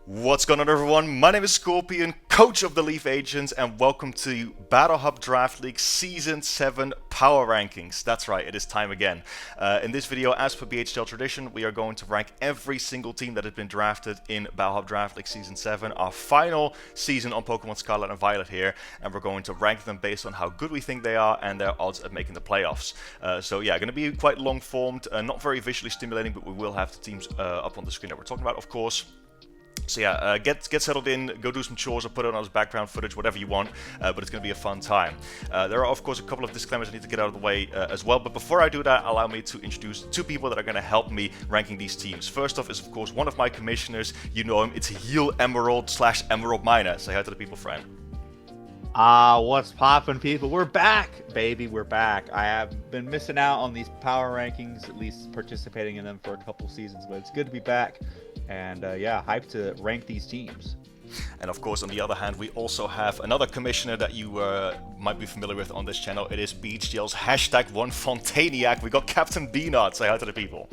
What's going on, everyone? My name is Scorpion, coach of the L.E.A.F Agents, and welcome to Battle Hub Draft League Season 7 Power Rankings. That's right, it is time again. In this video, as per BHL tradition, we are going to rank every single team that has been drafted in Battle Hub Draft League Season 7, our final season on Pokemon Scarlet and Violet here, and we're going to rank them based on how good we think they are and their odds at making the playoffs. So yeah, going to be quite long-formed, not very visually stimulating, but we will have the teams up on the screen that we're talking about, of course. So yeah, get settled in, go do some chores or put it on as background footage, whatever you want, but it's going to be a fun time. There are, of course, a couple of disclaimers I need to get out of the way as well, but before I do that, allow me to introduce two people that are going to help me ranking these teams. First off is, of course, one of my commissioners. You know him, it's Heal Emerald / Emeraldminer. Say hi to the people, friend. What's poppin', people? We're back, baby. We're back. I have been missing out on these power rankings, at least participating in them for a couple seasons, but it's good to be back. And yeah, hyped to rank these teams. And of course, on the other hand, we also have another commissioner that you might be familiar with on this channel. It is BHDL's #1Fontaniac. We got Capt B-Nard. Say hi to the people.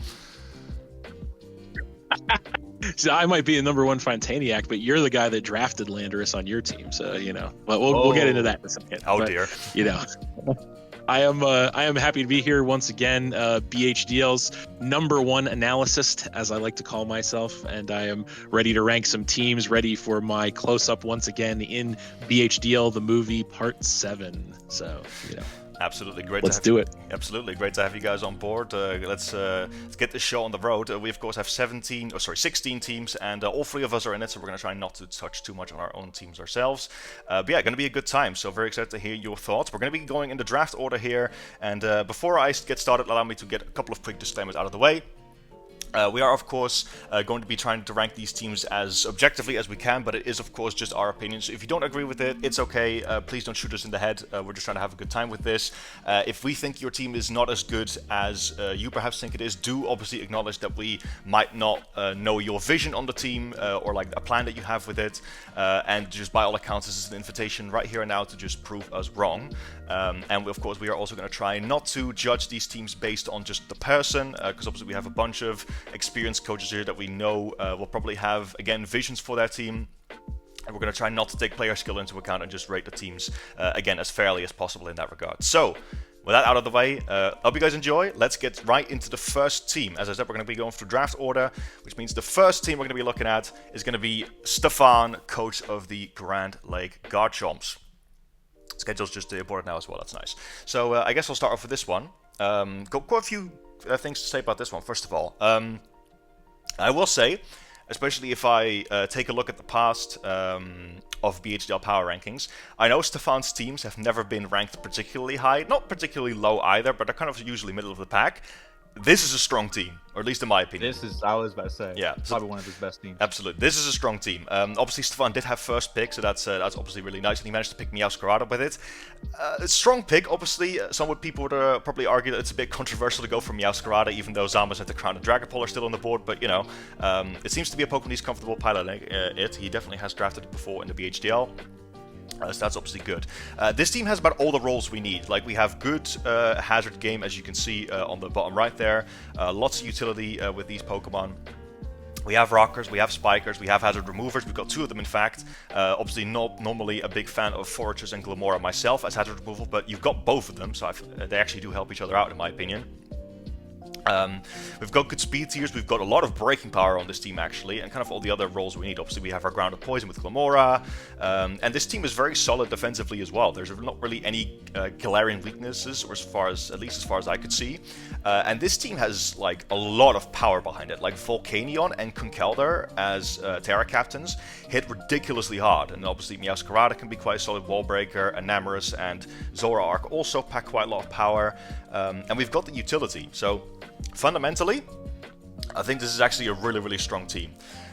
So I might be a #1 Fontaniac, but you're the guy that drafted Landorus on your team, so you know. But we'll get into that in a second. Oh but, dear. You know, I am happy to be here once again. BHDL's #1 analyst, as I like to call myself, and I am ready to rank some teams. Ready for my close-up once again in BHDL the movie Part 7. So you know. Absolutely great. Let's do it. Absolutely great to have you guys on board. Let's get this show on the road. We of course have 16 teams, and all three of us are in it. So we're going to try not to touch too much on our own teams ourselves. But yeah, going to be a good time. So very excited to hear your thoughts. We're going to be going in the draft order here, and before I get started, allow me to get a couple of quick disclaimers out of the way. We are, of course, going to be trying to rank these teams as objectively as we can, but it is, of course, just our opinion. So if you don't agree with it, it's okay. Please don't shoot us in the head. We're just trying to have a good time with this. If we think your team is not as good as you perhaps think it is, do obviously acknowledge that we might not know your vision on the team or like a plan that you have with it. And just by all accounts, this is an invitation right here and now to just prove us wrong. And of course, we are also going to try not to judge these teams based on just the person, because obviously we have a bunch of experienced coaches here that we know will probably have, again, visions for their team. And we're going to try not to take player skill into account and just rate the teams, again, as fairly as possible in that regard. So, with that out of the way, hope you guys enjoy. Let's get right into the first team. As I said, we're going to be going through draft order, which means the first team we're going to be looking at is going to be Stefan, coach of the Grand Lake Garchomps. Schedule's just aborted now as well, that's nice. So I guess I'll start off with this one. Got quite a few things to say about this one. First of all, I will say, especially if I take a look at the past of BHDL Power Rankings, I know Stefan's teams have never been ranked particularly high, not particularly low either, but they're kind of usually middle of the pack. This is a strong team, or at least in my opinion. I was about to say, yeah, probably one of his best teams. Absolutely, this is a strong team. Obviously, Stefan did have first pick, so that's obviously really nice, and he managed to pick Scarlet with it. A strong pick, obviously. People would probably argue that it's a bit controversial to go for Scarlet, even though Zama's at the Crown and Dragapult are still on the board. But you know, it seems to be a Pokemon he's comfortable piloting. He definitely has drafted it before in the BHDL. So that's obviously good. This team has about all the roles we need. Like, we have good hazard game, as you can see on the bottom right there. Lots of utility with these Pokemon. We have Rockers, we have Spikers, we have Hazard Removers. We've got two of them, in fact. Obviously, not normally a big fan of Foragers and Glamora myself as Hazard Removal, but you've got both of them, so they actually do help each other out, in my opinion. We've got good speed tiers, we've got a lot of breaking power on this team actually, and kind of all the other roles we need. Obviously we have our grounded poison with Glamora, and this team is very solid defensively as well. There's not really any glaring weaknesses, or at least as far as I could see. And this team has like a lot of power behind it. Like Volcanion and Conkeldurr as Terra captains hit ridiculously hard, and obviously Meowscarada can be quite a solid wall breaker. Enamorus and Zoroark also pack quite a lot of power, and we've got the utility. So fundamentally, I think this is actually a really, really strong team.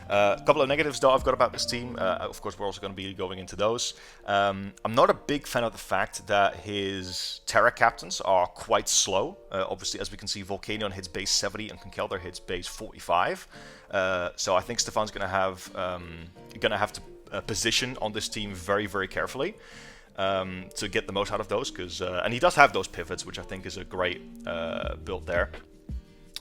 A couple of negatives though I've got about this team. Of course, we're also going to be going into those. I'm not a big fan of the fact that his Terra captains are quite slow. Obviously, as we can see, Volcanion hits base 70 and Conkeldurr hits base 45. So I think Stefan's going to have to position on this team very, very carefully to get the most out of those. And he does have those pivots, which I think is a great build there.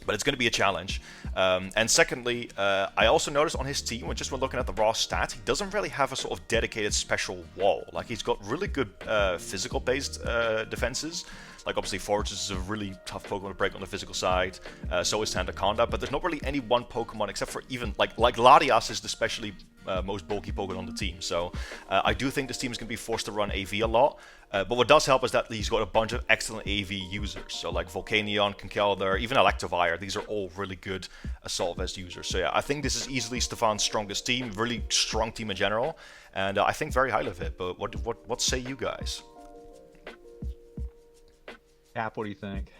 but it's going to be a challenge. And secondly, I also noticed on his team, when looking at the raw stats, he doesn't really have a sort of dedicated special wall. Like, he's got really good physical-based defenses. Like, obviously, Fortress is a really tough Pokemon to break on the physical side. So is Sandaconda, but there's not really any one Pokemon except for even, like Latias is the specially most bulky Pokemon on the team. So I do think this team is going to be forced to run AV a lot. But what does help is that he's got a bunch of excellent AV users. So like Volcanion, Conkeldurr, even Electivire. These are all really good Assault Vest users. So yeah, I think this is easily Stefan's strongest team. Really strong team in general. And I think very highly of it. But what say you guys? Cap, what do you think?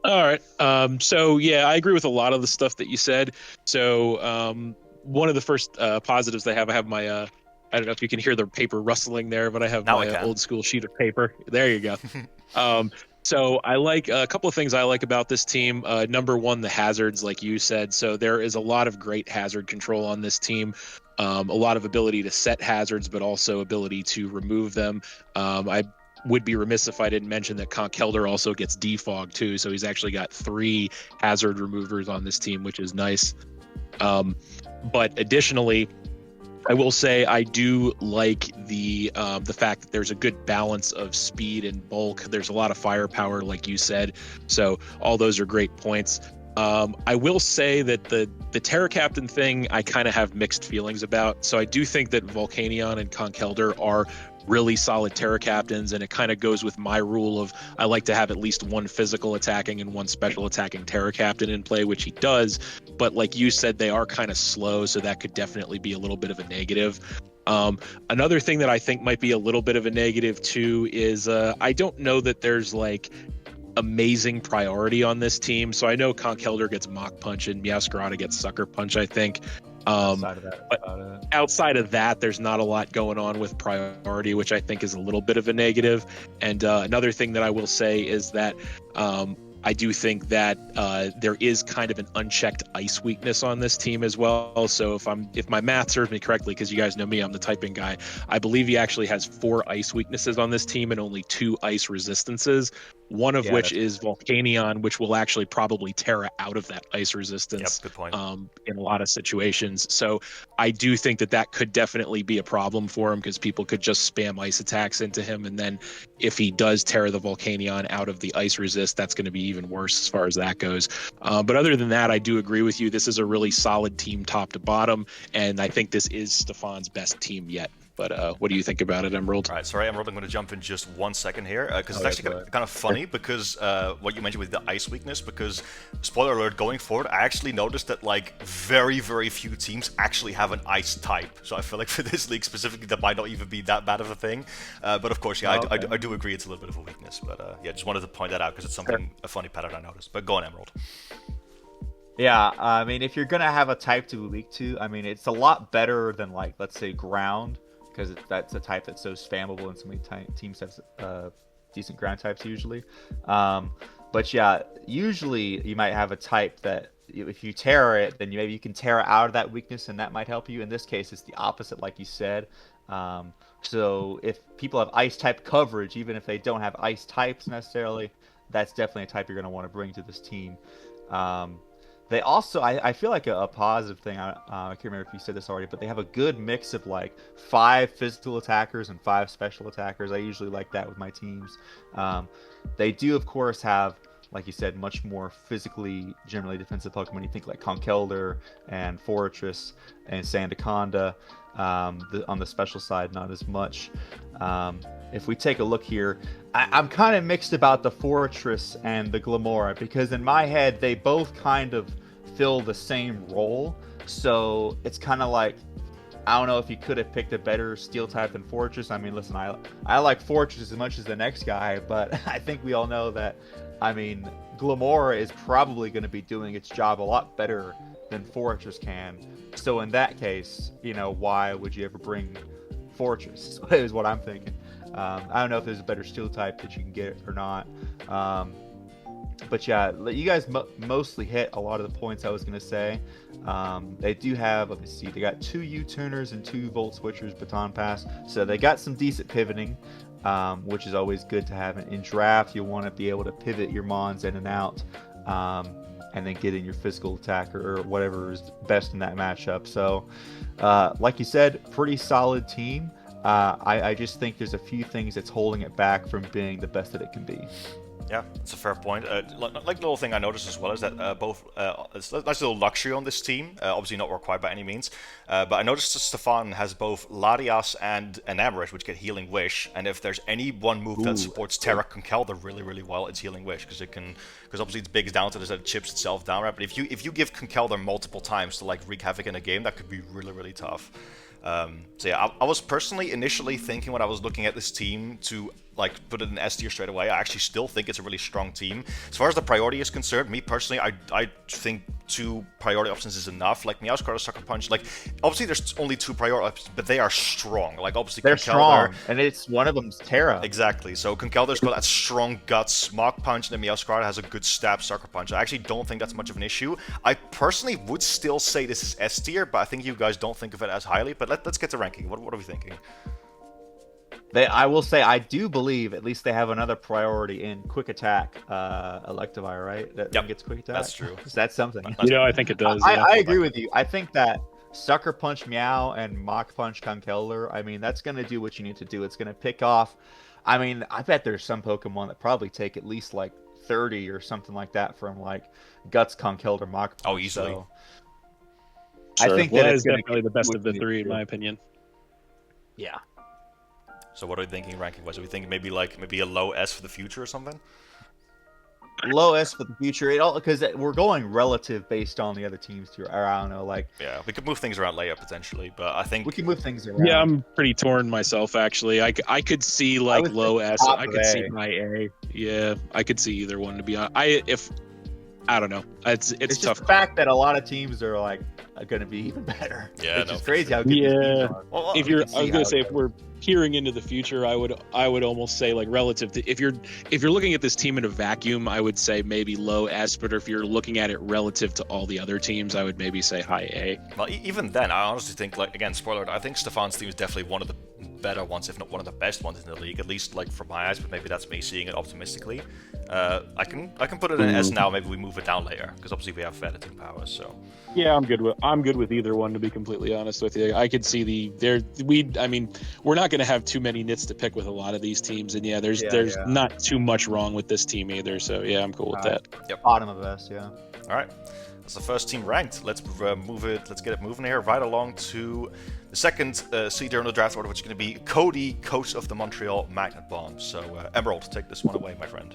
All right. So yeah, I agree with a lot of the stuff that you said. So one of the first positives I have my I don't know if you can hear the paper rustling there, but I have my old school sheet of paper. There you go. So I like a couple of things I like about this team. Number one, the hazards, like you said. So there is a lot of great hazard control on this team. A lot of ability to set hazards, but also ability to remove them. I would be remiss if I didn't mention that Conkeldurr also gets defog too. So he's actually got 3 hazard removers on this team, which is nice. But additionally, I will say I do like the fact that there's a good balance of speed and bulk. There's a lot of firepower, like you said. So all those are great points. I will say that the Terra Captain thing I kind of have mixed feelings about. So I do think that Volcanion and Conkeldurr are really solid Terra Captains, and it kind of goes with my rule of I like to have at least one physical attacking and one special attacking Terra Captain in play, which he does. But like you said, they are kind of slow, so that could definitely be a little bit of a negative. Another thing that I think might be a little bit of a negative too is I don't know that there's like amazing priority on this team. So I know Conkeldurr gets Mach Punch and Meowscarada gets Sucker Punch, I think. Outside of that, there's not a lot going on with priority, which I think is a little bit of a negative. And another thing that I will say is that I do think that there is kind of an unchecked ice weakness on this team as well. So if my math serves me correctly, because you guys know me, I'm the typing guy, I believe he actually has 4 ice weaknesses on this team and only 2 ice resistances. One of which is Volcanion, which will actually probably Terra out of that ice resistance. Yep, good point. In a lot of situations. So I do think that could definitely be a problem for him, because people could just spam ice attacks into him, and then if he does Terra the Volcanion out of the ice resist, that's going to be even worse as far as that goes. But other than that, I do agree with you. This is a really solid team top to bottom, and I think this is Stefan's best team yet. But what do you think about it, Emerald? All right, sorry, Emerald, I'm going to jump in just 1 second here, because it's actually kind of funny, because what you mentioned with the ice weakness, because, spoiler alert, going forward, I actually noticed that, like, very, very few teams actually have an ice type. So I feel like for this league specifically, that might not even be that bad of a thing. But of course, yeah, I do agree it's a little bit of a weakness. But yeah, just wanted to point that out, because it's something, a funny pattern I noticed. But go on, Emerald. Yeah, I mean, if you're going to have a type to leak to, I mean, it's a lot better than, like, let's say, ground, because that's a type that's so spammable, and so many teams have decent ground types usually. But yeah, usually you might have a type that if you Terra it, then maybe you can Terra out of that weakness, and that might help you. In this case, it's the opposite, like you said. So if people have ice type coverage, even if they don't have ice types necessarily, that's definitely a type you're going to want to bring to this team. They also, I feel like a positive thing, I can't remember if you said this already, but they have a good mix of like 5 physical attackers and 5 special attackers. I usually like that with my teams. They do, of course, have, like you said, much more physically, generally defensive Pokemon. You think like Conkeldurr and Fortress and Sandaconda. On the special side, not as much. If we take a look here, I'm kind of mixed about the Fortress and the Glimmora, because in my head, they both kind of fill the same role. So it's kind of like, I don't know if you could have picked a better steel type than Fortress. I mean, listen, I like Fortress as much as the next guy, but I think we all know that, I mean, Glimmora is probably going to be doing its job a lot better than Fortress can. So in that case, you know, why would you ever bring Fortress? Is what I'm thinking. I don't know if there's a better steel type that you can get or not. But yeah, you guys mostly hit a lot of the points I was going to say. They do have, let me see, they got 2 U-turners and 2 Volt Switchers Baton Pass. So they got some decent pivoting, which is always good to have. In draft, you'll want to be able to pivot your Mons in and out. and then get in your physical attack or whatever is best in that matchup. So, like you said, pretty solid team. I just think there's a few things that's holding it back from being the best that it can be. Yeah, that's a fair point. Like the little thing I noticed as well is that there's a nice little luxury on this team. Obviously not required by any means, but I noticed that Stefan has both Latias and Enamorate, which get Healing Wish. And if there's any one move that supports Terra Conkeldurr really, really well, it's Healing Wish, because obviously its biggest downside is that it chips itself down, right? But if you give Conkeldurr multiple times to like wreak havoc in a game, that could be really, really tough. So yeah, I was personally initially thinking when I was looking at this team to like put it in S tier straight away. I actually still think it's a really strong team. As far as the priority is concerned, me personally, I think 2 priority options is enough. Like Meowscarada, Sucker Punch, like obviously there's only 2 priority options, but they are strong. Like obviously they're Conkeldurr, strong, and it's one of them's Terra. Exactly. So Conkeldurr's got that strong guts, Mach Punch, and then Meowscarada has a good stab, Sucker Punch. I actually don't think that's much of an issue. I personally would still say this is S tier, but I think you guys don't think of it as highly. But let's get to ranking. What are we thinking? I will say, I do believe at least they have another priority in Quick Attack, Electivire, right? That gets Quick Attack. That's true. Is that something? I think it does. I agree with you. I think that Sucker Punch Meow and Mach Punch Conkeldurr, I mean, that's going to do what you need to do. It's going to pick off. I mean, I bet there's some Pokemon that probably take at least like 30 or something like that from like Guts, Conkeldurr, Mach Punch. Oh, easily. So, sure. I think that that is definitely the best of the 3, in my opinion. Yeah. So what are we thinking ranking-wise? Are we thinking maybe a low S for the future or something? Low S for the future. It all because we're going relative based on the other teams too. Or I don't know, like Yeah, we could move things around L.E.A.F potentially, but I think we can move things around. Yeah, I'm pretty torn myself actually. I could see like low S. I could see high A. Yeah, I could see either one to be honest. I don't know. It's just tough. The fact that a lot of teams are like going to be even better. Yeah, it's no, just for crazy sure. how good these teams are. Well, I was gonna say, if we're peering into the future, I would almost say like relative to if you're looking at this team in a vacuum, I would say maybe low S. But if you're looking at it relative to all the other teams, I would maybe say high A. Well, even then, I honestly think, like, again, spoiler, I think Stefan's team is definitely one of the better ones, if not one of the best ones in the league, at least like from my eyes. But maybe that's me seeing it optimistically. I can put it in S now. Maybe we move it down later because obviously we have editing powers. So yeah, I'm good with either one, to be completely honest with you. I could see we're not going to have too many nits to pick with a lot of these teams, and there's not too much wrong with this team either. So yeah, I'm cool with that. Yep. Bottom of S, yeah. All right. That's the first team ranked. Let's move it. Let's get it moving here. Right along to the second seed in the draft order, which is going to be Cody, coach of the Montreal Magnet Bombs. So Emerald, take this one away, my friend.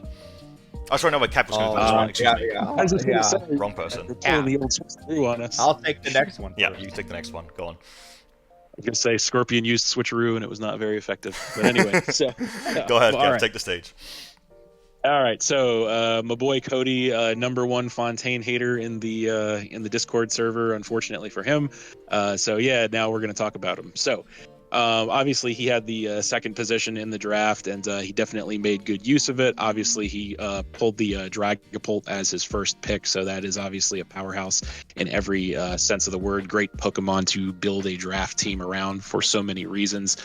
Oh, sorry, no, my Cap was going to do this one. Excuse me. I was just gonna say, Wrong person. you're pulling the old switcheroo on us. I'll take the next one. Yeah, you take the next one. Go on. I was gonna say Scorpion used switcheroo and it was not very effective. But anyway, so Go ahead, Cap. Right. Take the stage. All right, so my boy Cody, #1 Fontaine hater in the Discord server, unfortunately for him. So yeah, now we're gonna talk about him. So obviously he had the second position in the draft, and he definitely made good use of it. Obviously he pulled the Dragapult as his first pick, so that is obviously a powerhouse in every sense of the word. Great Pokemon to build a draft team around for so many reasons.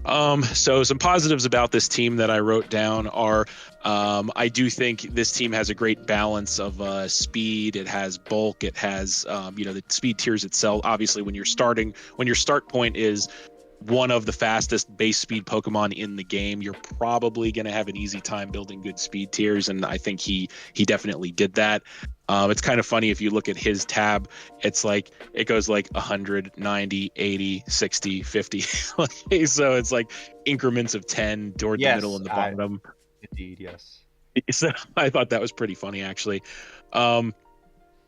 So some positives about this team that I wrote down are, I do think this team has a great balance of speed. It has bulk. It has, the speed tiers itself. Obviously, when your start point is one of the fastest base speed Pokemon in the game, you're probably going to have an easy time building good speed tiers, and I think he definitely did that. It's kind of funny if you look at his tab, it's like it goes like 100, 90, 80, 60, 50. So it's like increments of 10 toward the middle and the bottom. Indeed, yes. So I thought that was pretty funny, actually.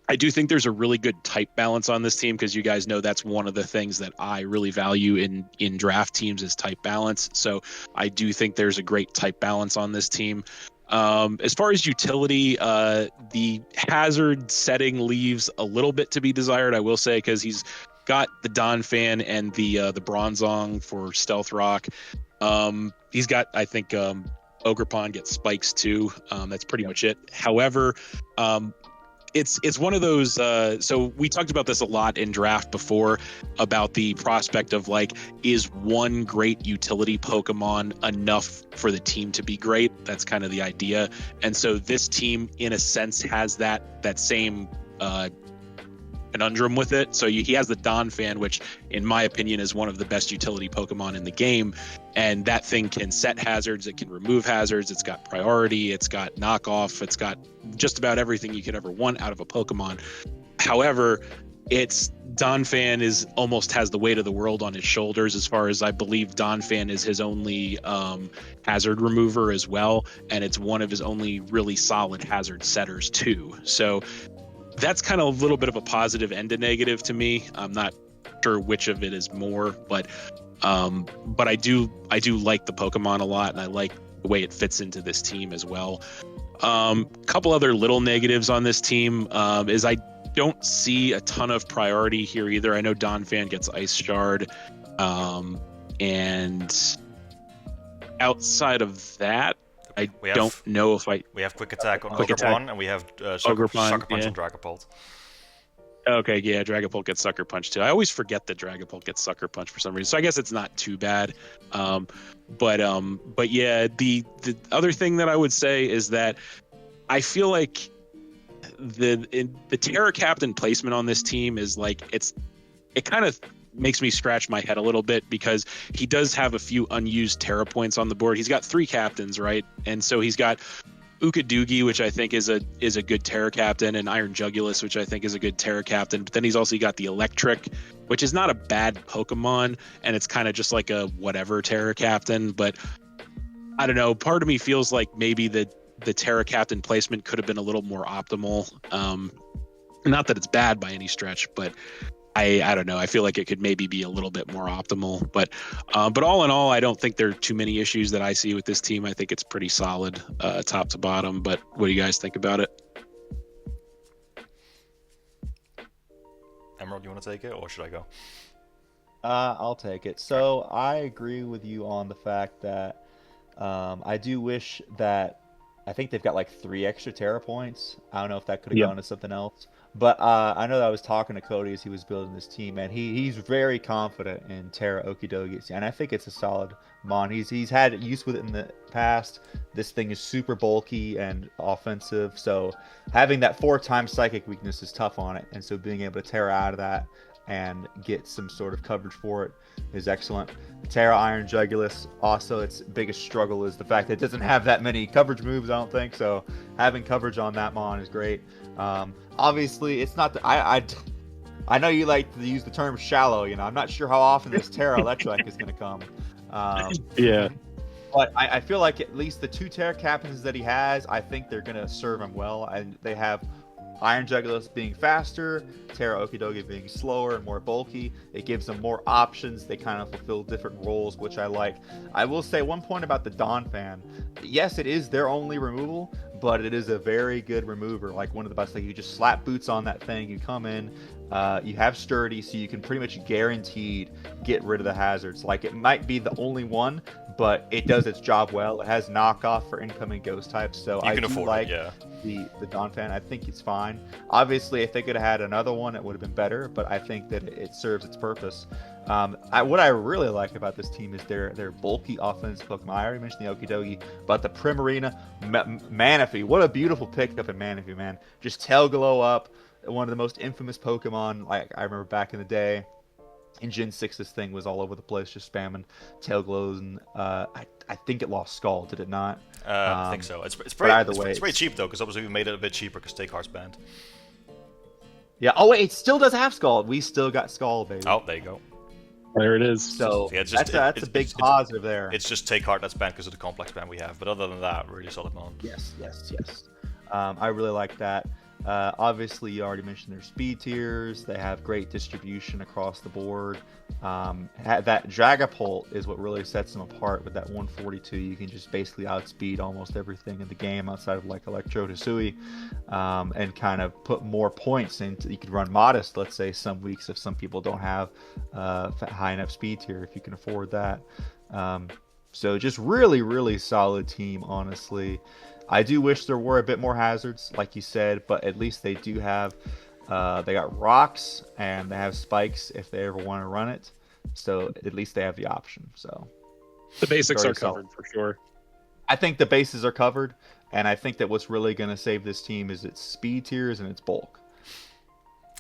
I do think there's a really good type balance on this team, because you guys know that's one of the things that I really value in draft teams is type balance. So I do think there's a great type balance on this team. As far as utility, the hazard setting leaves a little bit to be desired, I will say, because he's got the Donphan and the Bronzong for Stealth Rock. He's got, I think, Ogerpon gets spikes too. That's pretty much it. However, it's one of those. So we talked about this a lot in draft before about the prospect of like, is one great utility Pokemon enough for the team to be great? That's kind of the idea. And so this team, in a sense, has that same conundrum with it. So he has the Donphan, which in my opinion is one of the best utility Pokemon in the game, and that thing can set hazards, it can remove hazards, it's got priority, it's got knockoff, it's got just about everything you could ever want out of a Pokemon. However, its Donphan is almost has the weight of the world on his shoulders, as far as I believe Donphan is his only hazard remover as well, and it's one of his only really solid hazard setters too. So that's kind of a little bit of a positive and a negative to me. I'm not sure which of it is more, but I do like the Pokemon a lot, and I like the way it fits into this team as well. Couple other little negatives on this team is I don't see a ton of priority here either. I know Donphan gets Ice Shard, and outside of that, I don't know if we have Quick Attack on Quick Attack. Ogerpon, and we have Sucker Punch on Dragapult. Okay, yeah, Dragapult gets Sucker Punch too. I always forget that Dragapult gets Sucker Punch for some reason, so I guess it's not too bad. But yeah, the other thing that I would say is that I feel like the Terra Captain placement on this team is like it kind of makes me scratch my head a little bit, because he does have a few unused Terra points on the board. He's got 3 captains, right? And so he's got Ukadoogie, which I think is a good Terra Captain, and Iron Jugulus, which I think is a good Terra Captain. But then he's also got the Electric, which is not a bad Pokemon, and it's kind of just like a whatever Terra Captain. But I don't know. Part of me feels like maybe the Terra Captain placement could have been a little more optimal. Not that it's bad by any stretch, but I don't know. I feel like it could maybe be a little bit more optimal, but all in all, I don't think there are too many issues that I see with this team. I think it's pretty solid, top to bottom. But what do you guys think about it? Emerald, you want to take it, or should I go? I'll take it. So I agree with you on the fact that I do wish that I think they've got like 3 extra Terra points. I don't know if that could have gone to something else. But I know that I was talking to Cody as he was building this team, and he's very confident in Terra Okidogi, and I think it's a solid mon. He's had use with it in the past. This thing is super bulky and offensive, so having that 4-time Psychic weakness is tough on it, and so being able to Terra out of that and get some sort of coverage for it is excellent. Terra Iron Jugulus, also its biggest struggle is the fact that it doesn't have that many coverage moves, I don't think, so having coverage on that mon is great. Obviously, it's not I know you like to use the term shallow, I'm not sure how often this Terra Electrike is going to come. Yeah. But I feel like at least the 2 Terra Captains that he has, I think they're going to serve him well. And they have Iron Jugulus being faster, Terra Okidogi being slower and more bulky. It gives them more options. They kind of fulfill different roles, which I like. I will say one point about the Donphan. Yes, it is their only removal, but it is a very good remover. Like one of the best. Like you just slap boots on that thing, you come in, you have sturdy, so you can pretty much guaranteed get rid of the hazards. Like it might be the only one, but it does its job well. It has knockoff for incoming ghost types, so I do like the Donphan. I think it's fine. Obviously, if they could have had another one, it would have been better, but I think that it serves its purpose. What I really like about this team is their bulky offensive Pokemon. I already mentioned the Okidogi, but the Primarina, Manaphy. What a beautiful pickup in Manaphy, man. Just Tail Glow up, one of the most infamous Pokemon. Like I remember back in the day, in Gen 6, this thing was all over the place, just spamming Tail Glows, and I think it lost Skull, did it not? I think so. It's pretty cheap though, because obviously we made it a bit cheaper because Take Heart's banned. Yeah. Oh wait, it still does have Skull. We still got Skull, baby. Oh, there you go. There it is. So yeah, that's a big positive there. It's just Take Heart that's banned because of the complex ban we have. But other than that, really solid mon. Yes. I really like that. Obviously, you already mentioned their speed tiers. They have great distribution across the board. That Dragapult is what really sets them apart. With that 142, you can just basically outspeed almost everything in the game outside of like Electro Hisui, and kind of put more points into. You could run Modest, let's say, some weeks if some people don't have high enough speed tier, if you can afford that. So just really, really solid team, honestly. I do wish there were a bit more hazards, like you said, but at least they do have. They got rocks and they have spikes if they ever want to run it. So at least they have the option. So The basics very are covered for sure. I think the bases are covered, and I think that what's really going to save this team is its speed tiers and its bulk.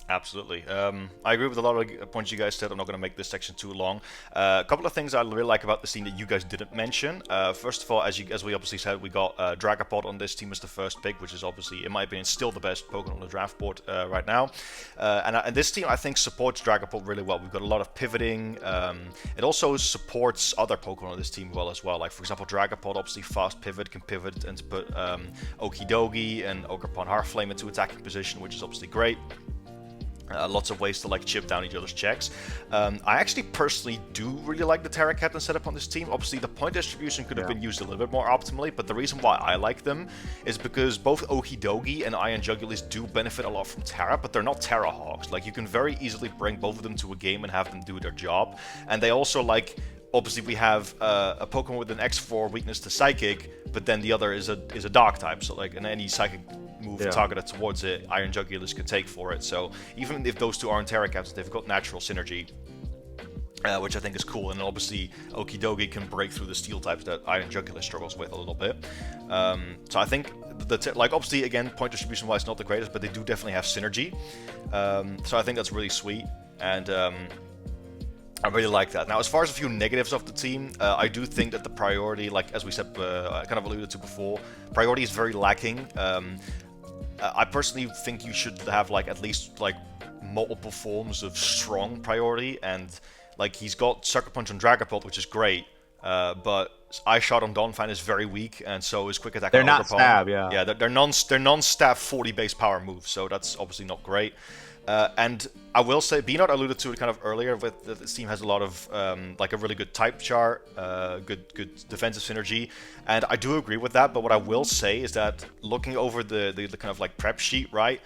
Absolutely. I agree with a lot of points you guys said. I'm not going to make this section too long. A couple of things I really like about this team that you guys didn't mention. First of all, as we obviously said, we got Dragapult on this team as the first pick, which is obviously, in my opinion, still the best Pokemon on the draft board right now. And this team, I think, supports Dragapult really well. We've got a lot of pivoting. It also supports other Pokemon on this team well as well. Like, for example, Dragapult, obviously fast pivot, can pivot and put Okidogi and Ogerpon Heartflame into attacking position, which is obviously great. Lots of ways to like chip down each other's checks. I actually personally do really like the Terra Captain setup on this team. Obviously, the point distribution could have been used a little bit more optimally, but the reason why I like them is because both Okidogi and Iron Jugulis do benefit a lot from Terra, but they're not Terra Hogs. Like, you can very easily bring both of them to a game and have them do their job. And they also, like, obviously we have a Pokemon with an X4 weakness to Psychic, but then the other is a Dark type, so like, and any Psychic move targeted towards it, Iron Jugulis could take for it. So even if those two aren't Terra Captains, they've got natural synergy, which I think is cool. And obviously Okidogi can break through the Steel types that Iron Jugulis struggles with a little bit. So I think like, obviously, again, point distribution wise not the greatest, but they do definitely have synergy. So I think that's really sweet, and I really like that. Now, as far as a few negatives of the team, I do think that the priority, like as we said, I kind of alluded to before, priority is very lacking. I personally think you should have like at least like multiple forms of strong priority, and like he's got Sucker Punch on Dragapult, which is great, but Eye Shot on Donphan is very weak, and so is Quick Attack on Ogerpon. They're not stab, yeah. Yeah, they're non-stab 40 base power moves, so that's obviously not great. And I will say, B-Nard alluded to it kind of earlier, with that this team has a lot of like a really good type chart, good defensive synergy, and I do agree with that. But what I will say is that looking over the kind of like prep sheet, right,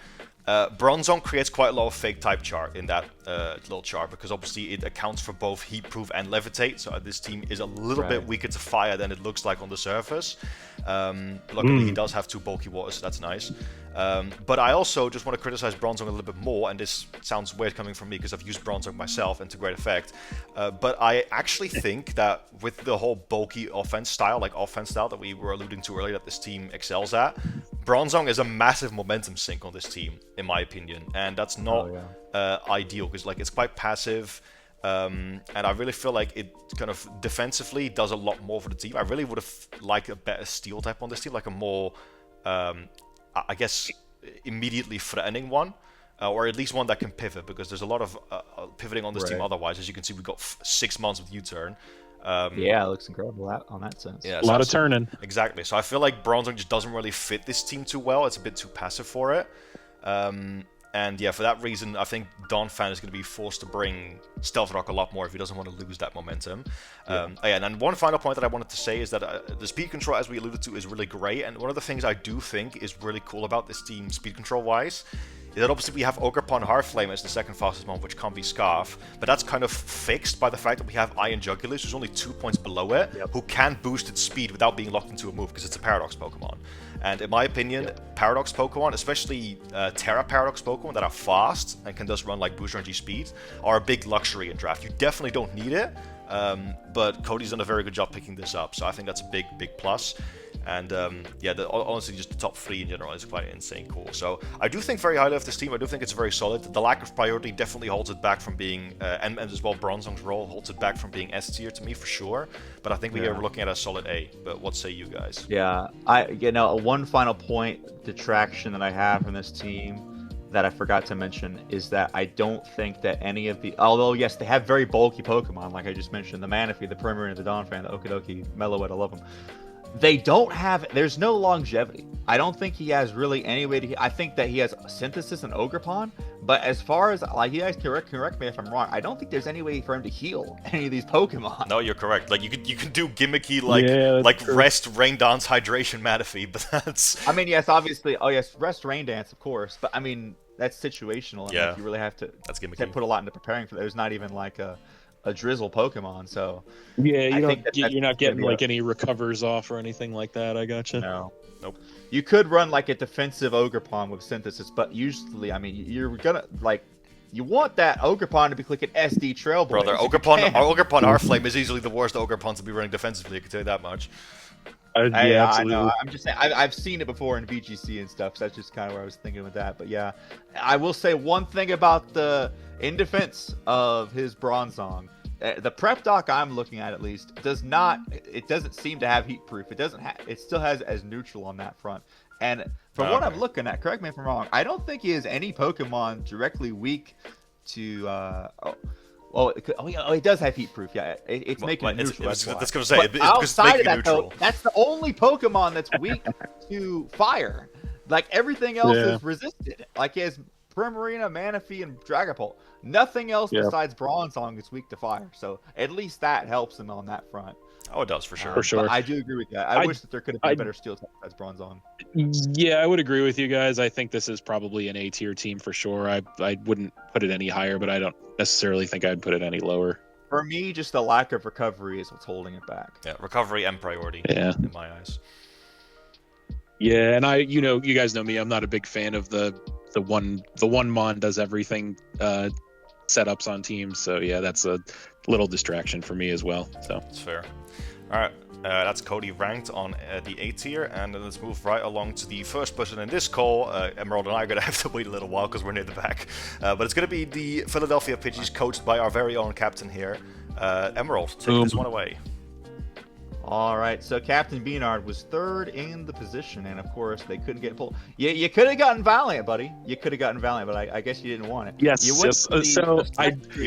Bronzong creates quite a lot of fake type chart in that little chart, because obviously it accounts for both Heat Proof and Levitate, so this team is a little bit weaker to fire than it looks like on the surface. Luckily he does have two bulky waters, so that's nice. But I also just want to criticize Bronzong a little bit more, and this sounds weird coming from me because I've used Bronzong myself and to great effect, but I actually think that with the whole bulky offense style that we were alluding to earlier that this team excels at, Bronzong is a massive momentum sink on this team, in my opinion, and that's not ideal, because like it's quite passive, and I really feel like it kind of defensively does a lot more for the team. I really would have liked a better Steel type on this team, like a more I guess immediately threatening one, or at least one that can pivot, because there's a lot of pivoting on this team otherwise. As you can see, we've got 6 months with U-turn. Yeah, it looks incredible on that sense. Yeah, a lot of turning. Exactly. So I feel like Bronzong just doesn't really fit this team too well. It's a bit too passive for it. And yeah, for that reason, I think Donphan is going to be forced to bring Stealth Rock a lot more if he doesn't want to lose that momentum. And then one final point that I wanted to say is that the speed control, as we alluded to, is really great. And one of the things I do think is really cool about this team, speed control-wise, is that obviously we have Ogerpon Heartflame as the second fastest one, which can't be Scarf, but that's kind of fixed by the fact that we have Iron Jugulis, who's only 2 points below it, who can boost its speed without being locked into a move, because it's a Paradox Pokemon. And in my opinion, Paradox Pokemon, especially Terra Paradox Pokemon that are fast and can just run like Booster Energy speed, are a big luxury in draft. You definitely don't need it, but Cody's done a very good job picking this up, so I think that's a big plus. And yeah, honestly, just the top 3 in general is quite insane cool. So I do think very highly of this team. I do think it's very solid. The lack of priority definitely holds it back from being, and as well Bronzong's role holds it back from being S tier to me for sure. But I think we are looking at a solid A. But what say you guys? Yeah, one final point detraction that I have from this team that I forgot to mention is that I don't think that any of the, although yes, they have very bulky Pokemon, like I just mentioned, the Manaphy, the Primarina, the Donphan, the Okidogi, Meloetta, I love them. They don't have, there's no longevity. I don't think he has really any way to, I think that he has Synthesis and Ogerpon, but as far as, like, you guys can correct me if I'm wrong, I don't think there's any way for him to heal any of these Pokemon. No, you're correct. Like, you can do gimmicky, like Rest, Rain Dance, Hydration, Manaphy, but that's... I mean, yes, obviously, Rest, Rain Dance, of course, but I mean, that's situational, and like, you really have to that's gimmicky. put a lot into preparing for that. There's not even like a a drizzle Pokemon. So Yeah, I think you're not getting gonna be like any recovers off or anything like that. I gotcha. no. Nope. You could run like a defensive Ogerpon with Synthesis, but usually, I mean, you're gonna like you want that Ogerpon to be clicking SD Trailblazers. Brother, Ogerpon R-Flame is easily the worst Ogerpon to be running defensively, I can tell you that much. Yeah, absolutely. I know. I'm just saying, I've seen it before in VGC and stuff, so that's just kind of where I was thinking with that. But yeah, I will say one thing about in defense of his Bronzong, the prep doc I'm looking at least doesn't seem to have heat proof. It still has as neutral on that front. And from what I'm looking at, correct me if I'm wrong, I don't think he has any Pokemon directly weak to he does have heat proof. Yeah, it's making it neutral. That's going to say, outside of that, neutral. though, that's the only Pokemon that's weak to fire. Like everything else is resisted. Like he has Primarina, Manaphy, and Dragapult. Nothing else besides Bronzong is weak to fire. So at least that helps him on that front. Oh, it does for sure. For sure. I do agree with that. I wish that there could have been a better steel type as Bronzong. Yeah, I would agree with you guys. I think this is probably an A-tier team for sure. I wouldn't put it any higher, but I don't necessarily think I'd put it any lower. For me, just the lack of recovery is what's holding it back. Yeah, recovery and priority. Yeah. In my eyes. Yeah, and you guys know me. I'm not a big fan of the one mon does everything setups on teams. So yeah, that's a little distraction for me as well. So it's fair. All right, that's Cody ranked on the A tier, and then let's move right along to the first person in this call. Emerald and I are gonna have to wait a little while because we're near the back, but it's gonna be the Philadelphia Pidgeys, coached by our very own captain here, Emerald. Take this one away. All right, so Capt B-Nard was third in the position, and of course they couldn't get pulled. You could have gotten Valiant, buddy. You could have gotten Valiant, but I guess you didn't want it. Yes. You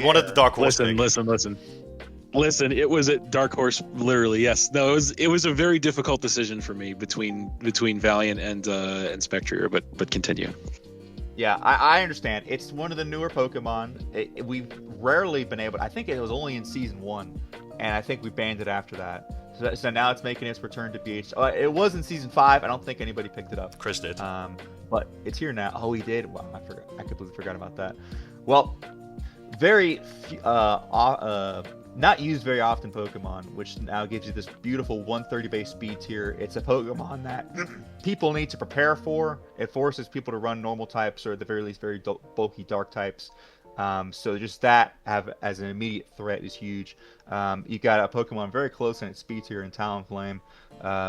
wanted the Dark Horse. Listen. It was a Dark Horse, literally. Yes. No. It was a very difficult decision for me between Valiant and Spectrier, but continue. Yeah, I understand. It's one of the newer Pokemon. We've rarely been able. I think it was only in Season 1, and I think we banned it after that. So now it's making its return to BH. It was in Season 5. I don't think anybody picked it up. Chris did. But it's here now. Oh, he did? Wow, I forgot. I completely forgot about that. Well, very not used very often Pokemon, which now gives you this beautiful 130 base speed tier. It's a Pokemon that people need to prepare for. It forces people to run normal types, or at the very least very bulky dark types. So just that as an immediate threat is huge. You got a Pokemon very close in its speed tier in Talonflame,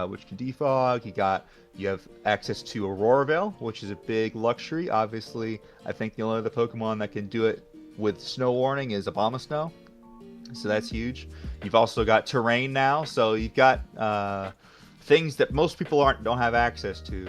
which can defog. You have access to Aurora Veil, which is a big luxury. Obviously, I think the only other Pokemon that can do it with Snow Warning is Abomasnow. So that's huge. You've also got Terrain now, so you've got things that most people don't have access to.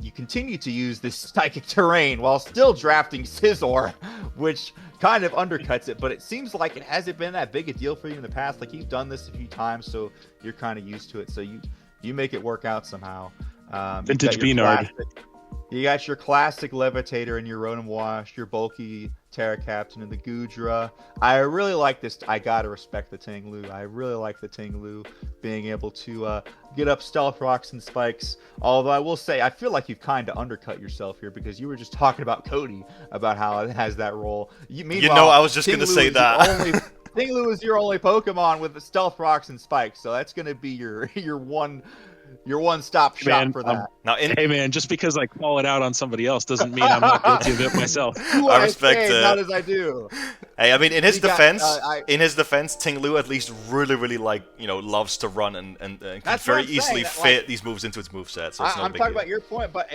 You continue to use this Psychic Terrain while still drafting Scizor, which kind of undercuts it, but it seems like it hasn't been that big a deal for you in the past. Like, you've done this a few times, so you're kind of used to it. So you make it work out somehow. Vintage B-Nard. You got your classic Levitator and your Rotom Wash, your bulky Terra Captain and the Goodra. I really like this. I gotta respect the Tinglu. I really like the Tinglu being able to get up Stealth Rocks and Spikes. Although I will say, I feel like you've kind of undercut yourself here, because you were just talking about Cody, about how it has that role. I was just gonna say that. Tinglu is your only Pokemon with the Stealth Rocks and Spikes, so that's gonna be your one-stop shop for that. Hey man, just because I call it out on somebody else doesn't mean I'm not guilty of it myself. I respect it. Not as I do. Hey, I mean, in his defense, Tinglu at least really loves to run and can very easily fit these moves into its moveset. So I'm talking about your point, but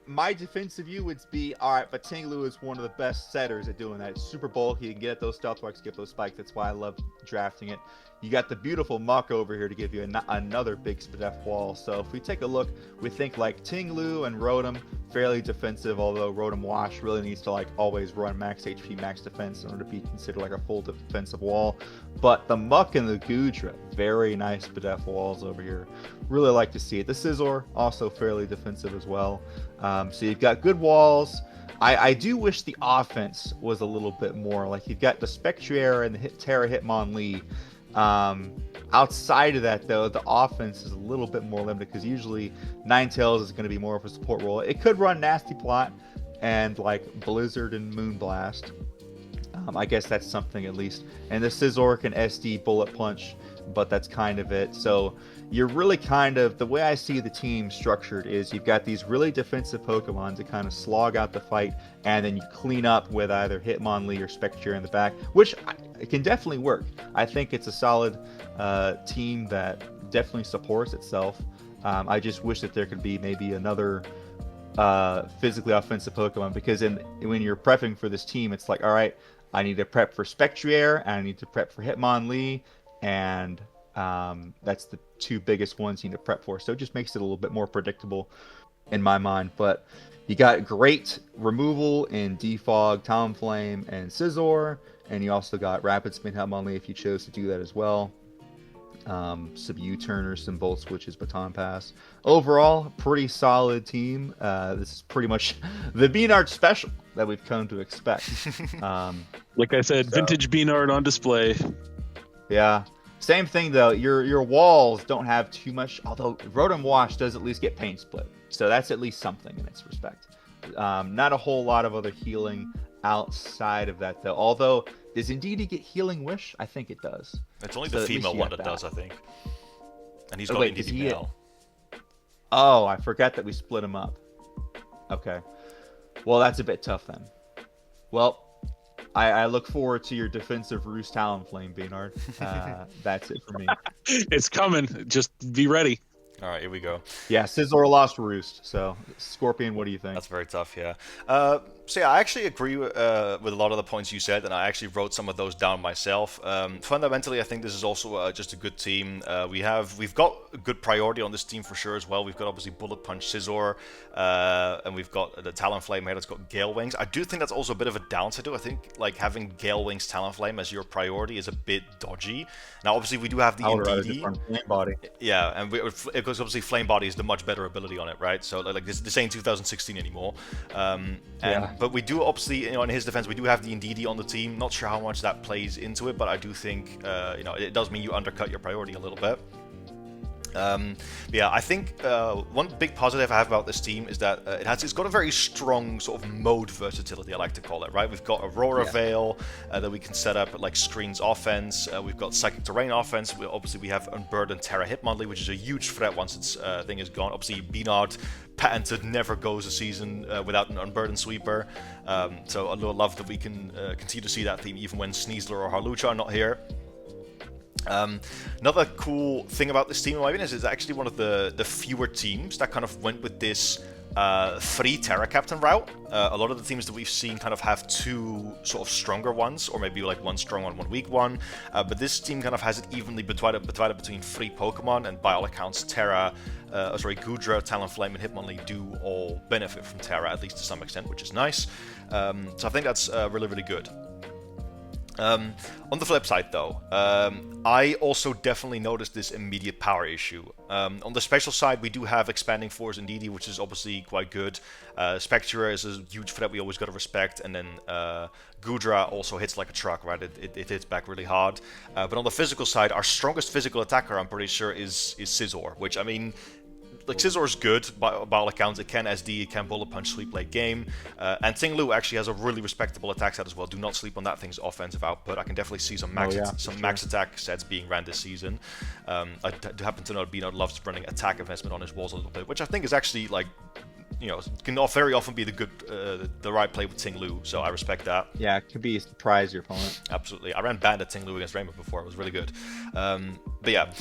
my defense of you would be, all right, but Tinglu is one of the best setters at doing that. It's super bulky. You can get at those Stealth Rocks, get those Spikes. That's why I love drafting it. You got the beautiful Muck over here to give you another big Spadef wall. So if we take a look, we think like Tinglu and Rotom, fairly defensive, although Rotom Wash really needs to always run max HP, max defense in order to be considered like a full defensive wall. But the Muck and the Goodra, very nice Spadef walls over here. Really like to see it. The Scizor, also fairly defensive as well. So you've got good walls. I do wish the offense was a little bit more. Like, you've got the Spectrier and the Terra Hitmonlee. Outside of that, though, the offense is a little bit more limited, because usually Ninetales is going to be more of a support role. It could run Nasty Plot and Blizzard and Moonblast. I guess that's something at least. And the Scizor can SD Bullet Punch, but that's kind of it. So you're really kind of, the way I see the team structured is you've got these really defensive Pokemon to kind of slog out the fight, and then you clean up with either Hitmonlee or Spectrier in the back, which it can definitely work. I think it's a solid team that definitely supports itself. I just wish that there could be maybe another physically offensive Pokemon, because when you're prepping for this team, it's like, all right, I need to prep for Spectrier, and I need to prep for Hitmonlee, and that's the two biggest ones you need to prep for. So it just makes it a little bit more predictable in my mind. But you got great removal in Defog, Talonflame, and Scizor, and you also got Rapid Spin Hitmonlee if you chose to do that as well. Some U-turners, some Volt Switches, Baton Pass. Overall, pretty solid team. This is pretty much the B-Nard special that we've come to expect. Like I said, vintage B-Nard on display. Yeah. Same thing though. Your walls don't have too much, although Rotom Wash does at least get paint split, so that's at least something in its respect. Not a whole lot of other healing outside of that though. Although, does Indeedee get Healing Wish? I think it does. It's only the female one that does, I think. And he's got Indeedee male. Oh, I forgot that we split him up. Okay. Well, that's a bit tough then. Well, I look forward to your defensive Roost Talonflame, B-Nard. That's it for me. It's coming. Just be ready. All right, here we go. Yeah, Scizor lost Roost. So, Scorpion, what do you think? That's very tough, yeah. So yeah, I actually agree with a lot of the points you said, and I actually wrote some of those down myself. Fundamentally, I think this is also just a good team. We've got a good priority on this team for sure as well. We've got obviously Bullet Punch Scizor, and we've got the Talonflame here that's got Gale Wings. I do think that's also a bit of a downside too. I think like having Gale Wings Talonflame as your priority is a bit dodgy. Now, obviously, we do have the Indeedee. Flame Body. Yeah, and because obviously Flame Body is the much better ability on it, right? So like this ain't 2016 anymore. But we do obviously, in his defense, we do have the Indeedee on the team. Not sure how much that plays into it, but I do think, it does mean you undercut your priority a little bit. Yeah, I think one big positive I have about this team is that it's got a very strong sort of mode versatility, I like to call it, right? We've got Aurora Veil that we can set up like screens offense. We've got Psychic Terrain offense. Obviously, we have Unburdened Terra Hitmonlee, which is a huge threat once its thing is gone. Obviously, B-Nard patented never goes a season without an Unburdened Sweeper. So I love that we can continue to see that theme even when Sneasler or Harlucha are not here. Another cool thing about this team, in my opinion, is it's actually one of the fewer teams that kind of went with this 3 Terra Captain route. A lot of the teams that we've seen kind of have 2 sort of stronger ones, or maybe like 1 strong one, 1 weak one. But this team kind of has it evenly divided between 3 Pokemon, and by all accounts, Gudra, Talonflame, and Hitmonlee do all benefit from Terra, at least to some extent, which is nice. So I think that's really, really good. On the flip side, though, I also definitely noticed this immediate power issue. On the special side, we do have Expanding Force Indeedee, which is obviously quite good. Spectrier is a huge threat we always got to respect, and then Gudra also hits like a truck, right? It hits back really hard. But on the physical side, our strongest physical attacker, I'm pretty sure, is Scizor, which, I mean, like, Scizor is good, by all accounts. It can SD, it can Bullet Punch, sweep late game. And Ting-Lu actually has a really respectable attack set as well. Do not sleep on that thing's offensive output. I can definitely see some max attack sets being ran this season. I do happen to know that B-Nard loves running attack investment on his walls a little bit, which I think is actually, like, can very often be the right play with Ting-Lu, so I respect that. Yeah, it could be a surprise your opponent. Absolutely. I ran Bandit Ting-Lu against Rainbow before. It was really good. But yeah.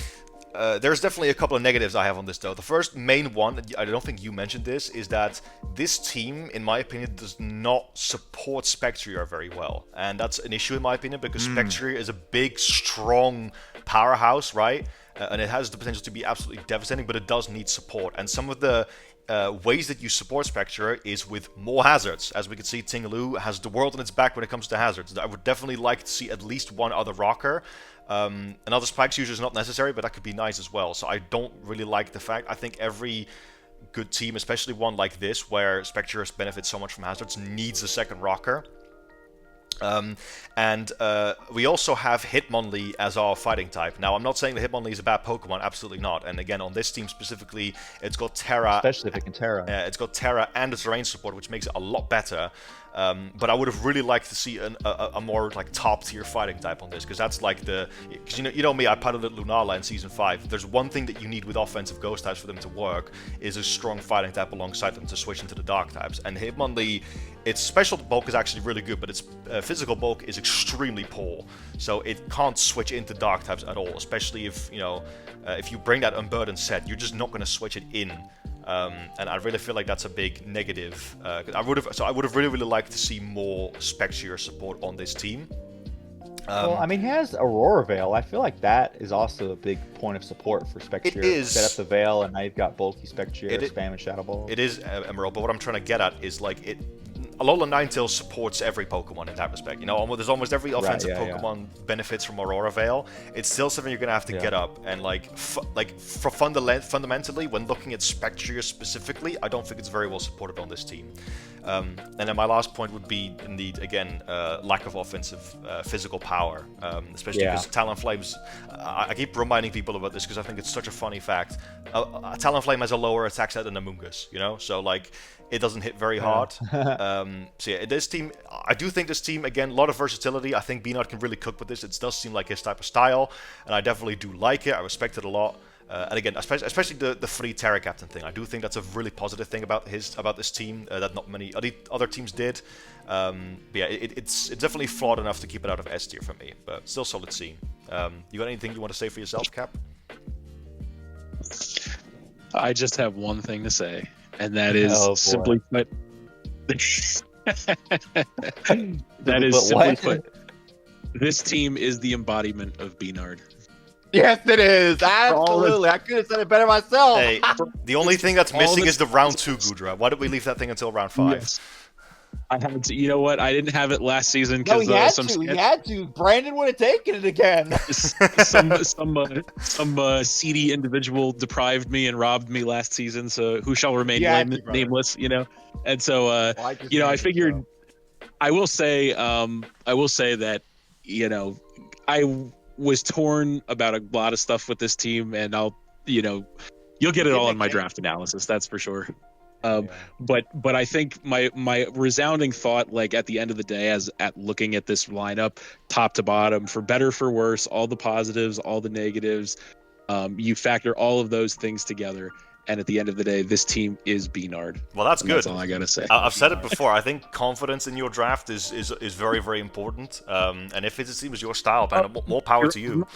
There's definitely a couple of negatives I have on this, though. The first main one, I don't think you mentioned this, is that this team, in my opinion, does not support Spectrier very well. And that's an issue, in my opinion, because Spectrier is a big, strong powerhouse, right? And it has the potential to be absolutely devastating, but it does need support. And some of the ways that you support Spectrier is with more hazards. As we can see, Ting-Lu has the world on its back when it comes to hazards. I would definitely like to see at least one other rocker. Another Spikes user is not necessary, but that could be nice as well. So I don't really like the fact. I think every good team, especially one like this, where Spectrier benefits so much from hazards, needs a second rocker. We also have Hitmonlee as our fighting type. Now, I'm not saying that Hitmonlee is a bad Pokemon, absolutely not. And again, on this team specifically, it's got Terra. Especially if it can Terra. It's got Terra and its terrain support, which makes it a lot better. But I would have really liked to see a more like top tier fighting type on this, because that's like because you know me, I piloted Lunala in season 5. If there's one thing that you need with offensive ghost types for them to work, is a strong fighting type alongside them to switch into the dark types. And Hitmonlee, its special bulk is actually really good, but its physical bulk is extremely poor, so it can't switch into dark types at all. Especially if if you bring that unburdened set, you're just not going to switch it in. And I really feel like that's a big negative. I would have really liked to see more Spectre support on this team. Well, I mean, he has Aurora Veil. I feel like that is also a big point of support for Spectre. It is. Set up the Veil, and now you've got bulky Spectre, spam and Shadow Ball. It is, Emerald, but what I'm trying to get at is like Alola Ninetales supports every Pokemon in that respect. There's almost every offensive Pokemon benefits from Aurora Veil. It's still something you're gonna have to get up, and for fundamentally, when looking at Spectre specifically, I don't think it's very well supported on this team. And then my last point would be, indeed, again, lack of offensive physical power, especially because Talonflame's. I keep reminding people about this because I think it's such a funny fact. Talonflame has a lower attack set than Amoonguss, so like it doesn't hit very hard. So yeah, this team, I do think this team, again, a lot of versatility. I think B-Nard can really cook with this. It does seem like his type of style, and I definitely do like it. I respect it a lot. And again, especially the free Terra Captain thing, I do think that's a really positive thing about this team that not many other teams did. But yeah, it's definitely flawed enough to keep it out of S tier for me, but still solid scene. You got anything you want to say for yourself, Cap? I just have one thing to say, and that is simply put. That is simply put. This team is the embodiment of B-Nard. Yes, it is. Absolutely. I could have said it better myself. Hey, the only thing that's missing is the round 2 Gudra. Why did we leave that thing until round 5? Yes. I had to. You know what? I didn't have it last season because he had to. Brandon would have taken it again. some seedy individual deprived me and robbed me last season. So who shall remain nameless? And so I figured. I will say that I was torn about a lot of stuff with this team, and you'll get it all in my draft analysis. That's for sure. But I think my resounding thought, like at the end of the day, at looking at this lineup, top to bottom, for better, for worse, all the positives, all the negatives, you factor all of those things together, and at the end of the day, this team is B-Nard. Well, that's good. That's all I gotta say. I've said it before. I think confidence in your draft is very, very important. And if it seems your style, man, more power to you.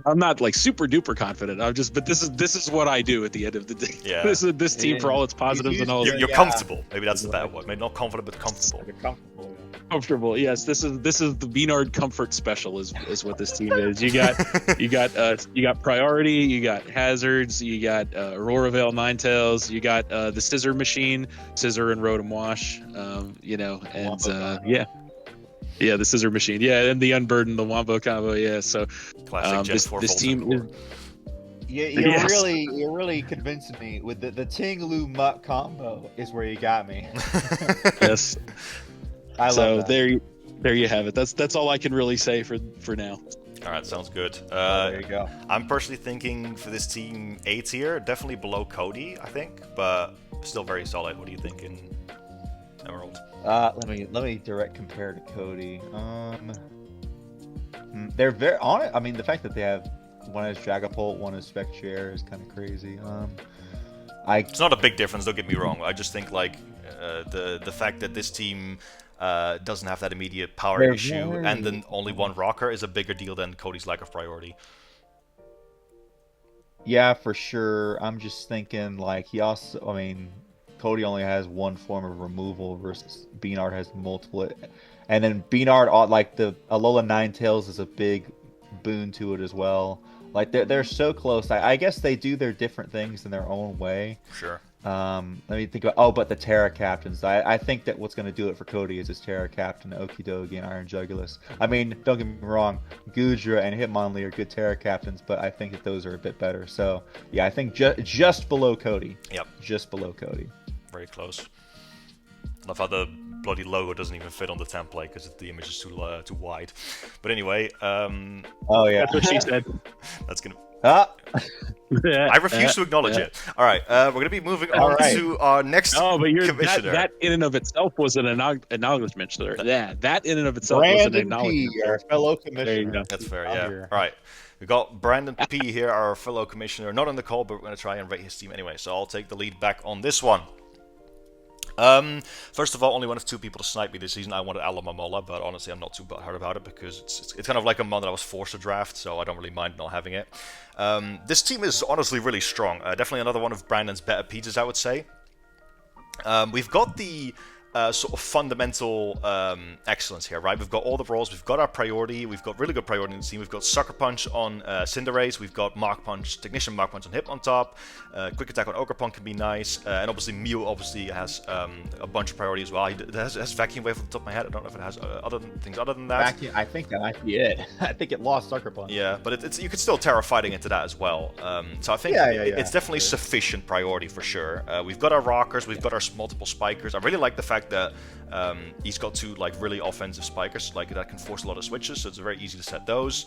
I'm not like super duper confident. But this is what I do at the end of the day. Yeah. This team, for all its positives and all. You're comfortable. Maybe that's the better word. Maybe not confident, but comfortable. Comfortable. Yes, this is the B-Nard comfort special is what this team is. You got priority, you got hazards, you got Aurora Veil Ninetales, you got the scissor machine, scissor and Rotom Wash, the scissor machine, and the unburden, the Wombo combo, So this team is. You're really convincing me with the Ting-Lu Mutt combo is where you got me. Yes. I love that. There you have it. That's all I can really say for now. All right, sounds good. There you go. I'm personally thinking for this team A tier, definitely below Cody, I think, but still very solid. What are you thinking, Emerald? Let me direct compare to Cody. They're very on it. I mean, the fact that they have one as Dragapult, one as Spectre is kind of crazy. It's not a big difference. Don't get me wrong. I just think like the fact that this team doesn't have that immediate power issue, and then only one rocker is a bigger deal than Cody's lack of priority. Yeah, for sure. I'm just thinking like Cody only has one form of removal versus B-Nard has multiple. And then B-Nard, like the Alola Ninetales is a big boon to it as well. Like they're so close. I guess they do their different things in their own way. Sure. Let me think about. But the Terra Captains. I think that what's going to do it for Cody is his Terra Captain, Okidogi, and Iron Jugulis. I mean, don't get me wrong, Gudra and Hitmonlee are good Terra Captains, but I think that those are a bit better. So yeah, I think just below Cody. Yep. Just below Cody. Very close. Love how the bloody logo doesn't even fit on the template because the image is too wide. But anyway, oh yeah, that's what she said. That's gonna. Ah. I refuse to acknowledge it. All right, we're going to be moving on to our next commissioner. That in and of itself was an acknowledgement, sir. Yeah, that in and of itself was an Brandon acknowledgement. P, our fellow commissioner. That's fair, yeah. All right, we got Brandon P here, our fellow commissioner. Not on the call, but we're going to try and rate his team anyway. So I'll take the lead back on this one. First of all, only one of two people to snipe me this season. I wanted Alomomola, but honestly, I'm not too butthurt about it because it's kind of like a mon that I was forced to draft, so I don't really mind not having it. This team is honestly really strong. Definitely another one of Brandon's better pieces, I would say. We've got the sort of fundamental excellence here, right? We've got all the roles, we've got our priority, we've got really good priority in the team, we've got Sucker Punch on Cinderace, we've got Mark Punch, Technician Mark Punch on Hitmontop, Quick Attack on Ogerpon can be nice, and obviously Mew obviously has a bunch of priority as well. It has Vacuum Wave on the top of my head. I don't know if it has other than that. Vacuum, I think that might be it. I think it lost Sucker Punch. Yeah, but it's you could still Terra Fighting into that as well. So I think it's definitely sufficient priority for sure. We've got our Rockers, we've got our multiple Spikers. I really like the fact that he's got two like really offensive Spikers, like that can force a lot of switches, so it's very easy to set those.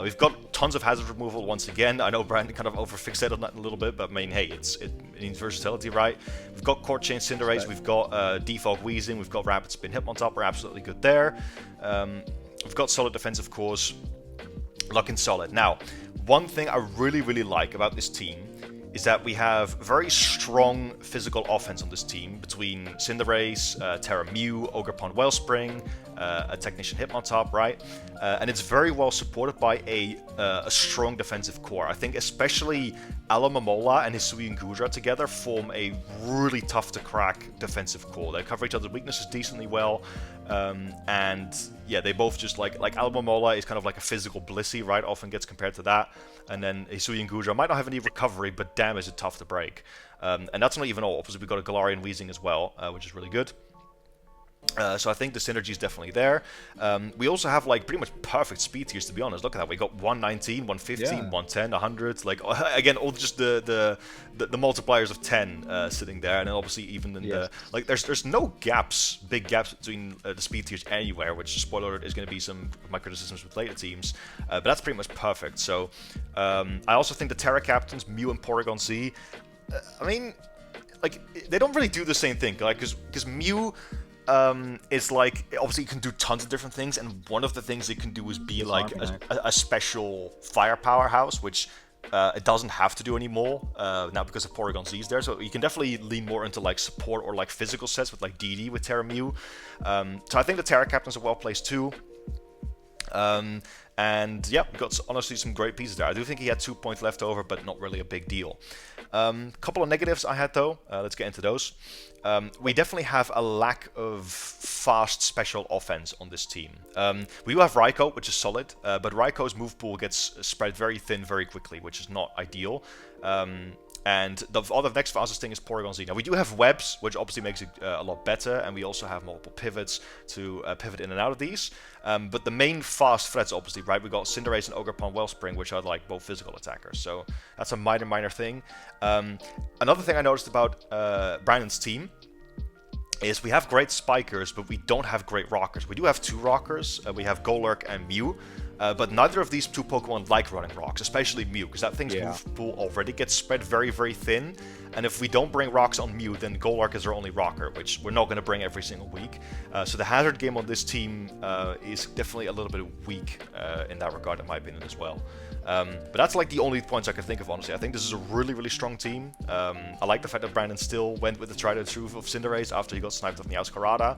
We've got tons of hazard removal once again. I know Brandon kind of overfixated on that a little bit, but I mean, hey, it means versatility, right? We've got Court Chain Cinderace, right. We've got Defog Weezing, we've got Rapid Spin Hitmontop, we're absolutely good there. We've got solid defense, of course. Looking solid. Now, one thing I really like about this team is that we have very strong physical offense on this team between Cinderace, Terra Mew, Ogerpon Wellspring, a Technician Hitmontop, right? And it's very well supported by a strong defensive core. I think especially Alomomola and Hisui and Gudra together form a really tough to crack defensive core. They cover each other's weaknesses decently well, and yeah, they both just like Alomomola is kind of like a physical Blissey, right? Often gets compared to that. And then Hisui and Gudra might not have any recovery, but damn, is it tough to break. And that's not even all. Obviously, we've got a Galarian Weezing as well, which is really good. So I think the synergy is definitely there. We also have like pretty much perfect speed tiers, to be honest. Look at that. We got 119, 115, 110, 100. Like again, all just the multipliers of 10 sitting there, and then obviously even in the like there's no big gaps between the speed tiers anywhere. Which, spoiler alert, is going to be some of my criticisms with later teams. But that's pretty much perfect. So I also think the Terra Captains, Mew and Porygon Z. I mean, like they don't really do the same thing, like because Mew. It's like obviously you can do tons of different things, and one of the things it can do is be like a special firepower house, which it doesn't have to do anymore now because of Porygon Z's there. So you can definitely lean more into like support or like physical sets with like DD with Terra Mew. So I think the Terra Captains are well placed too. And yeah, we got honestly some great pieces there. I do think he had 2 points left over, but not really a big deal. Couple of negatives I had though. Let's get into those. We definitely have a lack of fast special offense on this team. We do have Raikou, which is solid, but Raikou's move pool gets spread very thin very quickly, which is not ideal. And the next fastest thing is Porygon Z. Now, we do have webs, which obviously makes it a lot better, and we also have multiple pivots to pivot in and out of these. But the main fast threats, obviously, right? We got Cinderace and Ogerpon Wellspring, which are like both physical attackers. So that's a minor thing. Another thing I noticed about Brandon's team is we have great Spikers, but we don't have great Rockers. We do have two Rockers. We have Golurk and Mew. But neither of these two Pokemon like running rocks, especially Mew, because that thing's move pool already gets spread very thin. And if we don't bring rocks on Mew, then Golurk is our only rocker, which we're not going to bring every single week. So the hazard game on this team is definitely a little bit weak in that regard, in my opinion, as well. But that's like the only points I can think of, honestly. I think this is a really strong team. I like the fact that Brandon still went with the tried and true of Cinderace after he got sniped off Meowscarada.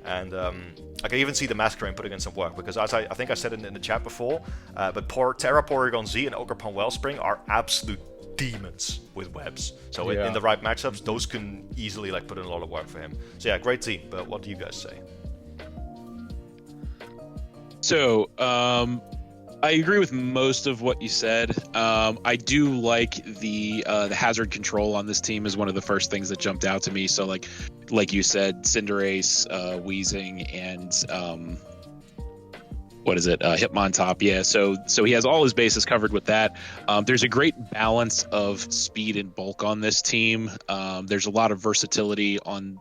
And I can even see the Masquerain putting in some work, because as I think I said in the chat before, but Terra Porygon Z and Ogerpon Wellspring are absolute demons with webs. So in the right matchups, those can easily like put in a lot of work for him. So yeah, great team. But what do you guys say? So I agree with most of what you said. I do like the hazard control on this team is one of the first things that jumped out to me. So like you said, Cinderace, Weezing, and Hitmontop. Yeah, so he has all his bases covered with that. There's a great balance of speed and bulk on this team. There's a lot of versatility on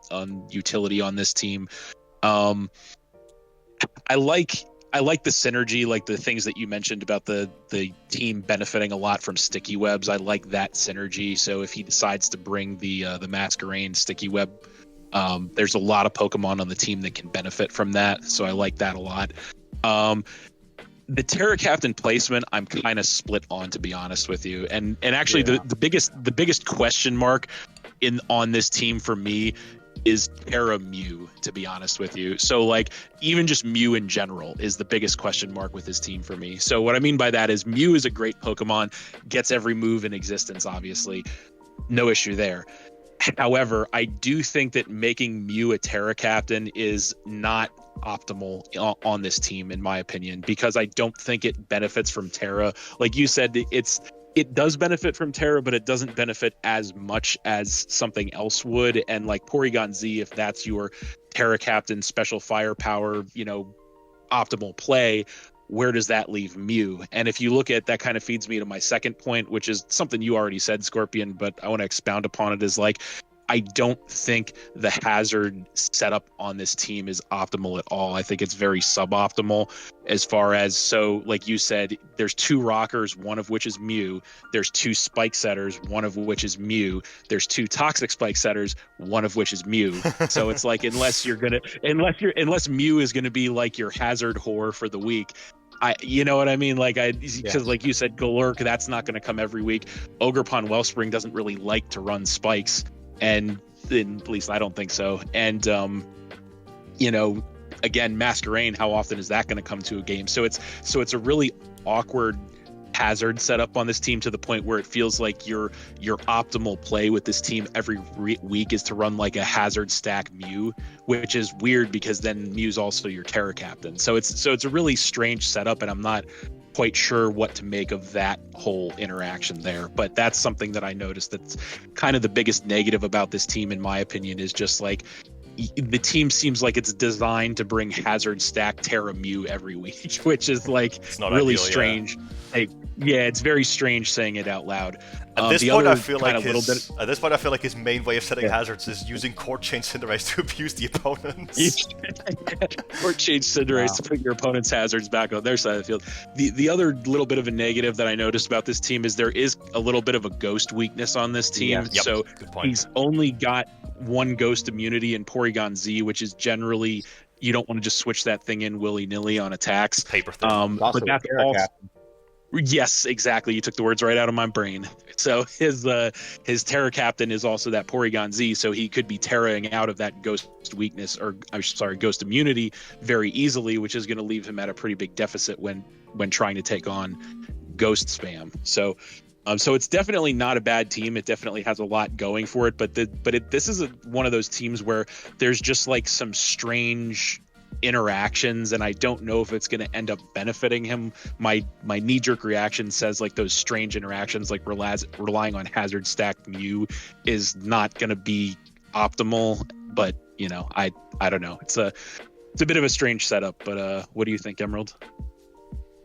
utility on this team. I like I like the synergy, like the things that you mentioned about the team benefiting a lot from sticky webs. I like that synergy. So if he decides to bring the Masquerain sticky web, there's a lot of Pokemon on the team that can benefit from that. So I like that a lot. The Terra Captain placement, I'm kind of split on, to be honest with you. And actually, the biggest question mark on this team for me is Terra Mew, to be honest with you. So like even just Mew in general is the biggest question mark with this team for me. So what I mean by that is Mew is a great Pokemon, gets every move in existence, obviously. No issue there. However, I do think that making Mew a Terra Captain is not optimal on this team, in my opinion, because I don't think it benefits from Terra. Like you said, it does benefit from Terra, but it doesn't benefit as much as something else would. And like Porygon Z, if that's your Terra Captain special firepower, optimal play, where does that leave Mew? And if you look at that, kind of feeds me to my second point, which is something you already said, Scorpion, but I want to expound upon it, is like, I don't think the hazard setup on this team is optimal at all. I think it's very suboptimal as far as, so like you said, there's 2 rockers, one of which is Mew. There's 2 spike setters, one of which is Mew. There's 2 toxic spike setters, one of which is Mew. So it's like, unless Mew is gonna be like your hazard whore for the week, you know what I mean? Because like you said, Galurk, that's not going to come every week. Ogerpon Wellspring doesn't really like to run spikes, and at least I don't think so. And again, Masquerain, how often is that going to come to a game? So it's a really awkward hazard setup on this team, to the point where it feels like your optimal play with this team every week is to run like a hazard stack Mew, which is weird because then Mew's also your Terra Captain. So it's a really strange setup, and I'm not quite sure what to make of that whole interaction there. But that's something that I noticed that's kind of the biggest negative about this team, in my opinion, is just like the team seems like it's designed to bring hazard stack Terra Mew every week, which is like really ideal, strange. Yeah, it's very strange saying it out loud. At this point, I feel like his main way of setting hazards is using Court Chain Cinderace to abuse the opponents. Court Chain Cinderace to put your opponent's hazards back on their side of the field. The other little bit of a negative that I noticed about this team is there is a little bit of a ghost weakness on this team. Yeah. Yep. So he's only got 1 ghost immunity in Porygon Z, which is generally, you don't want to just switch that thing in willy-nilly on attacks. Paper thing. But that's also... Yes, exactly. You took the words right out of my brain. So his Terra Captain is also that Porygon Z, so he could be Terraing out of that ghost weakness, or I'm sorry, ghost immunity very easily, which is going to leave him at a pretty big deficit when trying to take on ghost spam. So it's definitely not a bad team. It definitely has a lot going for it, but this is one of those teams where there's just like some strange interactions, and I don't know if it's going to end up benefiting him. My knee-jerk reaction says like those strange interactions, like relying on hazard stack Mew, is not going to be optimal. But I don't know. It's a bit of a strange setup. But what do you think, Emerald?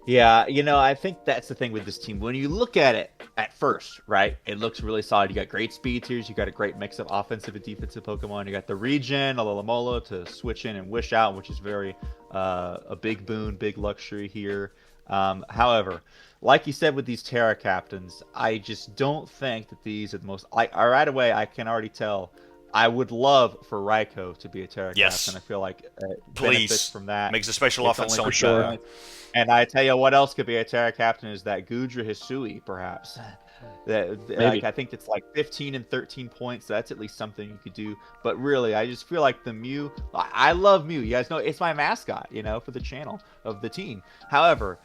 Yeah, I think that's the thing with this team. When you look at it at first, right, it looks really solid. You got great speed tiers. You got a great mix of offensive and defensive Pokemon. You got the regen, Alomomola to switch in and wish out, which is very a big boon, big luxury here. However, like you said with these Terra Captains, I just don't think that these are the most... right away, I can already tell... I would love for Raikou to be a Terra Captain. I feel like benefits from that. Makes the special offense so much better. And I tell you what else could be a Terra Captain is that Gudra Hisui, perhaps. I think it's like 15 and 13 points. So that's at least something you could do. But really, I just feel like the Mew... I love Mew. You guys know it's my mascot, for the channel of the team. However,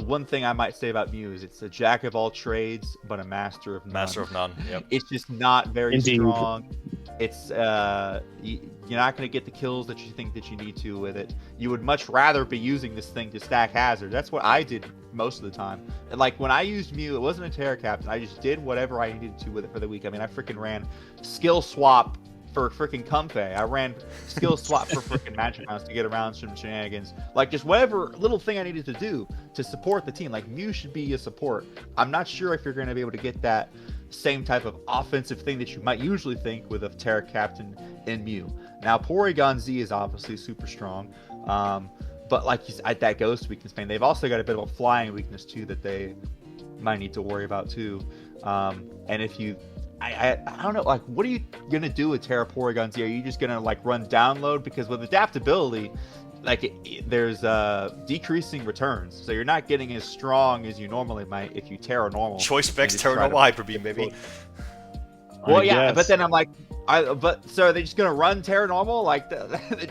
one thing I might say about Mew is it's a jack of all trades, but a master of none. Master of none, yep. It's just not very strong. It's you're not going to get the kills that you think that you need to with it. You would much rather be using this thing to stack hazards. That's what I did most of the time. And like when I used Mew, it wasn't a Terra Captain. I just did whatever I needed to with it for the week. I mean, I freaking ran skill swap for freaking Comfey. I ran skill swap for freaking Magic Mouse to get around some shenanigans. Like just whatever little thing I needed to do to support the team. Like Mew should be a support. I'm not sure if you're going to be able to get that same type of offensive thing that you might usually think with a Terra Captain in Mew. Now Porygon Z is obviously super strong, but like at that ghost weakness thing, they've also got a bit of a flying weakness too that they might need to worry about too. And if you, I don't know, like, what are you gonna do with Terra Porygon Z? Are you just gonna like run download? Because with adaptability, like there's decreasing returns, so you're not getting as strong as you normally might if you Terra normal. Choice specs Terra normal Hyper Beam, maybe. Well, yeah, but then I'm like, but so are they just gonna run Terra normal? Like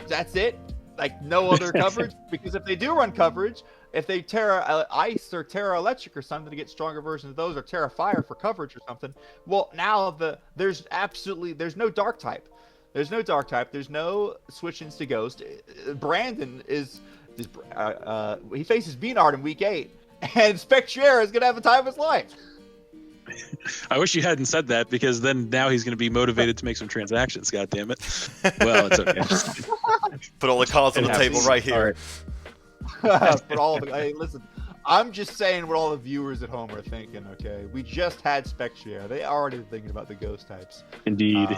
that's it? Like no other coverage? Because if they do run coverage, if they Terra Ice or Terra Electric or something to get stronger versions of those, or Terra Fire for coverage or something, well, now there's no Dark type. There's no Dark type. There's no switch-ins to Ghost. Brandon he faces B-Nard in week 8, and Spectriera is gonna have the time of his life. I wish you hadn't said that, because then now he's going to be motivated to make some transactions. God damn it! Well, it's okay. Put all the cards on the table right here. Put all of it. Hey, listen, I'm just saying what all the viewers at home are thinking. Okay, we just had Spectriera. They already thinking about the Ghost types. Indeed.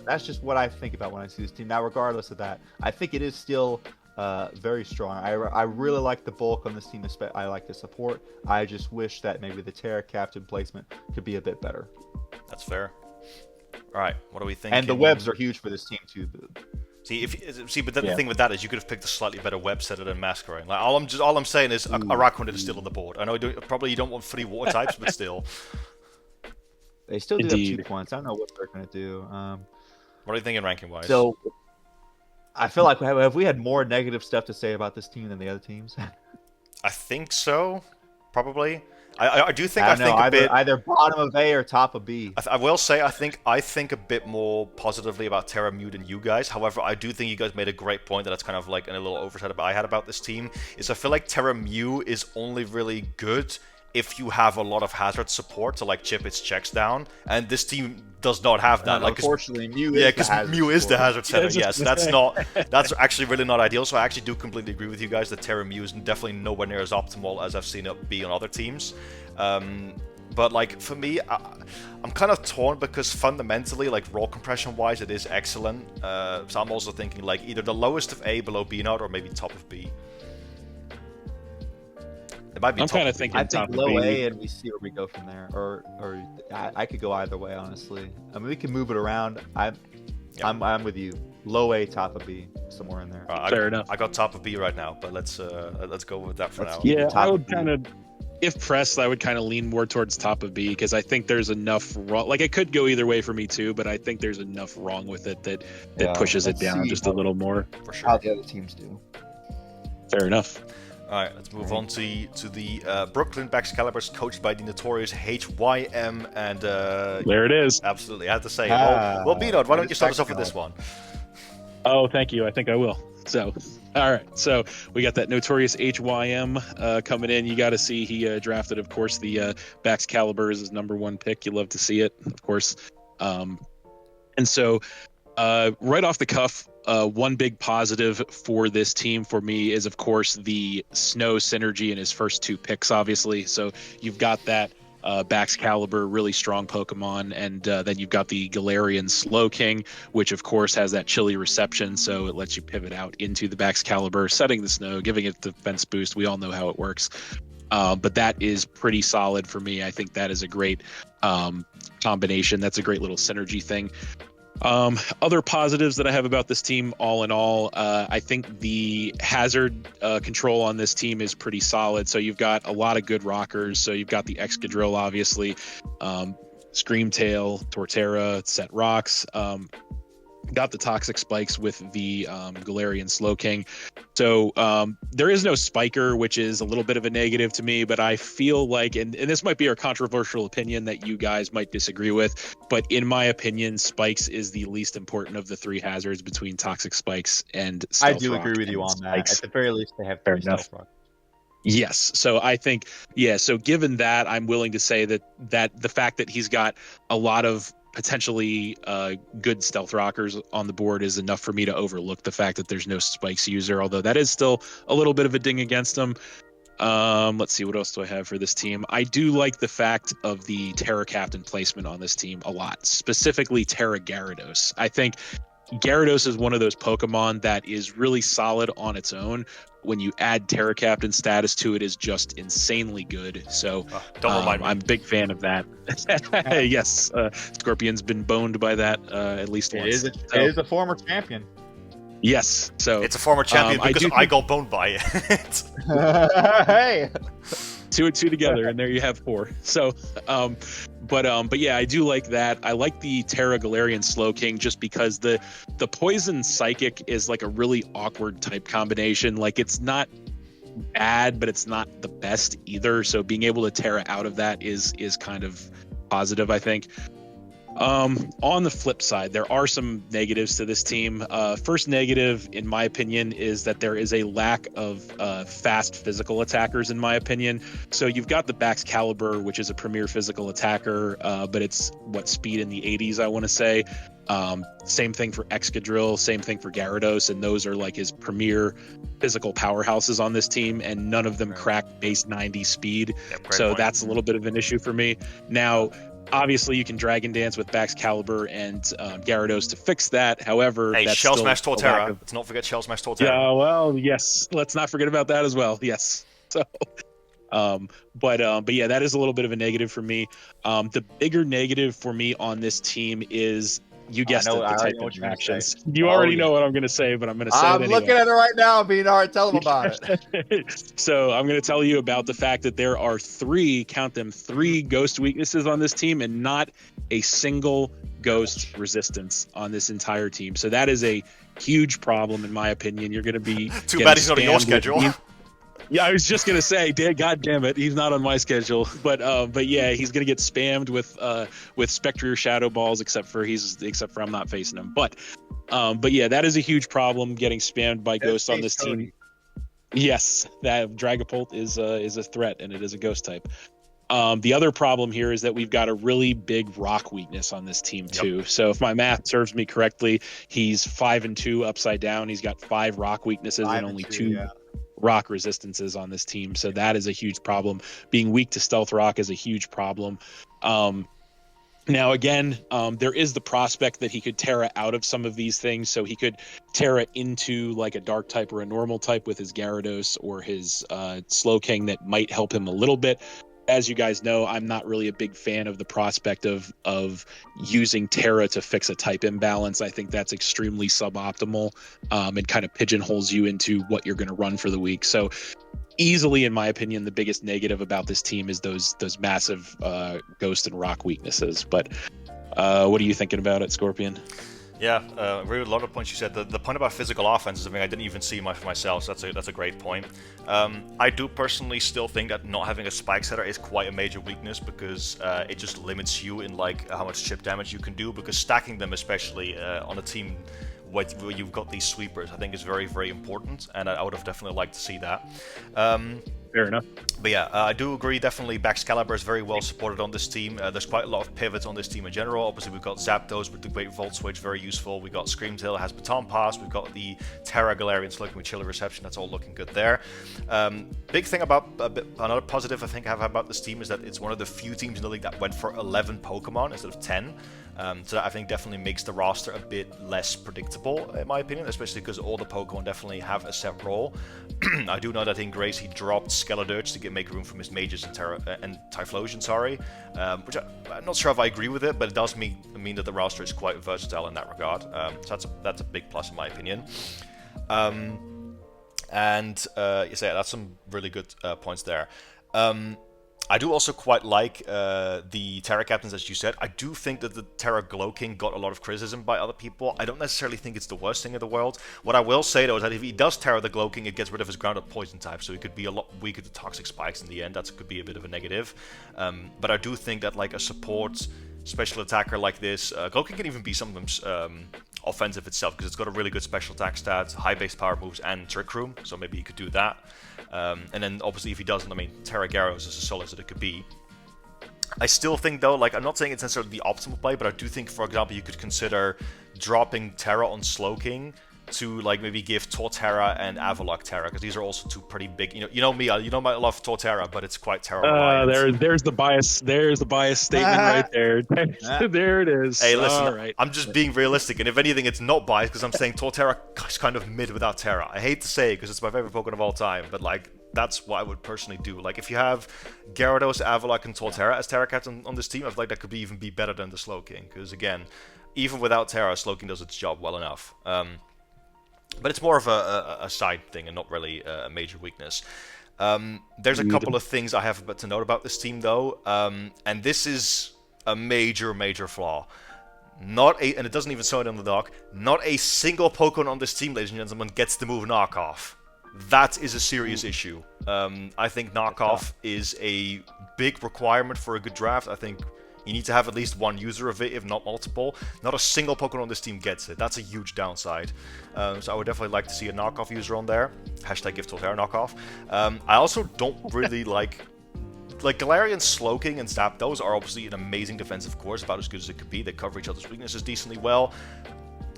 That's just what I think about when I see this team. Now, regardless of that, I think it is still very strong. I really like the bulk on this team. I like the support. I just wish that maybe the Terra Captain placement could be a bit better. That's fair. All right, what are we thinking? And the webs are huge for this team too. But then the thing with that is you could have picked a slightly better web setter than Masquerain. Like all I'm saying is Araquanid is still on the board. I know probably you don't want 3 water types, but still. They still do have 2 points. I don't know what they're gonna do. What are you thinking ranking wise? So I feel like have we had more negative stuff to say about this team than the other teams? I think so, probably. I do think either bottom of A or top of B. I will say I think a bit more positively about Terra Mew than you guys. However, I do think you guys made a great point that's kind of like a little oversight I had about this team. Is I feel like Terra Mew is only really good if you have a lot of hazard support to like chip its checks down, and this team does not have that. Like, unfortunately, Mew is the hazard setter. Yes, that's actually really not ideal. So I actually do completely agree with you guys that Terra Mew is definitely nowhere near as optimal as I've seen it be on other teams. But like for me, I'm kind of torn because fundamentally, like raw compression wise, it is excellent. So I'm also thinking like either the lowest of A below B-Nard or maybe top of B. It might be. I'm kind of thinking. I think low A, and we see where we go from there. Or I could go either way, honestly. I mean, we can move it around. I'm with you. Low A, top of B, somewhere in there. Fair enough. I got top of B right now, but let's go with that for now. Yeah, I would kind of, if pressed, I would kind of lean more towards top of B, because I think there's enough wrong. Like it could go either way for me too, but I think there's enough wrong with it that pushes it down just a little more. For sure. How the other teams do. Fair enough. All right, let's move on to the Brooklyn Baxcaliburs, coached by the notorious HYM, and there it is. Absolutely, I have to say. Well, B-Nard, why don't you start us off with this one? Oh, thank you. I think I will. So, all right. So we got that notorious HYM coming in. You got to see he drafted, of course, the Baxcaliburs as #1 pick. You love to see it, of course. And so right off the cuff, one big positive for this team for me is, of course, the Snow synergy in his first 2 picks, obviously. So you've got that Baxcalibur, really strong Pokemon, and then you've got the Galarian Slowking, which of course has that chilly reception, so it lets you pivot out into the Baxcalibur, setting the Snow, giving it the defense boost. We all know how it works. But that is pretty solid for me. I think that is a great combination. That's a great little synergy thing. Other positives that I have about this team, all in all, I think the hazard control on this team is pretty solid. So you've got a lot of good rockers. So you've got the Excadrill, obviously, Screamtail, Torterra, Set Rocks. Got the Toxic Spikes with the Galarian Slowking. So there is no Spiker, which is a little bit of a negative to me, but I feel like, and this might be a controversial opinion that you guys might disagree with, but in my opinion, Spikes is the least important of the 3 hazards between Toxic Spikes and Stealth I do Rock agree with you on Spikes. that. At the very least, they have 3 Stealth Rock. Yes. So I think, so given that, I'm willing to say that the fact that he's got a lot of potentially good stealth rockers on the board is enough for me to overlook the fact that there's no Spikes user, although that is still a little bit of a ding against him. Let's see, what else do I have for this team? I do like the fact of the Terra Captain placement on this team a lot, specifically Terra Gyarados. I think Gyarados is one of those Pokemon that is really solid on its own. When you add Terra Captain status to it, is just insanely good. So don't remind me. I'm a big fan of that. Yes, Scorpion's been boned by that at least once. It is a former champion. Yes, so it's a former champion because I got boned by it. Hey, two and two together, and there you have 4. So, but yeah, I do like that. I like the Terra Galarian Slowking just because the Poison Psychic is like a really awkward type combination. Like it's not bad, but it's not the best either. So being able to Terra out of that is kind of positive, I think. On the flip side, there are some negatives to this team. First negative, in my opinion, is that there is a lack of fast physical attackers, in my opinion. So you've got the Baxcalibur, which is a premier physical attacker, but it's speed in the 80s, I want to say. Same thing for Excadrill, same thing for Gyarados, and those are like his premier physical powerhouses on this team, and none of them crack base 90 speed. So that's a little bit of an issue for me. Now, obviously, you can Dragon Dance with Baxcalibur and Gyarados to fix that. However, hey, that's Shell still Smash Torterra. Let's not forget Shell Smash Torterra. Yeah, well, yes. Let's not forget about that as well. Yes. So, but yeah, that is a little bit of a negative for me. The bigger negative for me on this team is, you guessed it, the type of interactions. You already know what I'm going to say, but I'm going to say it anyway. I'm looking at it right now, B-Nard. Tell them about it. So I'm going to tell you about the fact that there are 3 ghost weaknesses on this team, and not a single ghost resistance on this entire team. So that is a huge problem, in my opinion. You're going to be too bad he's not on your schedule. Yeah, I was just gonna say, God damn it, he's not on my schedule. But yeah, he's gonna get spammed with Spectre Shadow Balls, except for I'm not facing him. But yeah, that is a huge problem, getting spammed by ghosts on this team. Yes, that Dragapult is a threat, and it is a ghost type. The other problem here is that we've got a really big rock weakness on this team too. Yep. So if my math serves me correctly, he's 5-2 upside down. He's got 5 rock weaknesses and only 2 rock resistances on this team. So that is a huge problem. Being weak to Stealth Rock is a huge problem. Now again, there is the prospect that he could Terra out of some of these things. So he could Terra into like a dark type or a normal type with his Gyarados or his Slowking that might help him a little bit. As you guys know, I'm not really a big fan of the prospect of using Terra to fix a type imbalance. I think that's extremely suboptimal, and kind of pigeonholes you into what you're going to run for the week. So easily, in my opinion, the biggest negative about this team is those massive ghost and rock weaknesses. But what are you thinking about it, Scorpion? Yeah, agree with a lot of points you said. The point about physical offense is something I didn't even see for myself, so that's a great point. I do personally still think that not having a spike setter is quite a major weakness, because it just limits you in like how much chip damage you can do, because stacking them, especially on a team where you've got these sweepers, I think is very, very important, and I would have definitely liked to see that. Fair enough. But yeah, I do agree, definitely Baxcalibur is very well supported on this team. There's quite a lot of pivots on this team in general. Obviously we've got Zapdos with the great Volt Switch, very useful. We've got Screamtail, has Baton Pass. We've got the Terra Galarian Slowking with Chilly Reception. That's all looking good there. Big thing about, another positive I think I have about this team is that it's one of the few teams in the league that went for 11 Pokemon instead of 10. So that I think definitely makes the roster a bit less predictable, in my opinion, especially because all the Pokemon definitely have a set role. I do know that in Grace he dropped Skeledirge to make room for his Mages and Typhlosion, which I'm not sure if I agree with it, but it does mean that the roster is quite versatile in that regard. So that's a big plus in my opinion. That's some really good points there. I do also quite like the Terra Captains, as you said. I do think that the Terra Glowking got a lot of criticism by other people. I don't necessarily think it's the worst thing in the world. What I will say, though, is that if he does Terra the Glowking, it gets rid of his grounded poison type, so he could be a lot weaker to Toxic Spikes in the end. That could be a bit of a negative. But I do think that like a support special attacker like this, Glowking can even be sometimes offensive itself, because it's got a really good special attack stat, high base power moves, and Trick Room, so maybe he could do that. And then obviously if he doesn't, I mean, Terra Gyarados is as solid as it could be. I still think though, like, I'm not saying it's necessarily the optimal play, but I do think, for example, you could consider dropping Terra on Slowking to like maybe give Torterra and Avalok Terra, because these are also two pretty big. You know me, you know I love Torterra, but it's quite Terra. There's the bias. There's the bias statement right there. There it is. Hey, listen, all right. I'm just being realistic, and if anything, it's not biased because I'm saying Torterra is kind of mid without Terra. I hate to say it because it's my favorite Pokemon of all time, but like that's what I would personally do. Like if you have Gyarados, Avalok, and Torterra as Terra Captain on this team, I feel like that could even be better than the Slowking, because again, even without Terra, Slowking does its job well enough. But it's more of a side thing and not really a major weakness. There's a couple of things I have to note about this team, though, and this is a major flaw. And it doesn't even show it on the dock, not a single Pokemon on this team, ladies and gentlemen, gets the move Knockoff. That is a serious issue. I think Knockoff is a big requirement for a good draft. I think you need to have at least one user of it, if not multiple. Not a single Pokemon on this team gets it. That's a huge downside. So I would definitely like to see a Knockoff user on there. Hashtag give Torterra Knockoff. I also don't really like Galarian, Slowking, and Zapdos are obviously an amazing defensive course, about as good as it could be. They cover each other's weaknesses decently well.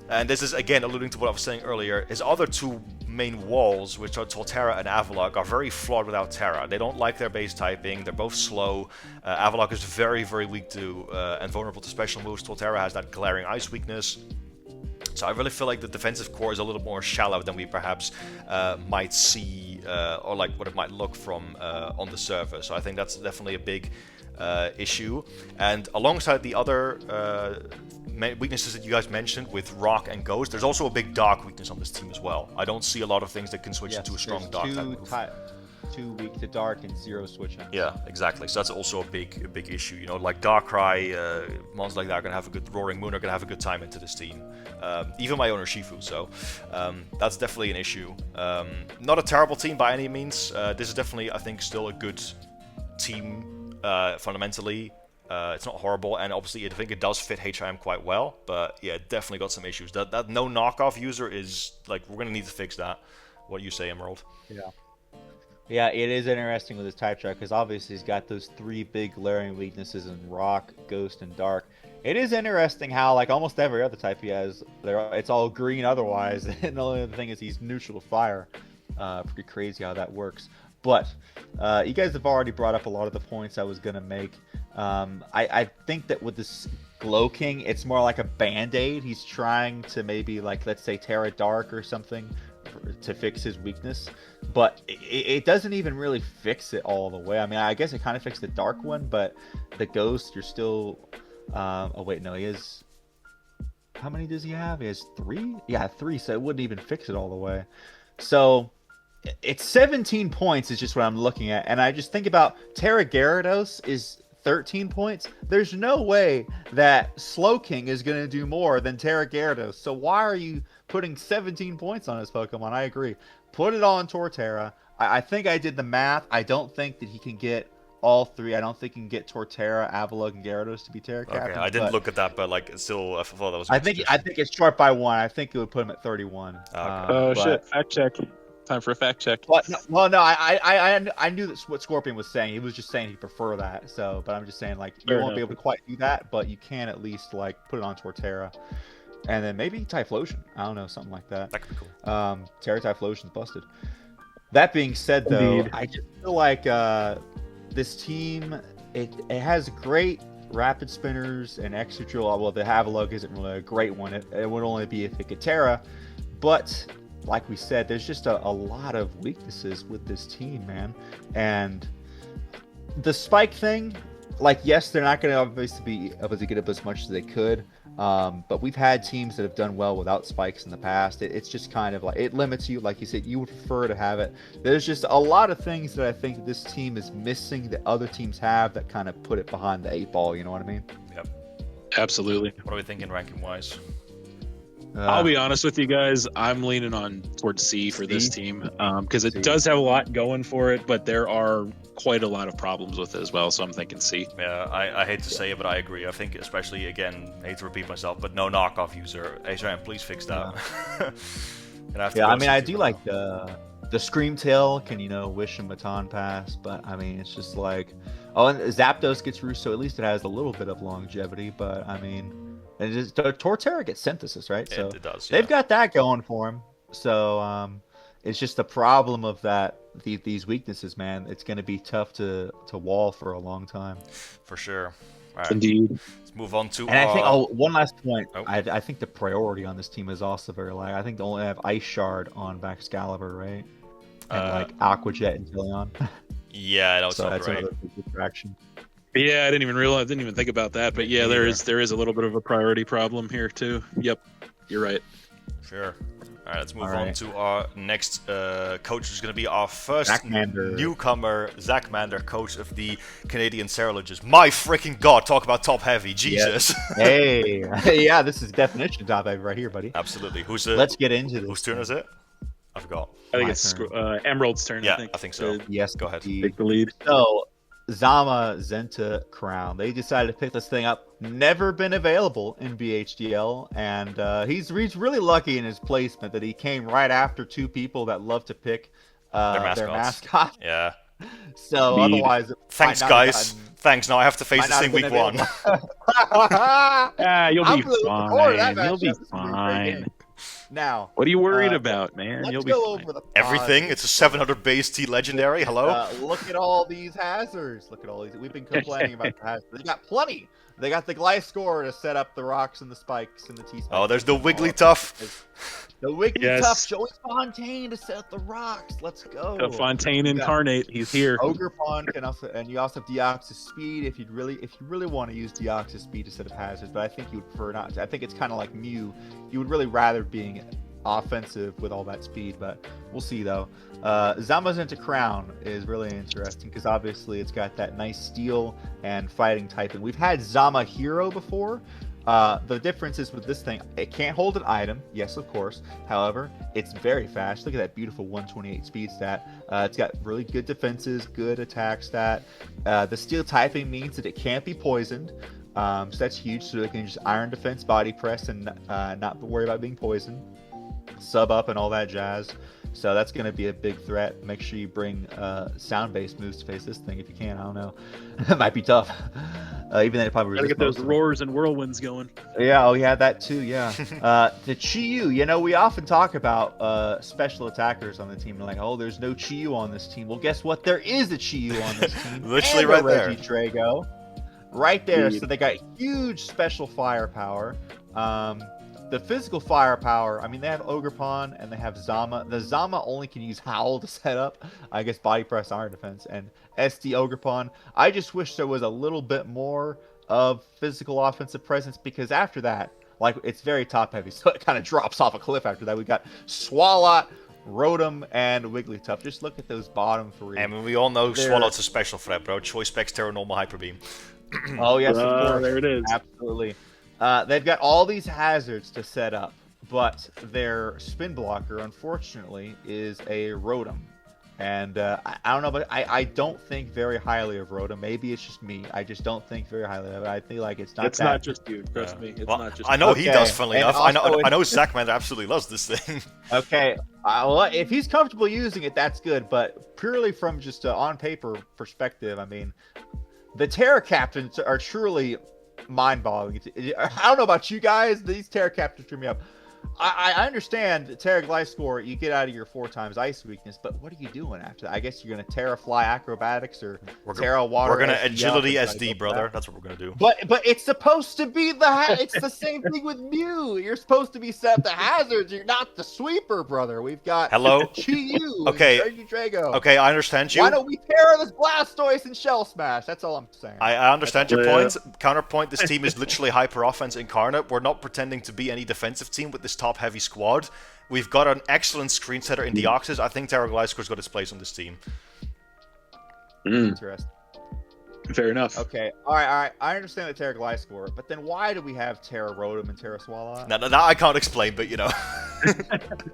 And this is, again, alluding to what I was saying earlier. His other two main walls, which are Torterra and Avalok, are very flawed without Terra. They don't like their base typing. They're both slow. Avalok is very weak to and vulnerable to special moves. Torterra has that Glaring Ice weakness. So I really feel like the defensive core is a little more shallow than we perhaps might see, or like what it might look from on the surface. So I think that's definitely a big issue. And alongside the other weaknesses that you guys mentioned with Rock and Ghost, there's also a big Dark weakness on this team as well. I don't see a lot of things that can switch into a strong Dark type move. Too weak to Dark and zero switching. Yeah, exactly. So that's also a big issue. You know, like Darkrai, monsters like that are gonna have a good Roaring Moon are gonna have a good time into this team. Even my owner Shifu. So that's definitely an issue. Not a terrible team by any means. This is definitely, I think, still a good team fundamentally. It's not horrible, and obviously I think it does fit HIM quite well. But yeah, definitely got some issues. That no knockoff user is like, we're gonna need to fix that. What do you say, Emerald? Yeah. Yeah, it is interesting with his type chart because obviously he's got those three big glaring weaknesses in Rock, Ghost, and Dark. It is interesting how, like almost every other type he has, it's all green otherwise, and the only other thing is he's neutral to fire. Pretty crazy how that works. But you guys have already brought up a lot of the points I was going to make. I think that with this Slowking, it's more like a band-aid. He's trying to maybe, like, let's say Terra Dark or something to fix his weakness, but it doesn't even really fix it all the way. I mean, I guess it kind of fixed the Dark one, but the Ghost, you're still oh wait, no, he has, how many does he have? He has 3? Yeah, 3, so it wouldn't even fix it all the way. So it's 17 points is just what I'm looking at, and I just think about Terra Gyarados is 13 points. There's no way that Slowking is going to do more than Terra Gyarados. So why are you putting 17 points on his Pokemon? I agree. Put it on Torterra. I think I did the math. I don't think that he can get all 3. I don't think he can get Torterra, Avalok, and Gyarados to be Terra Captain. Okay, I didn't look at that, but like, it's still, I thought that was. I think it's short by 1. I think it would put him at 31. Okay. Shit! Fact check. Time for a fact check. But, well, no, I knew that's what Scorpion was saying. He was just saying he'd prefer that. So, but I'm just saying, like, you won't be able to quite do that, but you can at least, like, put it on Torterra. And then maybe Typhlosion. I don't know, something like that. That could be cool. Terra Typhlosion's busted. That being said, though, indeed, I just feel like this team, it has great rapid spinners and extra drill. Well, the Avalok isn't really a great one. It would only be if it could Terra. But like we said, there's just a lot of weaknesses with this team, man. And the spike thing, like, yes, they're not going to obviously be able to get up as much as they could. But we've had teams that have done well without spikes in the past. It's just kind of like, it limits you. Like you said, you would prefer to have it. There's just a lot of things that I think this team is missing that other teams have that kind of put it behind the 8 ball. You know what I mean? Yep. Absolutely. What are we thinking ranking-wise? I'll be honest with you guys. I'm leaning on towards C for this team because it does have a lot going for it, but there are quite a lot of problems with it as well. So I'm thinking C. Yeah, I hate to say it, but I agree. I think, especially, again, I hate to repeat myself, but no knockoff user. HIM, please fix that. Yeah, I mean, I do like the Screamtail can, wish him baton pass, but I mean, it's just like, oh, and Zapdos gets Roost, so at least it has a little bit of longevity, but I mean, And Torterra gets Synthesis, right? So it does. They've got that going for him. So it's just the problem of that these weaknesses, man. It's going to be tough to wall for a long time. For sure. All right. Indeed. Let's move on to. And I think one last point. Oh. I think the priority on this team is also very light. I think they only have Ice Shard on Baxcalibur, right? And like Aqua Jet and Zillion. Yeah, that was so that's right. another big distraction. Yeah, I didn't even think about that. But yeah, there is a little bit of a priority problem here too. Yep, you're right. Sure. All right, let's move on to our next coach, who's going to be our first newcomer, Zach Mander, coach of the Canadian Ceruledges. My freaking god, talk about top heavy, Jesus. Yeah. Hey, yeah, this is definition top heavy right here, buddy. Absolutely. Let's get into this. Whose turn is it? I forgot. I think it's Emerald's turn. Yeah, I think so. Yes, go ahead. Take the lead. So, Zama Zenta Crown. They decided to pick this thing up. Never been available in BHDL, and he's really lucky in his placement that he came right after two people that love to pick their mascot. Yeah. So otherwise, thanks guys. Thanks. Now I have to face this thing week 1. You'll be fine. You'll be fine. Now, what are you worried about, man? You'll be fine. Everything. It's a 700 base T legendary. Hello. Look at all these hazards. Look at all these. We've been complaining about the hazards. They got plenty. They got the Gliscor to set up the rocks and the spikes and the T-spikes. Oh, there's the Wigglytuff. The Wigglytuff, Joey Fontaine to set up the rocks. Let's go. The Fontaine incarnate. He's here. Ogerpon can also, and you also have Deoxys Speed if you really want to use Deoxys Speed to set up hazards. But I think you would prefer not to. I think it's kind of like Mew. You would really rather being offensive with all that speed, but we'll see though. Zamazenta Crown is really interesting because obviously it's got that nice steel and fighting type, and we've had Zama Hero before. The difference is with this thing, it can't hold an item, yes of course, however it's very fast. Look at that beautiful 128 speed stat. It's got really good defenses, good attack stat. The steel typing means that it can't be poisoned, so that's huge, so it can just iron defense, body press, and not worry about being poisoned, sub up and all that jazz. So that's going to be a big threat. Make sure you bring sound-based moves to face this thing if you can. I don't know. It might be tough. Even then, it probably gotta get those roars and whirlwinds going. Yeah, oh yeah, that too. Yeah. The Chi-Yu. You know, we often talk about special attackers on the team. Like, oh, there's no Chi-Yu on this team. Well, guess what? There is a Chi-Yu on this team. Literally right there. Regidrago. Right there. So they got huge special firepower. The physical firepower, I mean, they have Ogerpon and they have Zama. The Zama only can use Howl to set up, I guess, Body Press, Iron Defense, and SD Ogerpon. I just wish there was a little bit more of physical offensive presence, because after that, like, it's very top heavy, so it kind of drops off a cliff after that. We got Swalot, Rotom, and Wigglytuff. Just look at those bottom three. I mean, we all know Swalot's a special threat, bro. Choice Specs, Terra Normal, Hyper Beam. Oh, yes, of course. There it is. Absolutely. They've got all these hazards to set up, but their spin blocker, unfortunately, is a Rotom. And I don't know, but I don't think very highly of Rotom. Maybe it's just me. I just don't think very highly of it. I feel like it's not. It's not just you. Trust me. It's not just. I know he does. Funnily enough, also, I know Zach Mander absolutely loves this thing. Okay, well, if he's comfortable using it, that's good. But purely from just on paper perspective, I mean, the Terra Captains are truly mind-boggling. I don't know about you guys, these Terra Captains drew me up. I understand Terra Gliscor, you get out of your 4x ice weakness, but what are you doing after that? I guess you're gonna Terra Fly Acrobatics or Terra Water. We're gonna Agility SD, brother. That's what we're gonna do. But it's supposed to be it's the same thing with Mew. You're supposed to be set the hazards. You're not the sweeper, brother. We've got Chi-Yu. Okay. Drago. Okay, I understand you. Why don't we Terra this Blastoise and Shell Smash? That's all I'm saying. I understand your point. Counterpoint: this team is literally hyper offense incarnate. We're not pretending to be any defensive team with this top heavy squad. We've got an excellent screen setter in Deoxys. I think Terra Gliscor's got its place on this team. Interesting. Fair enough. Okay, all right. I understand the Terra Gliscor, but then why do we have Terra Rotom and Terra Swalot? Now I can't explain, but you know.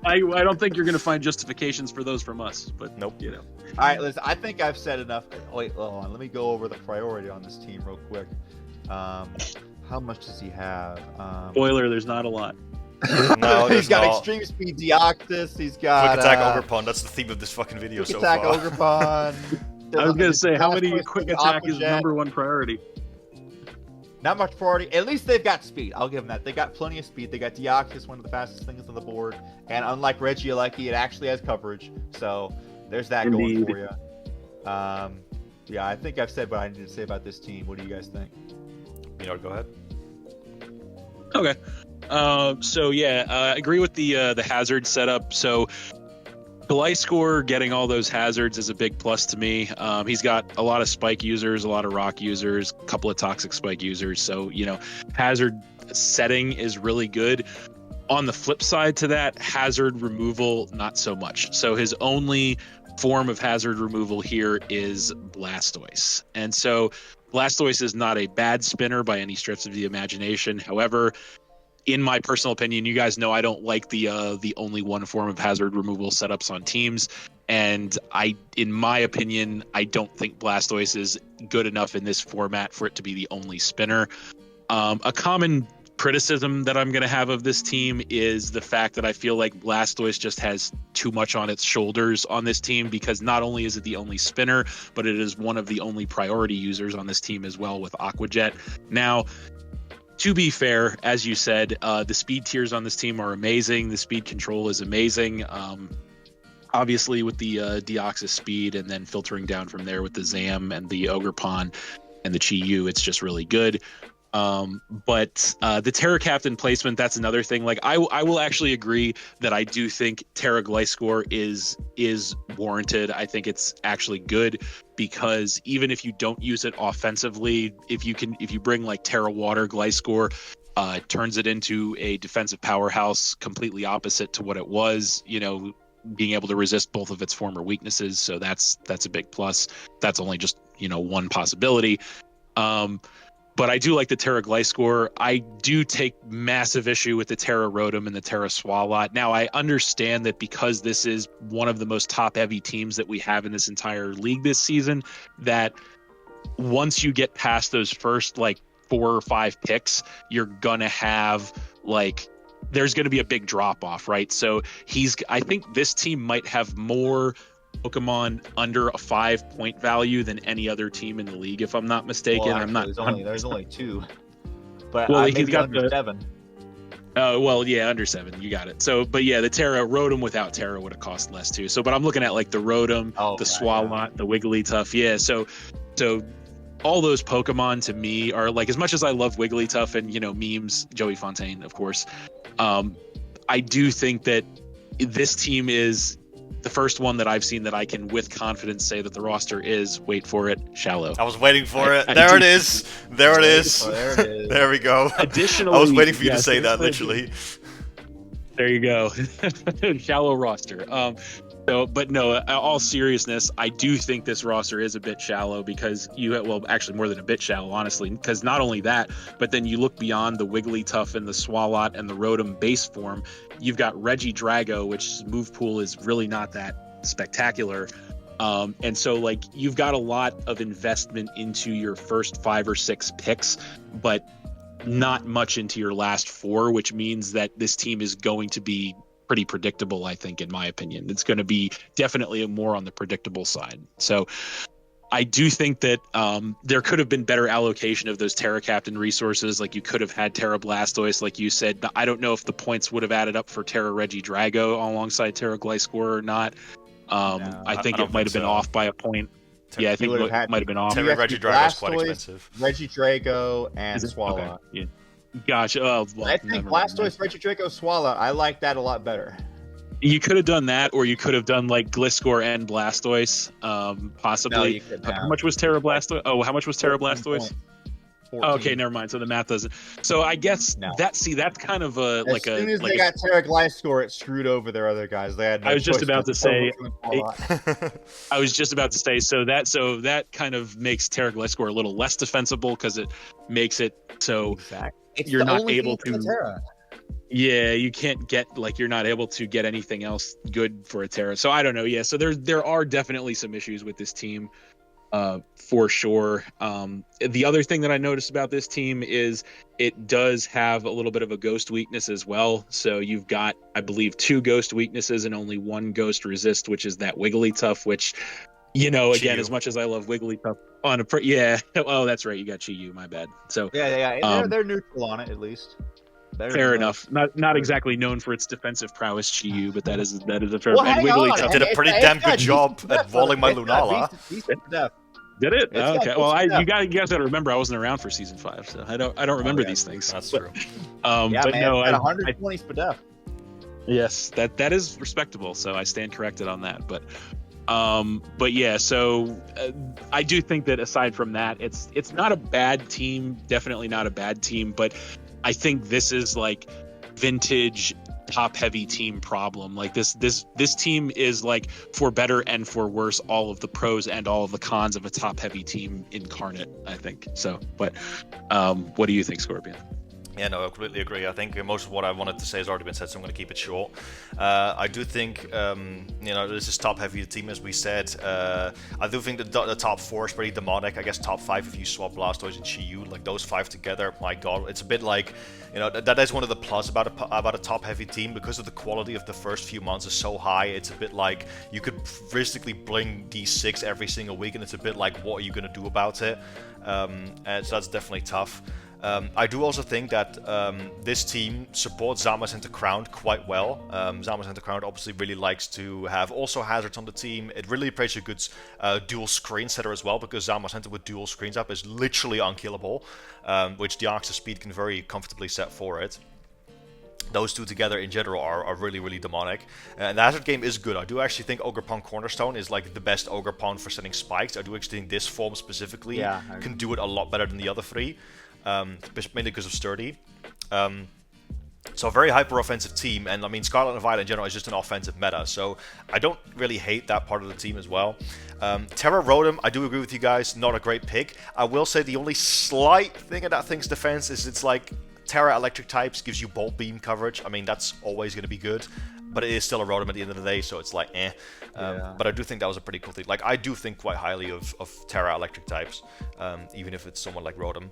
I don't think you're going to find justifications for those from us, but nope. You know. All right, listen, I think I've said enough. Wait, hold on. Let me go over the priority on this team real quick. How much does he have? Spoiler, there's not a lot. No, he's got extreme speed Deoxys. He's got quick attack Ogerpon. That's the theme of this fucking video so far. Quick attack Ogerpon. I was gonna say, how many quick attack is #1 priority? Not much priority. At least they've got speed. I'll give them that. They got plenty of speed. They got Deoxys, one of the fastest things on the board. And unlike Regieleki, it actually has coverage. So there's that going for you. Yeah, I think I've said what I need to say about this team. What do you guys think? B-Nard, go ahead. Okay. So yeah, I agree with the hazard setup. So Gliscor getting all those hazards is a big plus to me. He's got a lot of spike users, a lot of rock users, a couple of toxic spike users. So, hazard setting is really good. On the flip side to that, hazard removal, not so much. So his only form of hazard removal here is Blastoise. And so Blastoise is not a bad spinner by any stretch of the imagination. However, in my personal opinion, you guys know I don't like the only one form of hazard removal setups on teams. And in my opinion, I don't think Blastoise is good enough in this format for it to be the only spinner. A common criticism that I'm going to have of this team is the fact that I feel like Blastoise just has too much on its shoulders on this team, because not only is it the only spinner, but it is one of the only priority users on this team as well with Aqua Jet. Now, to be fair, as you said, the speed tiers on this team are amazing. The speed control is amazing. Obviously with the Deoxys speed, and then filtering down from there with the Zam and the Ogerpon and the Chi-Yu, it's just really good. But the Terra Captain placement, that's another thing. Like I will actually agree that I do think Terra Gliscor is warranted. I think it's actually good, because even if you don't use it offensively, if you bring like Terra Water Gliscor, turns it into a defensive powerhouse, completely opposite to what it was, being able to resist both of its former weaknesses. So that's a big plus. That's only just, one possibility. But I do like the Terra Gliscor. I do take massive issue with the Terra Rotom and the Terra Swalot. Now, I understand that because this is one of the most top-heavy teams that we have in this entire league this season, that once you get past those first, 4 or 5 picks, you're going to have, there's going to be a big drop-off, right? So I think this team might have more Pokemon under a 5-point value than any other team in the league, if I'm not mistaken. Well, actually, there's only 2, but he's got under 7. Oh, well, yeah, under 7, you got it. So, but yeah, the Terra Rotom without Terra would have cost less too. So, but I'm looking at the Rotom, the Swalot, the Wigglytuff. Yeah, so all those Pokemon to me are as much as I love Wigglytuff and memes, Joey Fontaine, of course. I do think that this team is the first one that I've seen that I can with confidence say that the roster is, wait for it, shallow. I was waiting for it. There it is. There it is. There we go. Additionally, I was waiting for you to say that, literally. There you go. Shallow roster. But no, all seriousness, I do think this roster is a bit shallow, because actually more than a bit shallow, honestly, because not only that, but then you look beyond the Wigglytuff and the Swalot and the Rotom base form, you've got Regidrago, which move pool is really not that spectacular. And so you've got a lot of investment into your first 5 or 6 picks, but not much into your last 4, which means that this team is going to be pretty predictable, I think, in my opinion. It's going to be definitely more on the predictable side. So I do think that there could have been better allocation of those Terra Captain resources. You could have had Terra Blastoise, like you said. I don't know if the points would have added up for Terra Regidrago alongside Terra Gliscor or not. I think it might have been off by a point. I think it might have been off. Terra Regidrago is quite expensive. Regidrago and Swalot. Okay. Yeah. Gotcha. I think Blastoise, Regidrago, Swalot. I like that a lot better. You could have done that, or you could have done Gliscor and Blastoise, possibly. No, how much was Terra Blastoise? Oh, how much was Terra Blastoise? Oh, okay, never mind. So the math doesn't. So I guess that's kind of a as soon as they got Terra Gliscor, it screwed over their other guys. They had. No I was just about to say. I was just about to say. So that kind of makes Terra Gliscor a little less defensible, because it makes it so you're not able to. Yeah, you can't get you're not able to get anything else good for a Terra. So I don't know. Yeah, so there are definitely some issues with this team. For sure. The other thing that I noticed about this team is it does have a little bit of a ghost weakness as well. So you've got, I believe, 2 ghost weaknesses and only 1 ghost resist, which is that Wigglytuff, which Again, Chi-Yu. as much as I love Wigglytuff on yeah. Oh, that's right. You got Chi-Yu. My bad. So Yeah. They're neutral on it at least. Better fair than enough. most. Not exactly known for its defensive prowess, Chi-Yu, but that is a fair. Well, and hang on. Wigglytuff Did a pretty It's damn got good job decent at depth, walling my it's got Lunala. decent depth. did it. It's got Okay. Well, decent you depth. guys got to remember, I wasn't around for season 5, so I don't remember these things. That's But, true. Yeah, but man, no, it's got I 120 spadef. yes, that is respectable. So I stand corrected on that. But yeah, so I do think that aside from that, it's not a bad team. Definitely not a bad team. But I think this is like vintage top heavy team problem. Like this team is like, for better and for worse, all of the pros and all of the cons of a top heavy team incarnate, I think. So, but what do you think, Scorpion? Yeah, no, I completely agree. I think most of what I wanted to say has already been said, so I'm going to keep it short. I do think, this is top-heavy team, as we said. I do think the top 4 is pretty demonic. I guess top 5 if you swap Blastoise and Chi-Yu, like those 5 together, my god. It's a bit like, that is one of the plus about a top-heavy team, because of the quality of the first few months is so high. It's a bit like you could realistically bring D6 every single week, and it's a bit like, what are you going to do about it? And so that's definitely tough. I do also think that this team supports Zamazenta Crowned quite well. Zamazenta Crowned obviously really likes to have also hazards on the team. It really plays a good dual screen setter as well, because Zamazenta with dual screens up is literally unkillable, which Deoxys Speed can very comfortably set for it. Those two together in general are really, really demonic. And the hazard game is good. I do actually think Ogerpon Cornerstone is like the best Ogerpon for setting spikes. I do actually think this form specifically can do it a lot better than the other 3. Mainly because of Sturdy. So a very hyper-offensive team, and I mean Scarlet and Violet in general is just an offensive meta, so I don't really hate that part of the team as well. Terra Rotom, I do agree with you guys, not a great pick. I will say the only slight thing in that thing's defense is it's like Terra Electric types gives you Bolt Beam coverage. I mean, that's always going to be good, but it is still a Rotom at the end of the day, so it's like, eh. But I do think that was a pretty cool thing. Like, I do think quite highly of Terra Electric types, even if it's someone like Rotom.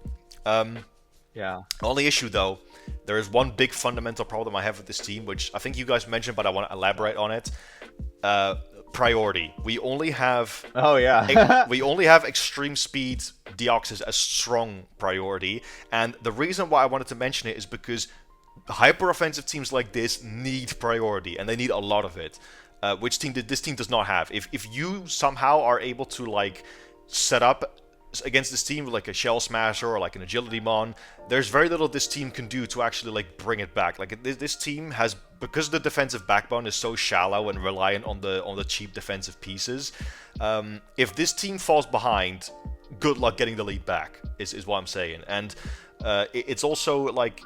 Only issue though, there is one big fundamental problem I have with this team, which I think you guys mentioned, but I want to elaborate on it. Priority. We only have we only have Extreme Speed Deoxys as strong priority, and the reason why I wanted to mention it is because hyper offensive teams like this need priority, and they need a lot of it. Which team this team does not have. If you somehow are able to like set up against this team like a Shell Smasher or like an Agility Mon, there's very little this team can do to actually like bring it back. Like this team has, because the defensive backbone is so shallow and reliant on the cheap defensive pieces, if this team falls behind, good luck getting the lead back is what I'm saying. And it's also like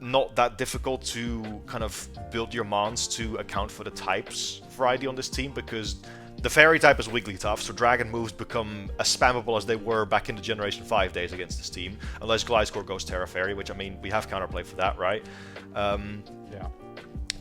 not that difficult to kind of build your mons to account for the types variety on this team, because the Fairy type is Wigglytuff, so Dragon moves become as spammable as they were back in the Generation 5 days against this team, unless Gliscor goes Terra Fairy, which, I mean, we have counterplay for that, right?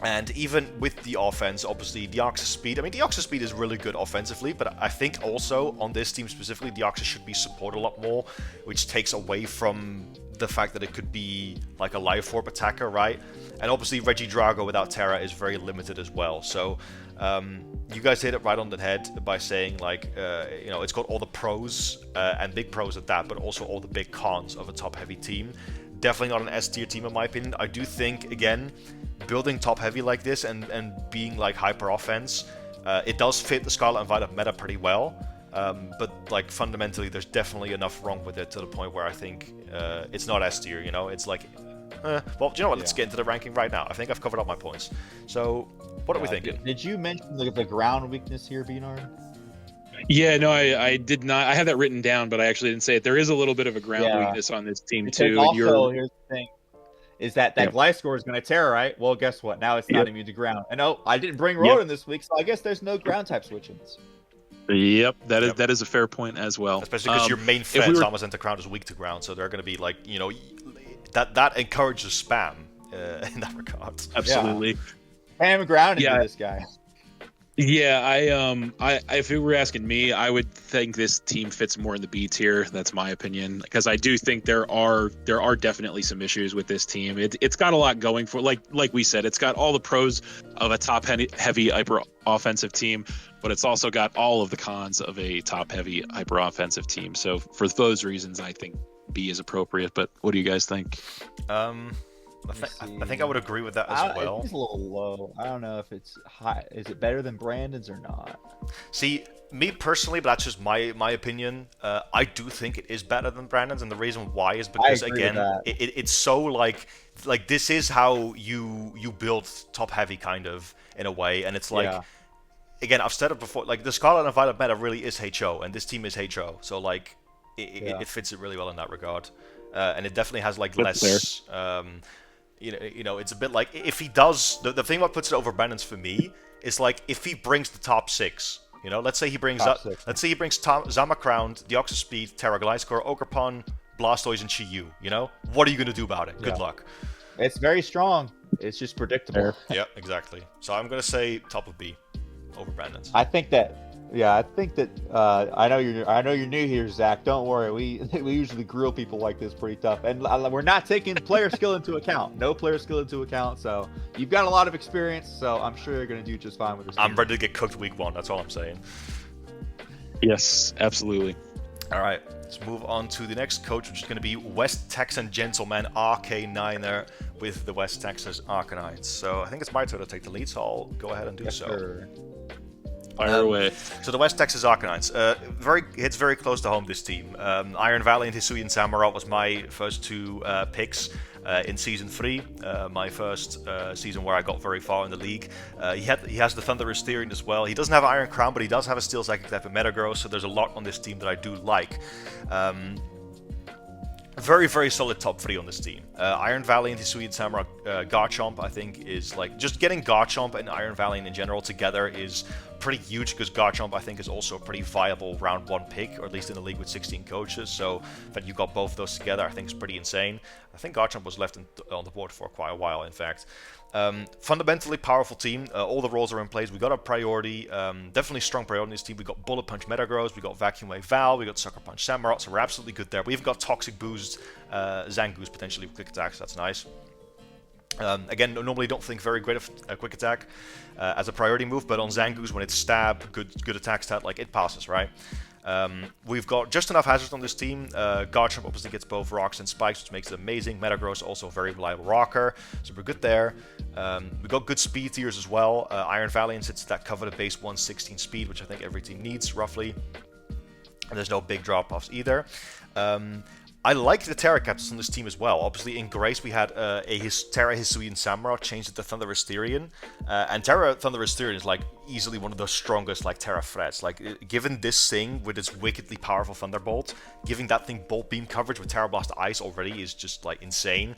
And even with the offense, obviously, Deoxys Speed, I mean, Deoxys Speed is really good offensively, but I think also on this team specifically, Deoxys should be supported a lot more, which takes away from the fact that it could be like a Life Orb attacker, right? And obviously, Regidrago without Terra is very limited as well, so you guys hit it right on the head by saying, like, it's got all the pros, and big pros at that, but also all the big cons of a top-heavy team. Definitely not an S-tier team, in my opinion. I do think, again, building top-heavy like this and being, like, hyper-offense, it does fit the Scarlet and Violet meta pretty well, but, like, fundamentally, there's definitely enough wrong with it to the point where I think it's not S-tier, It's like, well, do you know what? Let's get into the ranking right now. I think I've covered all my points. So, what are we thinking? Did you mention the ground weakness here, B-Nard? Yeah, no, I did not. I had that written down, but I actually didn't say it. There is a little bit of a ground weakness on this team, because too. Also, here's the thing, is that Gliscor is going to Terra, right? Well, guess what? Now it's not immune to ground. And I didn't bring Rotom this week, so I guess there's no ground type switch-ins. Yep, that is a fair point as well. Especially because your main threat, Zamazenta Crown, is weak to ground, so they're going to be like, that encourages spam in that regard. Absolutely. Spam ground into this guy. Yeah, I if you were asking me, I would think this team fits more in the B tier. That's my opinion, because I do think there are definitely some issues with this team. It's got a lot going for, like we said, it's got all the pros of a top heavy hyper offensive team, but it's also got all of the cons of a top-heavy, hyper-offensive team. So for those reasons, I think B is appropriate. But what do you guys think? I think I would agree with that as well. It's a little low. I don't know if it's high. Is it better than Brandon's or not? See, me personally, but that's just my opinion. I do think it is better than Brandon's, and the reason why is because again, it's so like this is how you build top heavy kind of in a way, and it's like again, I've said it before. Like the Scarlet and Violet meta really is HO, and this team is HO, so like it fits it really well in that regard, and it definitely has like less. You know, it's a bit like if he does the thing what puts it over Brandon's for me is like if he brings the top 6. You know, let's say he brings Zamacrown, Deoxyspeed, Terra Gliscor, Ogerpon, Blastoise, and Chi-Yu. You know, what are you gonna do about it? Good luck. It's very strong. It's just predictable. Yeah, exactly. So I'm gonna say top of B over Brandon's. I think that. I know you're new here, Zach. Don't worry. We usually grill people like this pretty tough, and we're not taking player skill into account. No player skill into account. So you've got a lot of experience. So I'm sure you're gonna do just fine with this. I'm ready to get cooked week 1. That's all I'm saying. Yes, absolutely. All right, let's move on to the next coach, which is going to be West Texan gentleman RK9er with the West Texas Arcanines. So I think it's my turn to take the lead, so I'll go ahead and do so. Sure. Fire away. So the West Texas Arcanines, hits very close to home, this team. Iron Valley and Hisuian Samurott was my first 2 picks in Season 3, my first season where I got very far in the league. He has the Thunderous Therian as well. He doesn't have Iron Crown, but he does have a Steel Psychic type of Metagross, so there's a lot on this team that I do like. Very, very solid top 3 on this team. Iron Valley and Hisuian Samurott, Garchomp, I think, is like just getting Garchomp and Iron Valley in general together is pretty huge because Garchomp, I think, is also a pretty viable round 1 pick, or at least in a league with 16 coaches. So that you got both those together, I think, is pretty insane. I think Garchomp was left on the board for quite a while, in fact. Fundamentally powerful team. All the roles are in place. We got a priority, definitely strong priority in this team. We got Bullet Punch Metagross, we got Vacuum Wave Val, we got Sucker Punch Samurott, so we're absolutely good there. We even got Toxic Boost Zangoose potentially with Quick Attack, so that's nice. Again, normally don't think very great of a Quick Attack as a priority move, but on Zangoose, when it's Stab, good attack stat, like it passes, right? We've got just enough hazards on this team. Garchomp obviously gets both rocks and spikes, which makes it amazing. Metagross also a very reliable rocker, so we're good there. We got good speed tiers as well. Iron Valiant sits at that coveted base 116 speed, which I think every team needs roughly. And there's no big drop-offs either. I like the Terra Captains on this team as well. Obviously, in Grace, we had Terra Hisuian Samurott changed it to Thunderous Therian. And Terra Thunderous Therian is like easily one of the strongest like Terra threats. Like, given this thing with its wickedly powerful Thunderbolt, giving that thing Bolt Beam coverage with Terra Blast Ice already is just like insane.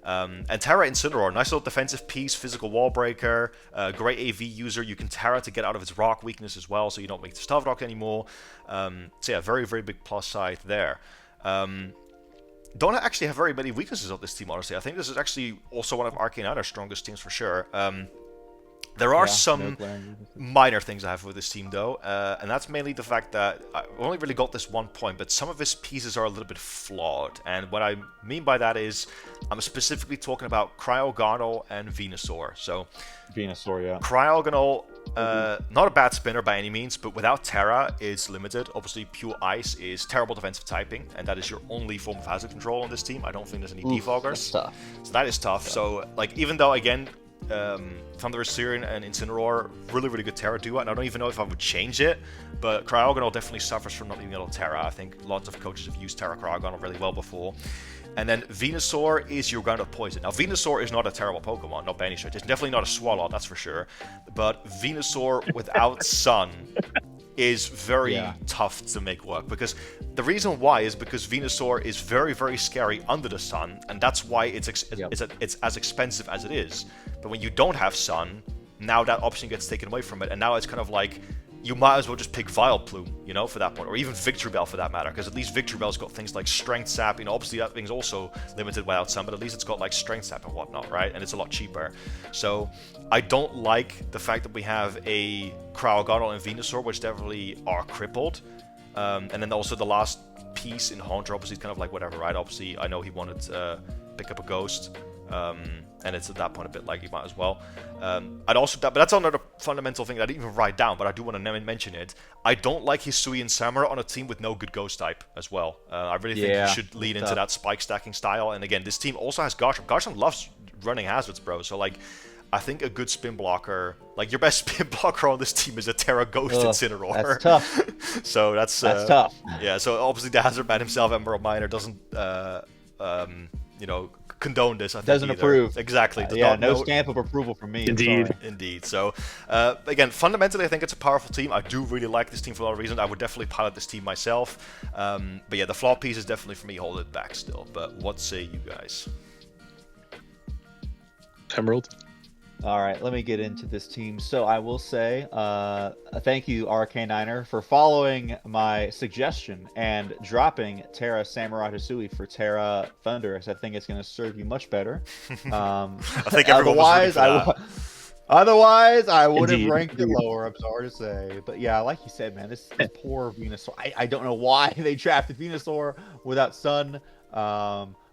And Terra Incineroar, nice little defensive piece, physical wall breaker, great AV user. You can Terra to get out of its rock weakness as well, so you don't make the Stealth Rock anymore. So yeah, very, very big plus side there. Don't actually have very many weaknesses on this team, honestly. I think this is actually also one of Arcanines' strongest teams for sure. There are some minor things I have with this team, though, and that's mainly the fact that I only really got this 1 point, but some of his pieces are a little bit flawed. And what I mean by that is, I'm specifically talking about Cryogonal and Venusaur. So, Venusaur, yeah. Cryogonal, not a bad spinner by any means, but without Terra, it's limited. Obviously, Pure Ice is terrible defensive typing, and that is your only form of hazard control on this team. I don't think there's any defoggers. That's tough. So that is tough. Yeah. So, like, even though, again, Thunderous Therian and Incineroar, really, really good Terra duo, and I don't even know if I would change it, but Cryogonal definitely suffers from not being able to Terra. I think lots of coaches have used Terra Cryogonal really well before. And then Venusaur is your grounded poison. Now, Venusaur is not a terrible Pokemon, not by any stretch. It's definitely not a Swallow, that's for sure. But Venusaur without Sun is very tough to make work, because the reason why is because Venusaur is very, very scary under the sun, and that's why it's as expensive as it is. But when you don't have Sun, now that option gets taken away from it, and now it's kind of like you might as well just pick Vileplume, you know, for that point, or even Victreebel for that matter, because at least Victreebel's got things like Strength Sap, you know, obviously that thing's also limited without Sun, but at least it's got like Strength Sap and whatnot, right? And it's a lot cheaper. So I don't like the fact that we have a Cryogonal and Venusaur, which definitely are crippled. And then also the last piece in Haunter, obviously, is kind of like whatever, right? Obviously, I know he wanted to pick up a Ghost. And it's at that point a bit like you might as well. I'd also, but that's another fundamental thing that I didn't even write down, but I do want to mention it. I don't like Hisui and Samura on a team with no good ghost type as well. I really think you should lean into that spike stacking style. And again, this team also has Garchomp. Garchomp loves running hazards, bro. So like, I think a good spin blocker, like your best spin blocker on this team is a Terra Ghost Incineroar. That's tough. So that's tough. Yeah, so obviously the Hazard Man himself, Emeraldminer, doesn't condone this. I think doesn't approve. Exactly. No stamp of approval from me. Indeed. So again, fundamentally, I think it's a powerful team. I do really like this team for a lot of reasons. I would definitely pilot this team myself. But yeah, the flaw piece is definitely for me hold it back still. But what say you guys? Emerald. All right, let me get into this team. So I will say thank you, Arcaniner, for following my suggestion and dropping Terra Samurai Hisui for Terra Thunderous. I think it's going to serve you much better. I think everyone was ready for that. Otherwise, I would have ranked it lower, I'm sorry to say. But yeah, like you said, man, this poor Venusaur. I don't know why they drafted Venusaur without Sun.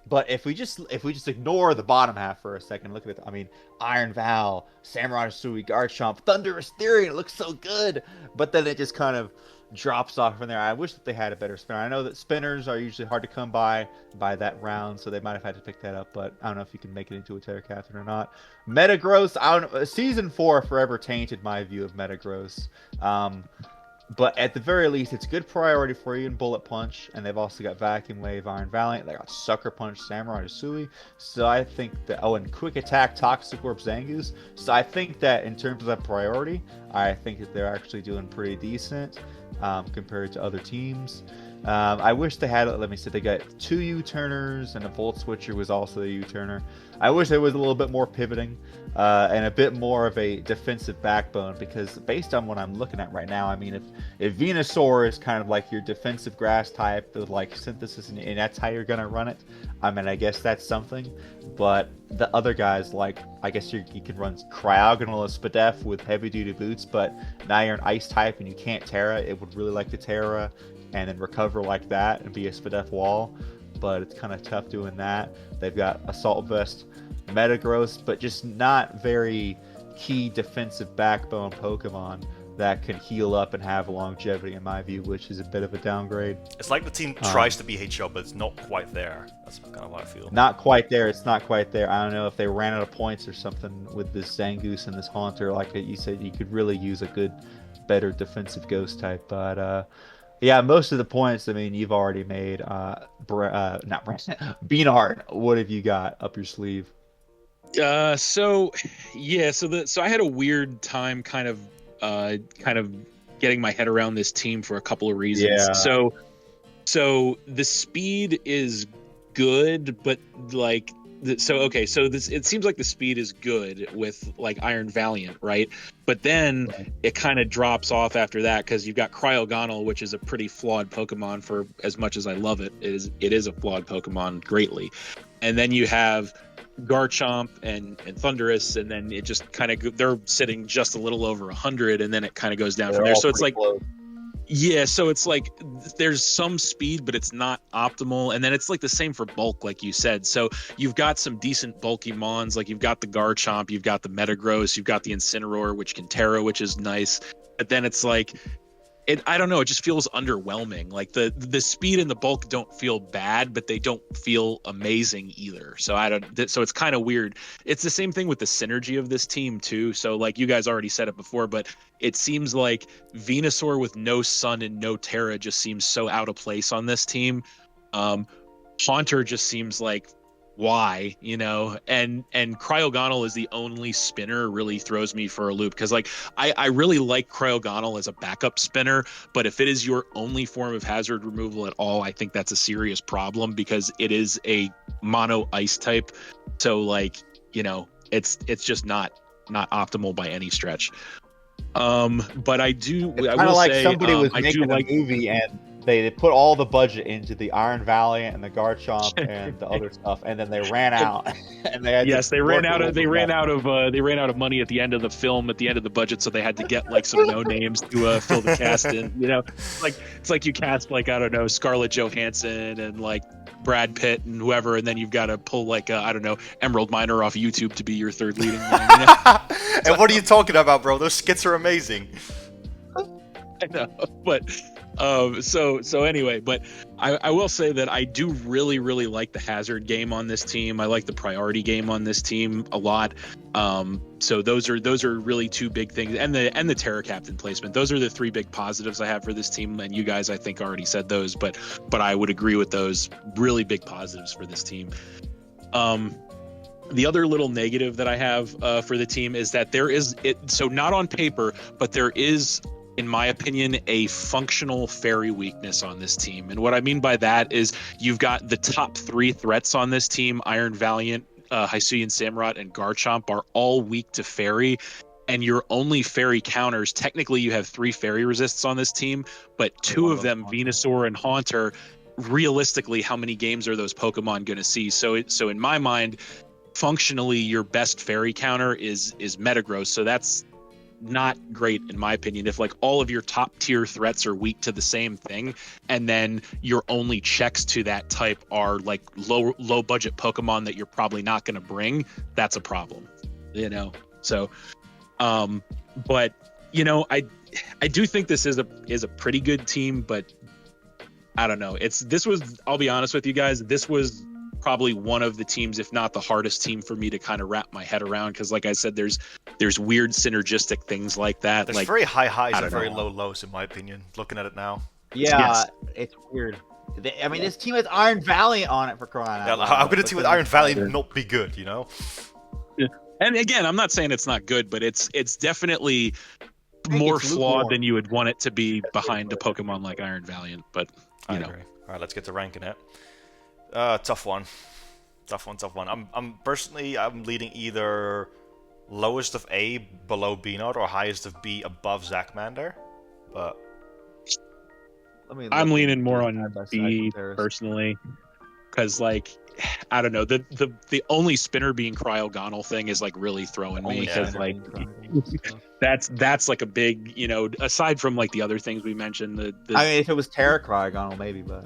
But if we just ignore the bottom half for a second, look at it. I mean, Iron Val, Samurai Hisui, Garchomp, Thunderous Theory. It looks so good, but then it just kind of drops off from there. I wish that they had a better spinner. I know that spinners are usually hard to come by that round, so they might have had to pick that up. But I don't know if you can make it into a Terracathin or not. Metagross, I don't know. Season 4 forever tainted my view of Metagross. But at the very least, it's good priority for you in Bullet Punch, and they've also got Vacuum Wave, Iron Valiant. They got Sucker Punch, Samurai Hisui. So I think that and Quick Attack, Toxic Orb, Zangoose. So I think that in terms of that priority, I think that they're actually doing pretty decent compared to other teams. I wish they had, let me see, they got 2 U-turners, and a Volt Switcher was also a U-turner. I wish there was a little bit more pivoting and a bit more of a defensive backbone, because based on what I'm looking at right now, I mean, if Venusaur is kind of like your defensive grass type with like synthesis, and that's how you're going to run it, I mean, I guess that's something. But the other guys, like, I guess you can run Cryogonal as Spadef with heavy-duty boots, but now you're an ice type and you can't Terra. It would really like to Terra and then recover like that and be a Spadef wall, but it's kind of tough doing that. They've got Assault Vest, Metagross, but just not very key defensive backbone Pokemon that can heal up and have longevity, in my view, which is a bit of a downgrade. It's like the team tries to be HO, but it's not quite there. That's kind of what I feel. Not quite there. It's not quite there. I don't know if they ran out of points or something with this Zangoose and this Haunter. Like you said, you could really use a good, better defensive ghost type, but yeah, most of the points, I mean, you've already made. Not Brandon, B-Nard, what have you got up your sleeve? So I had a weird time kind of getting my head around this team for a couple of reasons. Yeah. So the speed is good, but like, it seems like the speed is good with like Iron Valiant, right? But then it kind of drops off after that, because you've got Cryogonal, which is a pretty flawed Pokemon. For as much as I love it, it is a flawed Pokemon greatly. And then you have Garchomp and Thunderous, and then it just kind of, they're sitting just a little over 100, and then it kind of goes down from there. So it's like close. Yeah, so it's like there's some speed, but it's not optimal. And then it's like the same for bulk, like you said. So you've got some decent bulky mons, like you've got the Garchomp, you've got the Metagross, you've got the Incineroar, which can Terra, which is nice. But then it's like, I don't know, it just feels underwhelming. Like the speed and the bulk don't feel bad, but they don't feel amazing either. So so it's kind of weird. It's the same thing with the synergy of this team too. So like you guys already said it before, but it seems like Venusaur with no Sun and no Terra just seems so out of place on this team. Haunter just seems like, why, and Cryogonal is the only spinner, really throws me for a loop, because like I really like Cryogonal as a backup spinner, but if it is your only form of hazard removal at all, I think that's a serious problem, because it is a mono ice type. So like, it's just not optimal by any stretch. But I do, it's kind of like somebody was making a movie and they put all the budget into the Iron Valiant and the Garchomp and the other stuff, and then they ran out. And they had they ran out of money at the end of the film, at the end of the budget, so they had to get like some no names to fill the cast in. You know, it's like you cast like, I don't know, Scarlett Johansson and like Brad Pitt and whoever, and then you've got to pull like I don't know, Emeraldminer off YouTube to be your third leading man. You know? And what are you talking about, bro? Those skits are amazing. I know, but so anyway, but I will say that I do really like the hazard game on this team. I like the priority game on this team a lot. So those are really two big things, and the Terra Captain placement. Those are the three big positives I have for this team, and you guys I think already said those, but I would agree with those really big positives for this team. The other little negative that I have for the team is that so not on paper, but there is, in my opinion, a functional fairy weakness on this team. And what I mean by that is you've got the top three threats on this team, Iron Valiant, Hisuian Samurott, and Garchomp, are all weak to fairy. And your only fairy counters, technically you have 3 fairy resists on this team, but 2 of them, Venusaur and Haunter, realistically, how many games are those Pokemon going to see? So in my mind, functionally, your best fairy counter is Metagross. So that's not great in my opinion. If like all of your top tier threats are weak to the same thing, and then your only checks to that type are like low budget Pokemon that you're probably not going to bring, that's a problem, you know. So but you know, I do think this is a pretty good team, but I don't know. I'll be honest with you guys, this was probably one of the teams, if not the hardest team for me to kind of wrap my head around, because like I said, there's weird synergistic things like that. There's like very high highs and very low lows, in my opinion, looking at it now. Yeah, Yes. It's weird. I mean, this team has Iron Valiant on it, for crying out loud. How could a team with Iron Valiant not be good, you know? Yeah. And again, I'm not saying it's not good, but it's definitely more flawed than you would want it to be behind a Pokemon like Iron Valiant. But you know, agree. All right, let's get to ranking it. Tough one. I'm personally leading either lowest of A below B-Nard or highest of B above Zachmander, but I'm leaning more on B personally, because like, I don't know, the only spinner being Cryogonal thing is like really throwing me, because like that's like a big, you know, aside from like the other things we mentioned. I mean, if it was Terra Cryogonal, maybe, but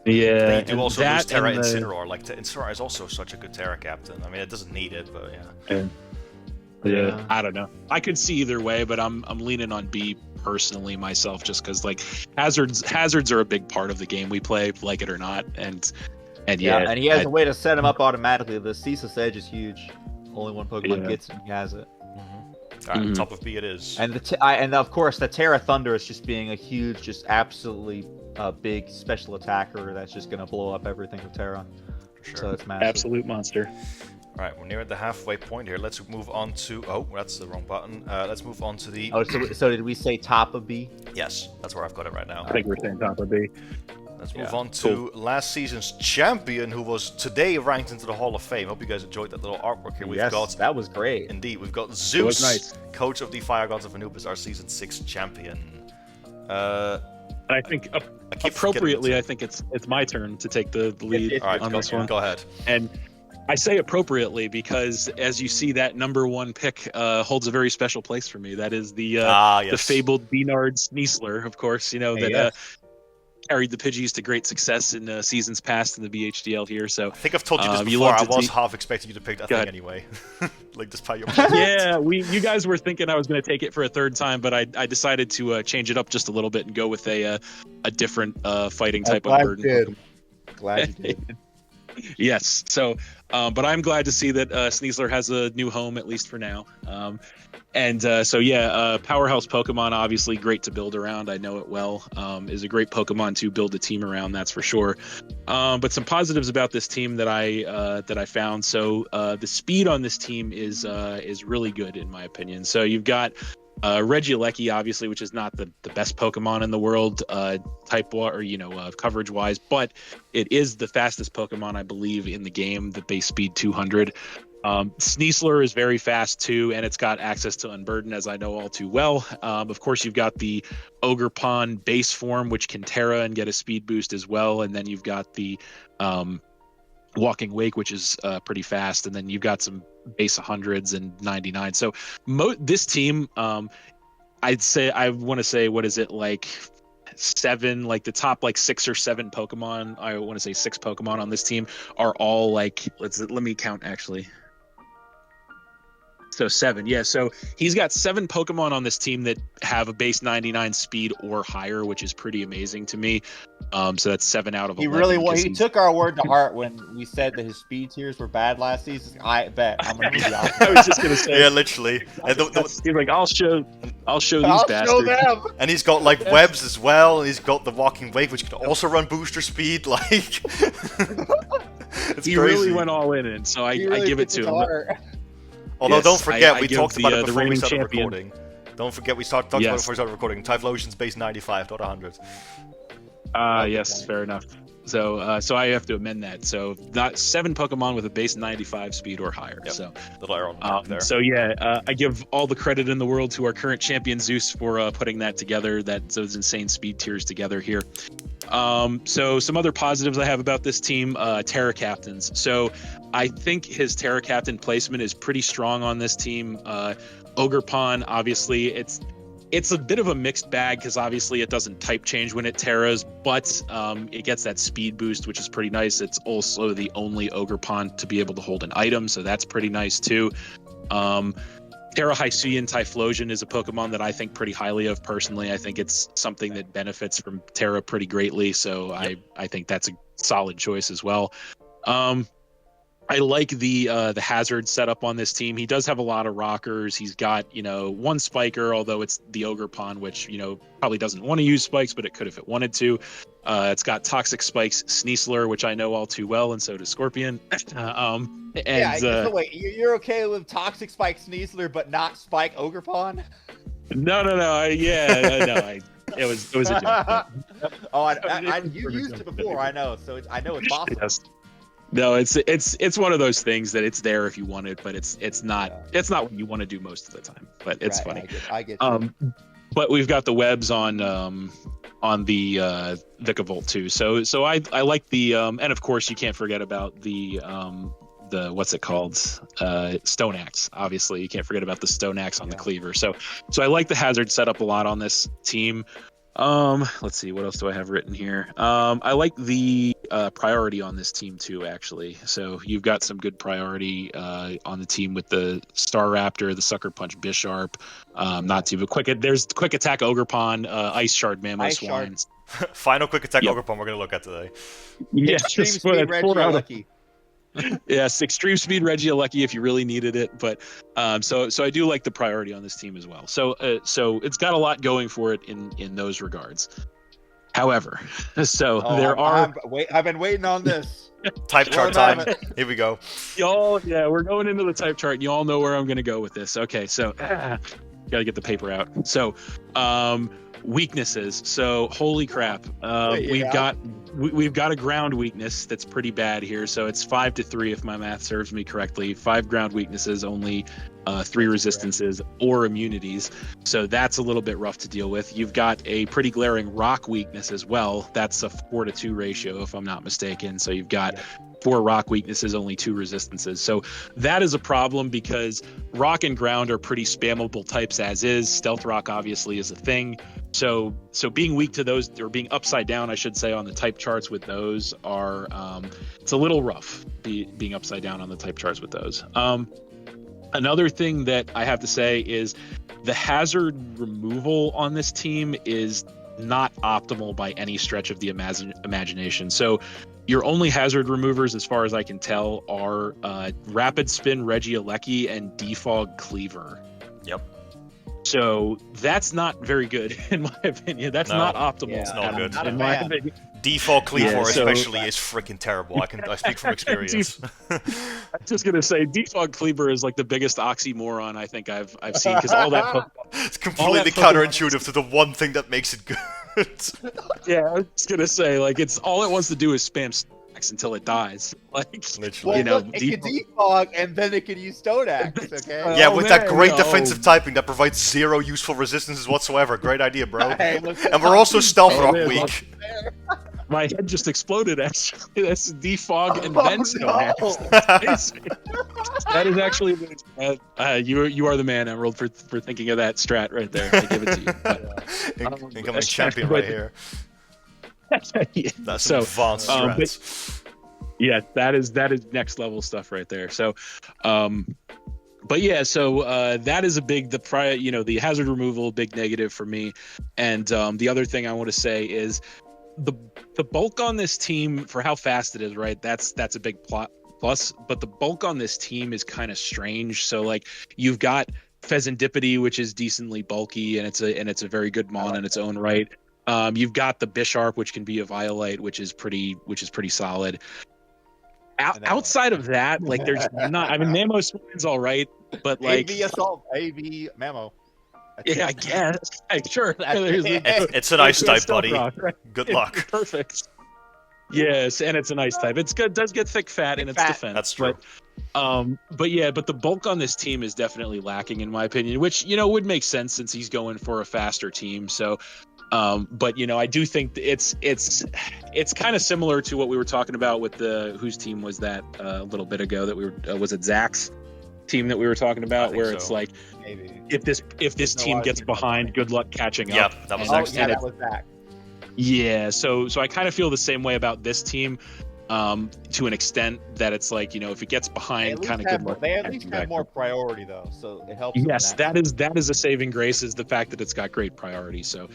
yeah, you do also lose Terra Incineroar. Like Incineroar is also such a good Terra Captain. I mean, it doesn't need it, but yeah. I don't know. I could see either way, but I'm leaning on B personally myself, just because like hazards are a big part of the game we play, like it or not, and yeah, and he has a way to set him up automatically. The Ceaseless Edge is huge. Only one Pokemon gets it, and he has it. All right, top of B it is. And and of course the Terra Thunder is just being a huge, just absolutely big special attacker that's just gonna blow up everything with Terra. For sure. So it's massive. Absolute monster. All right, we're near the halfway point here. Let's move on to... Oh, that's the wrong button. Let's move on to the... Oh, so did we say top of B? Yes, that's where I've got it right now. I think we're saying top of B. Let's move on to last season's champion, who was today ranked into the Hall of Fame. Hope you guys enjoyed that little artwork here. Yes, that was great. Indeed, we've got Zeus, nice. coach of the Fire Gods of Anubis, our season 6 champion. And I think appropriately, I think it's my turn to take the lead on this one. Go ahead. And I say appropriately because, as you see, that number 1 pick holds a very special place for me. That is the fabled B-Nard Sneasler, of course. You know that carried the Pidgeys to great success in seasons past in the BHDL here. So I think I've told you this before. I was half expecting you to pick that thing anyway. Like despite your yeah, you guys were thinking I was going to take it for a third time, but I decided to change it up just a little bit and go with a different fighting type of burden. Glad you did. Yes. So, but I'm glad to see that Sneasler has a new home, at least for now. Powerhouse Pokemon, obviously great to build around. I know it well. Is a great Pokemon to build a team around, that's for sure. But some positives about this team that I found. So the speed on this team is really good in my opinion. So you've got Regieleki, obviously, which is not the best Pokemon in the world, coverage wise, but it is the fastest Pokemon, I believe, in the game that base speed 200. Sneasler is very fast too, and it's got access to Unburden, as I know all too well. Of course, you've got the Ogerpon base form, which can Terra and get a speed boost as well, and then you've got the Walking Wake, which is pretty fast, and then you've got some base 100s and 99. So this team, I want to say, what is it, like 7, like the top like 6 or 7 Pokemon, I want to say 6 Pokemon on this team are all like, let me count actually. So 7, yeah. So he's got 7 Pokemon on this team that have a base 99 speed or higher, which is pretty amazing to me. So that's 7 out of 11. He took our word to heart when we said that his speed tiers were bad last season. I bet I'm gonna be the opposite. I was just gonna say, yeah, literally. And he's like, I'll show these bastards. Show them. And he's got like webs as well, and he's got the Walking Wake, which can also run booster speed. Like, it's he crazy. really went all in, and so I give it to him. Although, yes, don't forget, we talked about it the before we started champion. recording. Don't forget, we talked about it before we started recording. Typhlosion's base 95, not 100. Yes, fair enough. So I have to amend that. So not 7 Pokemon with a base 95 speed or higher. Yep. So little error on the map there. So yeah, I give all the credit in the world to our current champion Zeus for putting that together. Those insane speed tiers together here. So some other positives I have about this team, Terra Captains. So I think his Terra Captain placement is pretty strong on this team. Ogerpon, obviously, it's a bit of a mixed bag because obviously it doesn't type change when it Terras, but it gets that speed boost, which is pretty nice. It's also the only Ogerpon to be able to hold an item, so that's pretty nice too. Terra Hisuian Typhlosion is a Pokemon that I think pretty highly of personally. I think it's something that benefits from Terra pretty greatly, so I think that's a solid choice as well. I like the hazard setup on this team. He does have a lot of rockers. He's got, one spiker, although it's the Ogerpon, which, probably doesn't want to use spikes, but it could if it wanted to. It's got Toxic Spikes, Sneasler, which I know all too well, and so does Scorpion. So wait, you're okay with Toxic Spike Sneasler, but not Spike Ogerpon? No. It was a joke. You used it before, I know, so I know it's possible. Yes. No, it's one of those things that it's there if you want it, but it's not what you want to do most of the time. But it's funny. I get you. But we've got the webs on the Vikavolt too. So I like the and of course you can't forget about the what's it called? Stone Axe. Obviously, you can't forget about the Stone Axe on the cleaver. So I like the hazard setup a lot on this team. Let's see, what else do I have written here? I like the priority on this team too, actually. So you've got some good priority on the team with the Star Raptor, the Sucker Punch Bisharp, not too, but there's Quick Attack Ogerpon, Ice Shard Mamoswine. Final Quick Attack Ogerpon we're gonna look at today. Yes, Extreme Speed Regieleki. Yes, Extreme Speed Regieleki if you really needed it, but so I do like the priority on this team as well. So it's got a lot going for it in those regards. However, I've been waiting on this. Type chart time. Here we go. We're going into the type chart. You all know where I'm going to go with this. Okay, so gotta get the paper out. So weaknesses. So holy crap, we've got a ground weakness that's pretty bad here. So it's 5-3 if my math serves me correctly. 5 ground weaknesses, only 3 resistances or immunities. So that's a little bit rough to deal with. You've got a pretty glaring rock weakness as well. That's a 4-2 ratio if I'm not mistaken. So you've got 4 rock weaknesses, only 2 resistances. So that is a problem because rock and ground are pretty spammable types as is. Stealth rock obviously is a thing. So being weak to those, or being upside down, I should say, on the type charts with those are, it's a little rough being upside down on the type charts with those. Another thing that I have to say is the hazard removal on this team is not optimal by any stretch of the imagination. So your only hazard removers, as far as I can tell, are Rapid Spin Regieleki and Defog Cleaver. Yep. So that's not very good, in my opinion. That's not optimal. Yeah, it's not good. In my opinion. Default Cleaver especially is freaking terrible. I speak from experience. I was just gonna say, Defog Cleaver is like the biggest oxymoron I think I've seen, because all that it's completely counterintuitive to the one thing that makes it good. Yeah, I was just gonna say, like, it's all it wants to do is spam until it dies. Like, Literally. Well, know, look, it can defog, and then it can use Stoneaxe, okay? Yeah, Oh, with that man, great no. defensive typing that provides 0 useful resistances whatsoever. Great idea, bro. Hey, look, And we're also Stealth Oh, Rock man, weak. my head just exploded. Actually, that's defog and Oh, then no. Stoneaxe. That's amazing. That is actually you are the man, Emerald, for thinking of that strat right there. I give it to you. But, Incoming champion right here. Yeah, That's some advanced strats. yeah, that is next level stuff right there. So, but yeah, so that is a big the hazard removal, big negative for me. And the other thing I want to say is the bulk on this team for how fast it is, right? That's a big plus. But the bulk on this team is kind of strange. So like you've got Pheasantipity, which is decently bulky, and it's a very good mon in its own right. You've got the Bisharp, which can be a Violite, which is pretty solid. Outside of that, like there's not. I mean, Mamoswine's all right, but like AV Assault, AV Mamo. yeah, I guess. Sure. It's an ice type, buddy. Right? Good luck. Perfect. Yes, and it's an ice type. It's good. Does get thick fat in its defense. That's true. But the bulk on this team is definitely lacking, in my opinion, which would make sense since he's going for a faster team. So. But I do think it's kind of similar to what we were talking about with whose team was that a little bit ago that we were was it Zach's team that we were talking about where it's like Maybe. if this team gets behind, good luck catching up. Yep, that was Oh, yeah, that was Zach. Yeah, so I kind of feel the same way about this team, to an extent that it's like if it gets behind, kind of good luck. They at least have more priority though, so it helps. Yes, that is a saving grace, is the fact that it's got great priority. So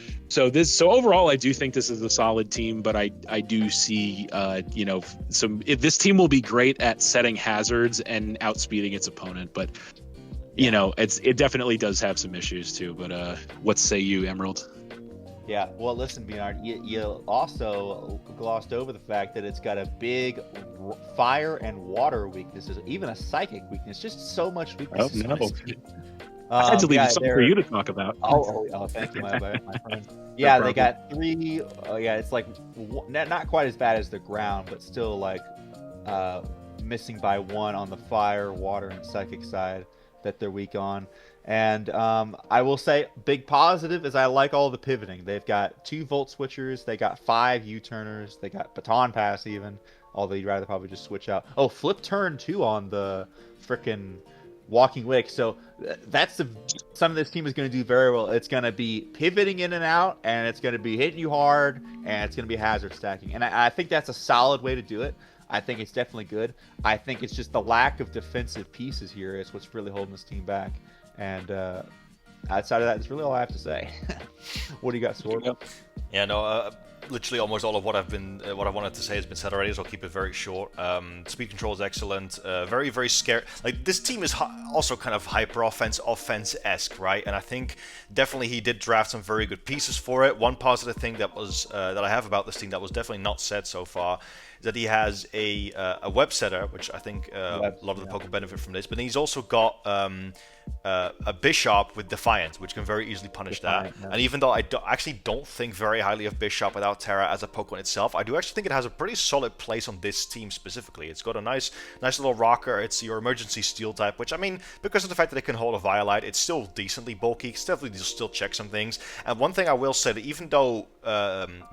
overall, I do think this is a solid team, but I do see this team will be great at setting hazards and outspeeding its opponent, but it definitely does have some issues too. But what say you, Emerald? Yeah, well, listen, B-Nard, you also glossed over the fact that it's got a big fire and water weaknesses, even a psychic weakness, just so much weakness. Oh, no. I had to leave something for you to talk about. Oh, thank you, my friend. Yeah, they got 3. It's like not quite as bad as the ground, but still like missing by 1 on the fire, water, and psychic side that they're weak on. And I will say, big positive is I like all the pivoting. They've got 2 Volt Switchers, they got 5 U-turners, they got Baton Pass even, although you'd rather probably just switch out. Oh, Flip Turn too on the frickin' Walking Wick. So that's some of this team is going to do very well. It's going to be pivoting in and out, and it's going to be hitting you hard, and it's going to be hazard stacking. And I think that's a solid way to do it. I think it's definitely good. I think it's just the lack of defensive pieces here is what's really holding this team back. And outside of that, that's really all I have to say. What do you got, Sword? Yeah, no, literally almost all of what I wanted to say has been said already, so I'll keep it very short. Speed control is excellent. Very, very scary. Like, this team is also kind of hyper offense-esque, right? And I think definitely he did draft some very good pieces for it. One positive thing that was that I have about this team that was definitely not said so far is that he has a web setter, which I think a lot of the Poké benefit from this. But then he's also got a Bisharp with Defiant, which can very easily punish that. Yeah. And even though I actually don't think very highly of Bisharp without Terra as a Pokemon itself, I do actually think it has a pretty solid place on this team specifically. It's got a nice little rocker. It's your emergency steel type, which, I mean, because of the fact that it can hold a Violite, it's still decently bulky. It's definitely still check some things. And one thing I will say, that even though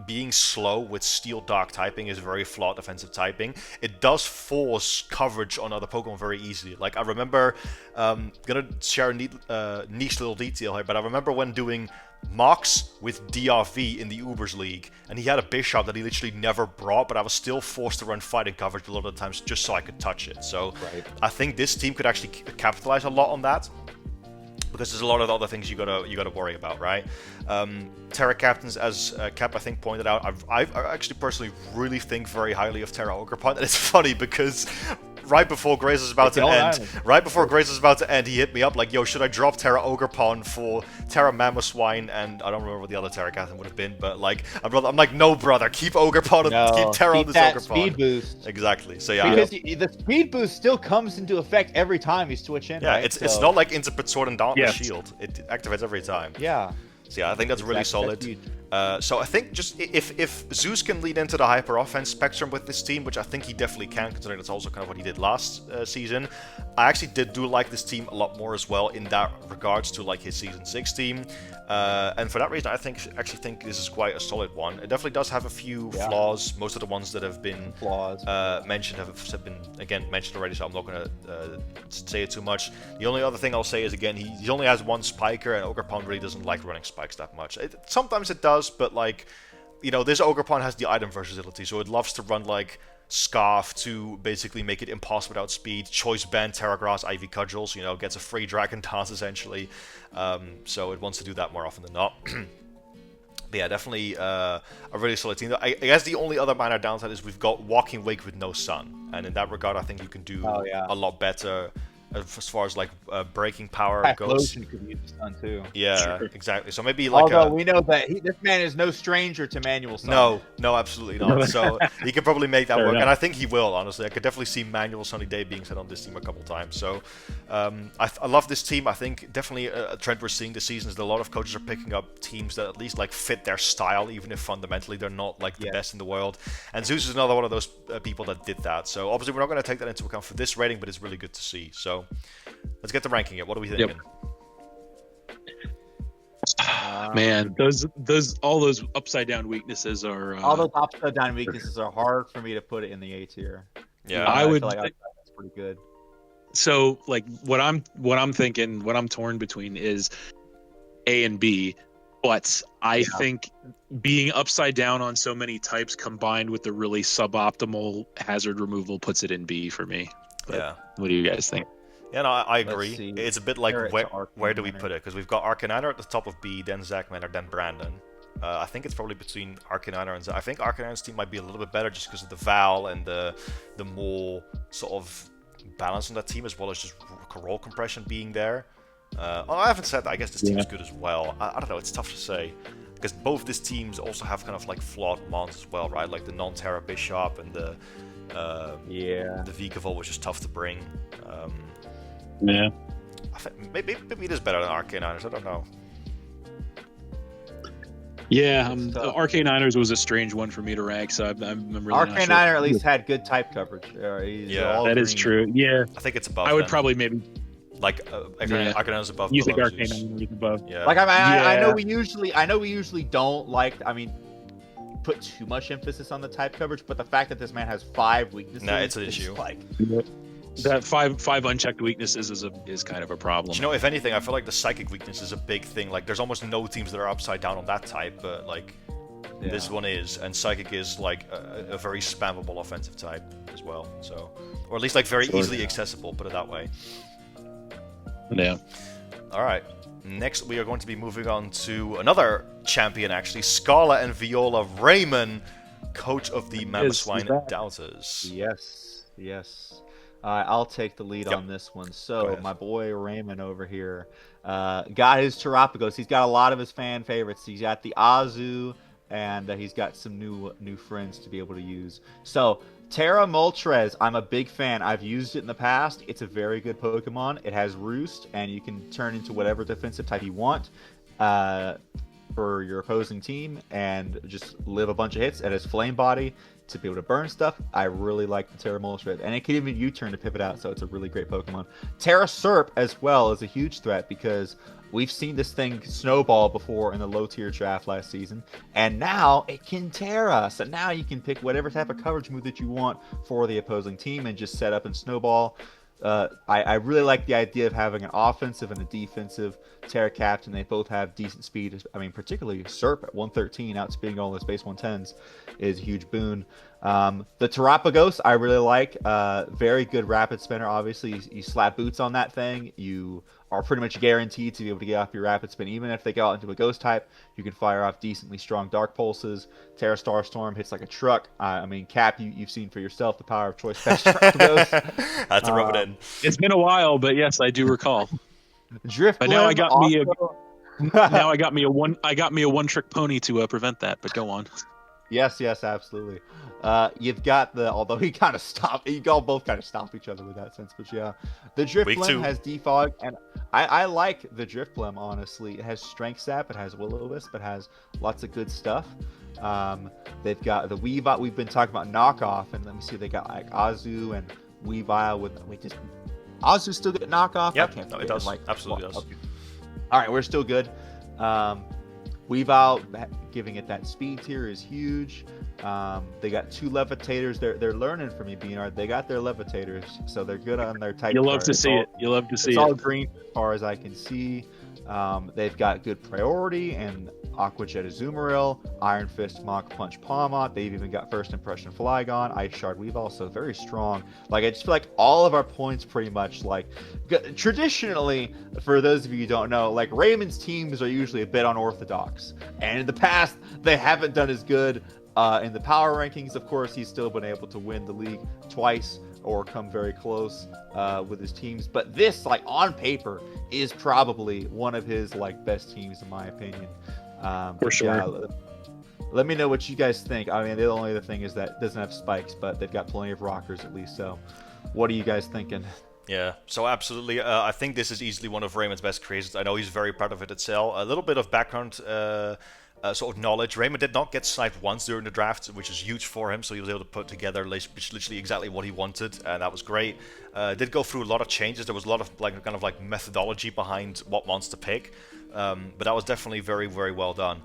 being slow with steel dark typing is very flawed defensive typing, it does force coverage on other Pokemon very easily. Like, I remember, gonna share a niche little detail here, but I remember when doing mocks with DRV in the Ubers League, and he had a Bisharp that he literally never brought, but I was still forced to run fighting coverage a lot of the times just so I could touch it. So I think this team could actually capitalize a lot on that, because there's a lot of other things you gotta worry about, right? Terra captains, as Cap I think pointed out, I actually personally really think very highly of Terra Ogerpon, and it's funny because right before Grace was about to end, he hit me up like, yo, should I drop Terra Ogerpon for Terra Mamoswine? And I don't remember what the other Terra captain would have been, but like, I'm like, no, brother, keep Ogerpon and keep Terra on this Ogerpon. Speed boost. Exactly. So yeah, because the speed boost still comes into effect every time you switch in. Yeah, right? it's not like Interpret Sword and Dauntless Shield. It activates every time. Yeah. So yeah, I think that's really solid. So I think just if Zeus can lead into the hyper offense spectrum with this team, which I think he definitely can, considering that's also kind of what he did last season. I actually do like this team a lot more as well in that regards to like his season 6 team, and for that reason I actually think this is quite a solid one. It definitely does have a few flaws. Most of the ones that have been mentioned have been again mentioned already, so I'm not going to say it too much. The only other thing I'll say is again he only has one spiker, and Ogerpon really doesn't like running spikes that much. Sometimes it does, but like, you know, this Ogerpon has the item versatility, so it loves to run like Scarf to basically make it impossible without speed, Choice Band, Terra Grass, Ivy Cudgels, you know, gets a free Dragon Dance essentially, so it wants to do that more often than not. But yeah, definitely a really solid team. I guess the only other minor downside is we've got Walking Wake with no sun, and in that regard I think you can do a lot better as far as like breaking power goes. Could use the sun too. Yeah, exactly. So maybe like although we know that this man is no stranger to manual sun. No, absolutely not. So he could probably make that work, and I think he will. Honestly, I could definitely see manual sunny day being set on this team a couple times. So I love this team. I think definitely a trend we're seeing this season is that a lot of coaches are picking up teams that at least like fit their style, even if fundamentally they're not like the best in the world. And Zeus is another one of those people that did that. So obviously we're not going to take that into account for this rating, but it's really good to see. So let's get to ranking it. What are we thinking? Man, all those upside down weaknesses are all those upside down weaknesses are hard for me to put it in the A tier. Yeah, I would. Feel like that's pretty good. So, like, what I'm thinking, what I'm torn between is A and B, but I think being upside down on so many types combined with the really suboptimal hazard removal puts it in B for me. But what do you guys think? Yeah, no, I agree. It's a bit like where do we put it? Because we've got Arcaniner at the top of B, then Zachmanor, then Brandon. I think it's probably between Arcaniner and I think Arcaniner's team might be a little bit better just because of the Val and the more sort of balance on that team, as well as just roll compression being there. I haven't said that. I guess this team is good as well. I don't know. It's tough to say because both these teams also have kind of like flawed mons as well, right? Like the non-Terra Bishop and the Vikavolt, which is tough to bring. I think maybe it is better than Arcaniners. I don't know. Yeah, Arcaniners was a strange one for me to rank, so I'm really not sure. Arcaniner at least had good type coverage. That is true. Yeah, I think it's above. I would probably maybe like Arcaniner's above. You think Arcaniner is above? Yeah. Like I know we usually don't like. I mean, put too much emphasis on the type coverage, but the fact that this man has 5 weaknesses, it's an issue. Like, that five unchecked weaknesses is kind of a problem. You know, if anything, I feel like the psychic weakness is a big thing. Like, there's almost no teams that are upside down on that type, but like this one is, and psychic is like a very spammable offensive type as well. So, or at least like very easily accessible. Put it that way. Yeah. All right. Next, we are going to be moving on to another champion, actually, Scarlet and Viola Raymond, coach of the Mamoswine Doubters. Yes. I'll take the lead on this one. So my boy Raymond over here got his Terapagos. He's got a lot of his fan favorites. He's got the Azu, and he's got some new friends to be able to use. So Terra Moltres, I'm a big fan. I've used it in the past. It's a very good Pokemon. It has Roost, and you can turn into whatever defensive type you want for your opposing team and just live a bunch of hits. It has Flame Body to be able to burn stuff. I really like the Terra Moltres, and it can even U-turn to pivot out, so it's a really great Pokemon. Terra Serp as well is a huge threat because we've seen this thing snowball before in the low-tier draft last season, and now it can Terra. So now you can pick whatever type of coverage move that you want for the opposing team and just set up and snowball. I really like the idea of having an offensive and a defensive Terra Captain. They both have decent speed. I mean, particularly Serp at 113, outspeeding all those base 110s, is a huge boon. The Terapagos I really like. Very good rapid spinner. Obviously, you slap boots on that thing, you are pretty much guaranteed to be able to get off your rapid spin. Even if they go out into a ghost type, you can fire off decently strong dark pulses. Terra Star Storm hits like a truck. I mean, Cap, you've seen for yourself the power of choice best Terapagos. Had to rub it in. It's been a while, but yes, I do recall. Drift. But now I got me a one trick pony to prevent that. But go on. Yes, absolutely. You've got although he kind of stopped, you all both kind of stop each other with that sense, but yeah. The Drifblim has Defog, and I like the Drifblim, honestly. It has Strength Sap, it has Will-O-Wisp, it has lots of good stuff. They've got the Weavile, we've been talking about knockoff, and let me see, they got like Azu and Weavile Azu still get knockoff? Yep, no, it does. Absolutely does. Okay. Alright, we're still good. Weavile, giving it that speed tier is huge. They got 2 levitators. They're learning from me, B-Nard. They got their levitators, so they're good on their type. You'll love to see it. You'll love to see it. It's all green as far as I can see. They've got good priority and Aqua Jet Azumarill, Iron Fist, Mach Punch Palmot. They've even got First Impression Flygon, Ice Shard Weavile, so very strong. Like, I just feel like all of our points pretty much, like, traditionally, for those of you who don't know, like, Raymond's teams are usually a bit unorthodox. And in the past, they haven't done as good in the power rankings. Of course, he's still been able to win the league twice or come very close with his teams. But this, like, on paper, is probably one of his, like, best teams, in my opinion. For sure. Yeah, let me know what you guys think. I mean, the only other thing is that it doesn't have spikes, but they've got plenty of rockers at least. So what are you guys thinking? Yeah, so absolutely. I think this is easily one of Raymond's best creations. I know he's very proud of it itself. A little bit of background sort of knowledge. Raymond did not get sniped once during the draft, which is huge for him, so he was able to put together literally exactly what he wanted, and that was great. Did go through a lot of changes. There was a lot of kind of methodology behind what monster to pick, but that was definitely very, very well done.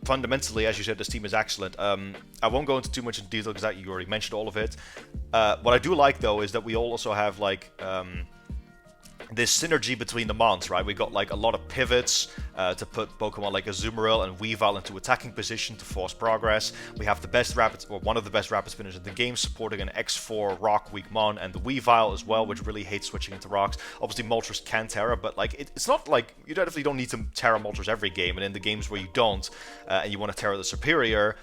Fundamentally, as you said, this team is excellent. I won't go into too much in detail because you already mentioned all of it. What I do like, though, is that we also have this synergy between the mons, right? We got a lot of pivots to put Pokemon like Azumarill and Weavile into attacking position to force progress. We have the best one of the best rapid spinners in the game, supporting an X4 rock weak mon and the Weavile as well, which really hates switching into rocks. Obviously, Moltres can Terra, but it's not like you definitely don't need to Terra Moltres every game. And in the games where you don't and you want to Terra the superior,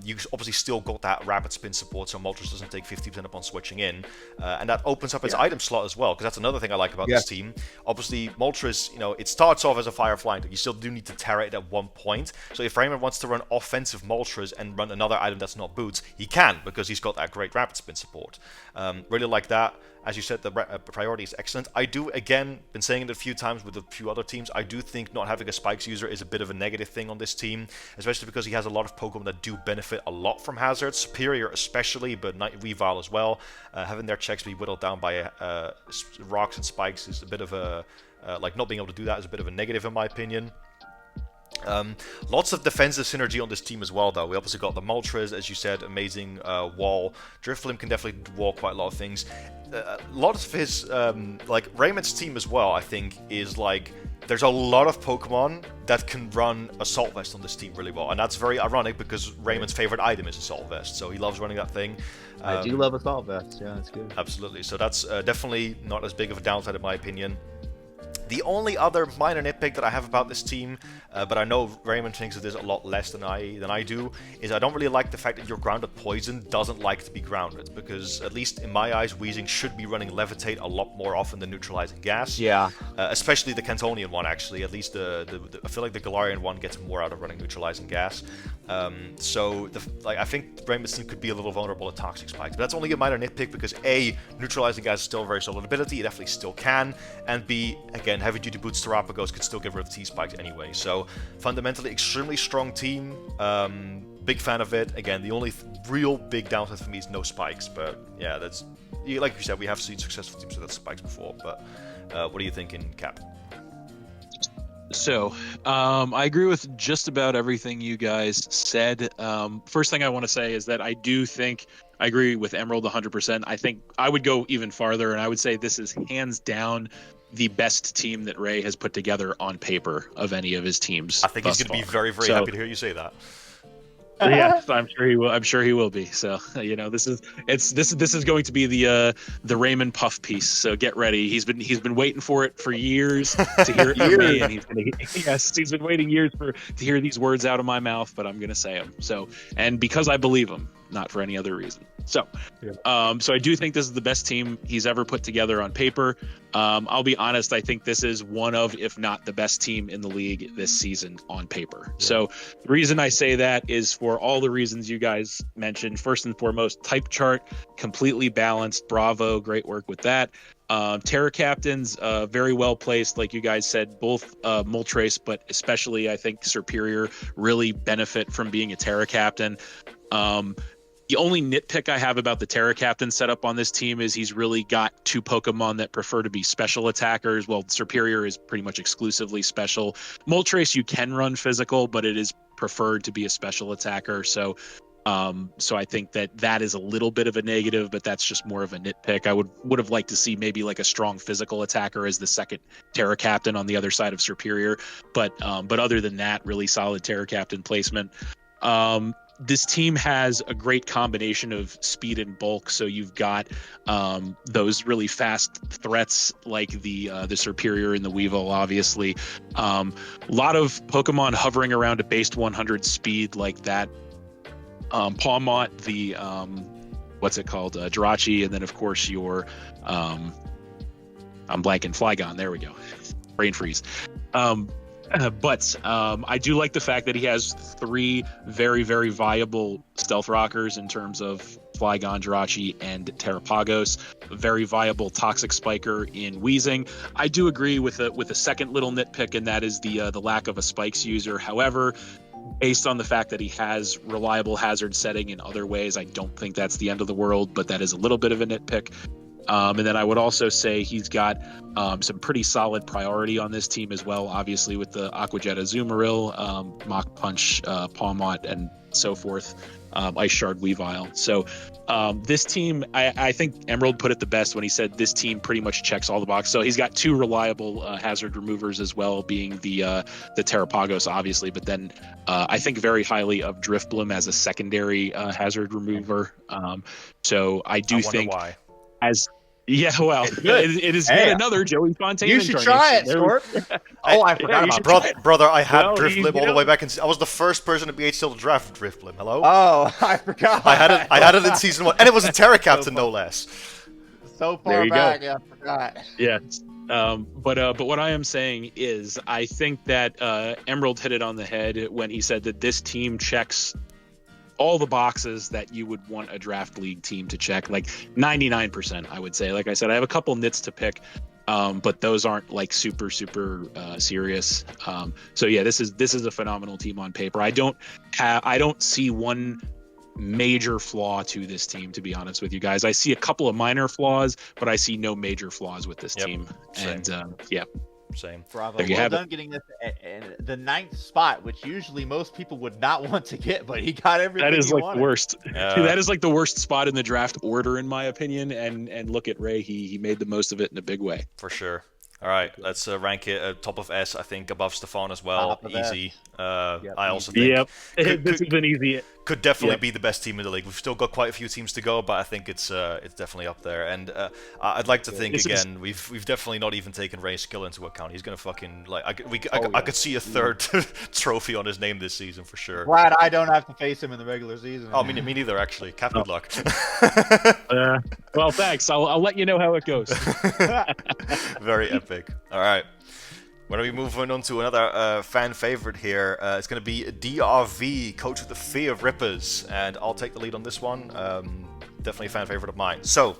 you obviously still got that rapid spin support, so Moltres doesn't take 50% upon switching in, and that opens up its item slot as well. Because that's another thing I like about this team. Obviously, Moltres, it starts off as a Fire Flying. You still do need to Terra it at one point. So if Raymond wants to run offensive Moltres and run another item that's not Boots, he can, because he's got that great rapid spin support. Really like that. As you said, the priority is excellent. I do, again, been saying it a few times with a few other teams, I do think not having a Spikes user is a bit of a negative thing on this team, especially because he has a lot of Pokemon that do benefit a lot from hazards, Superior especially, but Weavile as well. Having their checks be whittled down by rocks and spikes is a bit of a, not being able to do that is a bit of a negative in my opinion. Lots of defensive synergy on this team as well, though. We obviously got the Moltres, as you said, amazing wall. Drifblim can definitely wall quite a lot of things. A lot of his, Raymond's team as well, I think, is there's a lot of Pokemon that can run Assault Vest on this team really well, and that's very ironic because Raymond's favorite item is Assault Vest, so he loves running that thing. I do love Assault Vest, yeah, that's good. Absolutely, so that's definitely not as big of a downside in my opinion. The only other minor nitpick that I have about this team, but I know Raymond thinks of this a lot less than I do, is I don't really like the fact that your grounded Poison doesn't like to be grounded, because at least in my eyes, Weezing should be running Levitate a lot more often than Neutralizing Gas. Yeah. Especially the Cantonian one, actually. At least I feel like the Galarian one gets more out of running Neutralizing Gas. I think Raymond's team could be a little vulnerable to Toxic Spikes, but that's only a minor nitpick because A, Neutralizing Gas is still a very solid ability, it definitely still can, and B, again, Heavy Duty Boots Terapagos could still get rid of T-Spikes anyway. So, fundamentally, extremely strong team. Big fan of it. Again, the only real big downside for me is no spikes. But, yeah, that's... Like you said, we have seen successful teams without spikes before. But, what are you thinking, Cap? So, I agree with just about everything you guys said. First thing I want to say is that I do think... I agree with Emerald 100%. I think I would go even farther, and I would say this is hands down the best team that Ray has put together on paper of any of his teams. I think he's going to be very, very happy to hear you say that. Yes, I'm sure he will. I'm sure he will be. So this is going to be the Raymond Puff piece. So get ready. He's been waiting for it for years to hear it from me, and he's been waiting years to hear these words out of my mouth. But I'm going to say them. So, and because I believe him, not for any other reason. So, so I do think this is the best team he's ever put together on paper. I'll be honest, I think this is one of, if not the best team in the league this season on paper. So the reason I say that is for all the reasons you guys mentioned. First and foremost, type chart, completely balanced. Bravo, great work with that. Terra Captains, very well placed, like you guys said, both Moltres, but especially I think Superior really benefit from being a Terra Captain. The only nitpick I have about the Terra Captain setup on this team is he's really got two Pokemon that prefer to be special attackers. Well, Superior is pretty much exclusively special. Moltres you can run physical, but it is preferred to be a special attacker. So I think that is a little bit of a negative, but that's just more of a nitpick. I would have liked to see maybe like a strong physical attacker as the second Terra Captain on the other side of Superior. But other than that, really solid Terra Captain placement. This team has a great combination of speed and bulk. So you've got those really fast threats like the Superior and the Weevil, obviously. A lot of Pokemon hovering around a base 100 speed like that. Piedmont, the what's it called? Jirachi, and then of course your I'm blanking, Flygon. There we go. Brain freeze. But I do like the fact that he has three very, very viable stealth rockers in terms of Flygon, Jirachi, and Terrapagos. A very viable toxic spiker in Weezing. I do agree with a second little nitpick, and that is the lack of a spikes user. However, based on the fact that he has reliable hazard setting in other ways, I don't think that's the end of the world, but that is a little bit of a nitpick. And then I would also say he's got some pretty solid priority on this team as well, obviously with the Aqua Jet Azumarill, Mach Punch, Piedmont, and so forth, Ice Shard Weavile. So this team, I think Emerald put it the best when he said this team pretty much checks all the boxes. So he's got two reliable hazard removers as well, being the Terrapagos, obviously, but then I think very highly of Drifblim as a secondary hazard remover. So I do think why. It is yet another Joey Fontaine. You should try it, Stork. I forgot about it. Brother, I had Drifblim all the way back. I was the first person at BHL to draft Drifblim. Hello? Oh, I forgot. I had it in season 1. And it was a Terra Captain, no less. So far back, I forgot. Yeah. But what I am saying is I think that Emerald hit it on the head when he said that this team checks all the boxes that you would want a draft league team to check, like 99%, I would say. Like I said, I have a couple nits to pick, but those aren't like super serious. So yeah, this is a phenomenal team on paper. I don't see one major flaw to this team, to be honest with you guys. I see a couple of minor flaws, but I see no major flaws with this team. Same. And Same. Bravo. Well done getting this at the 9th spot, which usually most people would not want to get, but he got everything. That is he like the worst. That is like the worst spot in the draft order, in my opinion. And look at Ray. He made the most of it in a big way. For sure. All right, let's rank it top of S, I think, above Stefan as well. Easy. I also think this has been easy. Could definitely be the best team in the league. We've still got quite a few teams to go, but I think it's definitely up there. And I'd like to think again, we've definitely not even taken Ray's skill into account. He's gonna fucking like I could see a third trophy on his name this season for sure. Glad I don't have to face him in the regular season. Oh, me neither actually. Cap, good luck. Well, thanks. I'll let you know how it goes. Very epic. All right. We're going to be moving on to another fan favorite here. It's going to be DRV, Coach of the Fear of Rippers. And I'll take the lead on this one. Definitely a fan favorite of mine. So,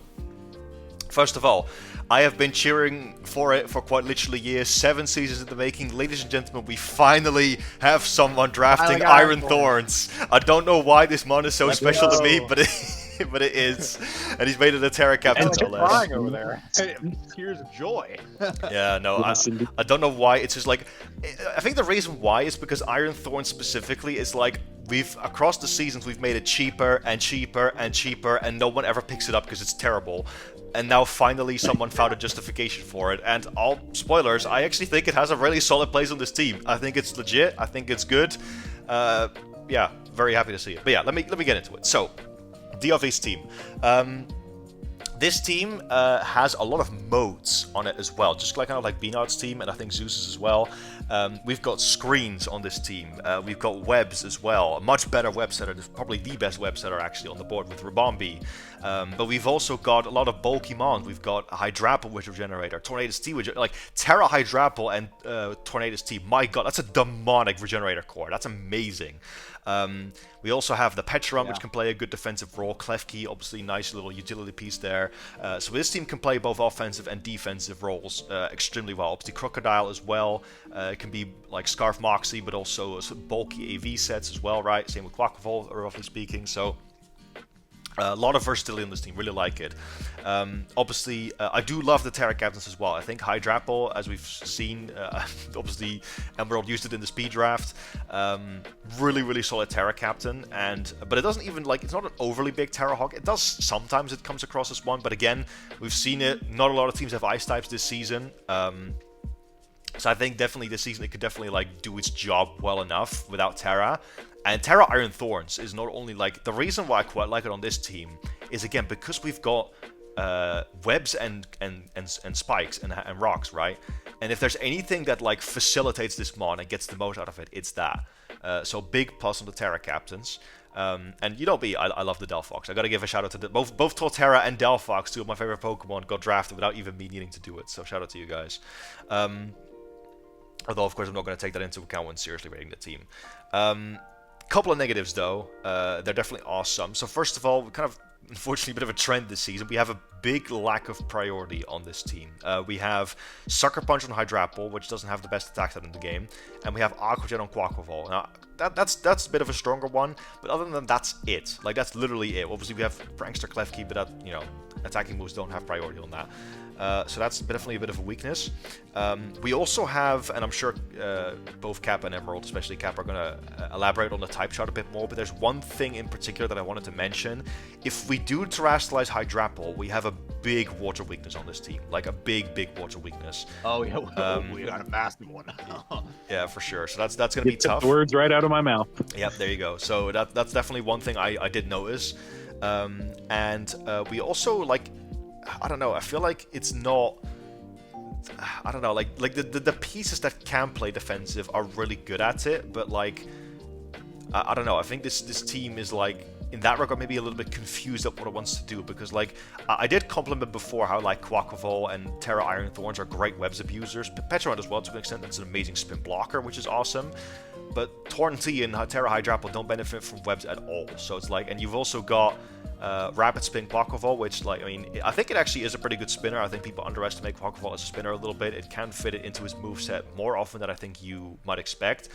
first of all, I have been cheering for it for quite literally years. 7 seasons in the making. Ladies and gentlemen, we finally have someone drafting Iron Thorns. I don't know why this mon is so special to me, but it is. And he's made it a Terra Captain. And crying over there. Tears of joy. Yeah, no, I don't know why. It's just like, I think the reason why is because Iron Thorn specifically is like, across the seasons we've made it cheaper and cheaper and cheaper, and no one ever picks it up because it's terrible. And now finally someone found a justification for it. And all spoilers, I actually think it has a really solid place on this team. I think it's legit. I think it's good. Yeah, very happy to see it. But yeah, let me get into it. So, DRV's team. This team has a lot of modes on it as well, just like kind of like B-Nard's team, and I think Zeus's as well. We've got screens on this team. We've got webs as well. A much better web setter. Probably the best web setter actually on the board with Rabombi. But we've also got a lot of bulky mons. We've got Hydrapple with Regenerator, Tornadus T with like Terra Hydrapple and Tornadus T. My god, that's a demonic Regenerator core. That's amazing. We also have the Pecharunt, which can play a good defensive role. Klefki, obviously, nice little utility piece there. So this team can play both offensive and defensive roles extremely well. Obviously, Crocodile as well. It can be like Scarf Moxie, but also bulky AV sets as well, right? Same with Quaquaval, roughly speaking. So a lot of versatility on this team, really like it. Obviously, I do love the Terra Captains as well. I think Hydrapple, as we've seen, obviously Emerald used it in the speed draft. Really, really solid Terra Captain, but it doesn't even like it's not an overly big Terra Hawk. It does sometimes it comes across as one, but again, we've seen it. Not a lot of teams have Ice types this season. So I think definitely this season it could definitely like do its job well enough without Terra. And Terra Iron Thorns is not only like the reason why I quite like it on this team is again because we've got webs and spikes and rocks, right? And if there's anything that like facilitates this mon and gets the most out of it, it's that. So big plus on the Terra Captains. And you know me, I love the Delphox. I gotta give a shout out to both Torterra and Delphox, two of my favorite Pokemon, got drafted without even me needing to do it. So shout out to you guys. Although of course I'm not gonna take that into account when seriously rating the team. Couple of negatives though. They're definitely awesome. So first of all, we kind of unfortunately a bit of a trend this season. We have a big lack of priority on this team. We have Sucker Punch on Hydrapple, which doesn't have the best attack set in the game, and we have Aqua Jet on Quaquaval. Now that's a bit of a stronger one, but other than that, that's it. Like that's literally it. Obviously we have Prankster Klefki, but that, you know, attacking moves don't have priority on that. So that's definitely a bit of a weakness. We also have, and I'm sure both Cap and Emerald, especially Cap, are going to elaborate on the type chart a bit more, but there's one thing in particular that I wanted to mention. If we do Terrastallize Hydrapple, we have a big water weakness on this team. Like a big water weakness. Oh, yeah, we got a massive one. Yeah, for sure. So that's going to be tough. The words right out of my mouth. Yep, there you go. So that's definitely one thing I did notice. And we also, like, I don't know, I feel like it's not, I don't know, like the pieces that can play defensive are really good at it, but like, I don't know, I think this team is like, in that regard, maybe a little bit confused at what it wants to do, because like, I did compliment before how like Quaquaval and Terra Iron Thorns are great webs abusers, Pecharunt as well to an extent, that's an amazing spin blocker, which is awesome, but Torn T and Terra Hydrapple don't benefit from webs at all, so it's like, and you've also got Rapid Spin Quaquaval, which, like, I mean, I think it actually is a pretty good spinner. I think people underestimate Quaquaval as a spinner a little bit. It can fit it into his moveset more often than I think you might expect.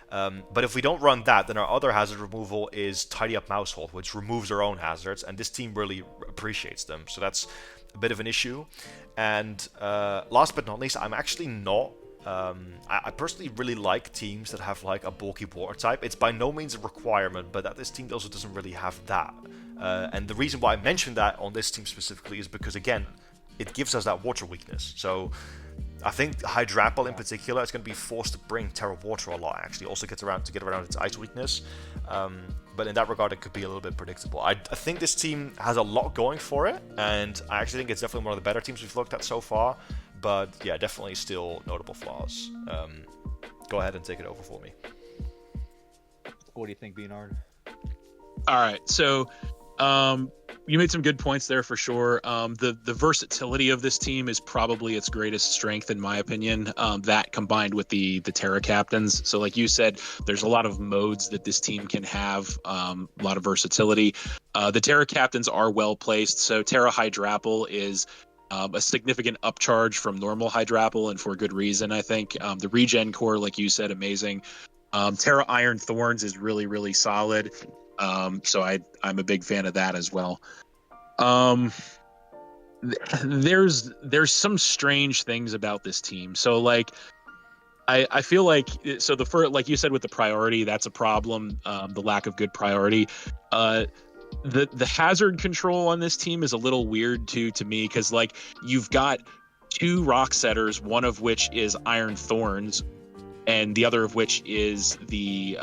But if we don't run that, then our other hazard removal is Tidy Up Mousehold, which removes our own hazards, and this team really appreciates them. So that's a bit of an issue. And last but not least, I'm actually not... I personally really like teams that have like a bulky water type. It's by no means a requirement, but this team also doesn't really have that. And the reason why I mentioned that on this team specifically is because, again, it gives us that water weakness. So I think Hydrapple in particular is going to be forced to bring Terra Water a lot, actually. Also get around its ice weakness. But in that regard, it could be a little bit predictable. I think this team has a lot going for it, and I actually think it's definitely one of the better teams we've looked at so far. But yeah, definitely still notable flaws. Go ahead and take it over for me. What do you think, B-Nard? All right, so you made some good points there for sure. The versatility of this team is probably its greatest strength, in my opinion. That combined with the Terra Captains. So like you said, there's a lot of modes that this team can have, a lot of versatility. The Terra Captains are well placed. So Terra Hydrapple is a significant upcharge from normal Hydrapple, and for good reason, I think. The regen core, like you said, amazing. Terra Iron Thorns is really, really solid. So I'm a big fan of that as well. There's some strange things about this team. So like, I feel like, so like you said with the priority, that's a problem. The lack of good priority. The hazard control on this team is a little weird too to me, because like you've got two rock setters, one of which is Iron Thorns, and the other of which is the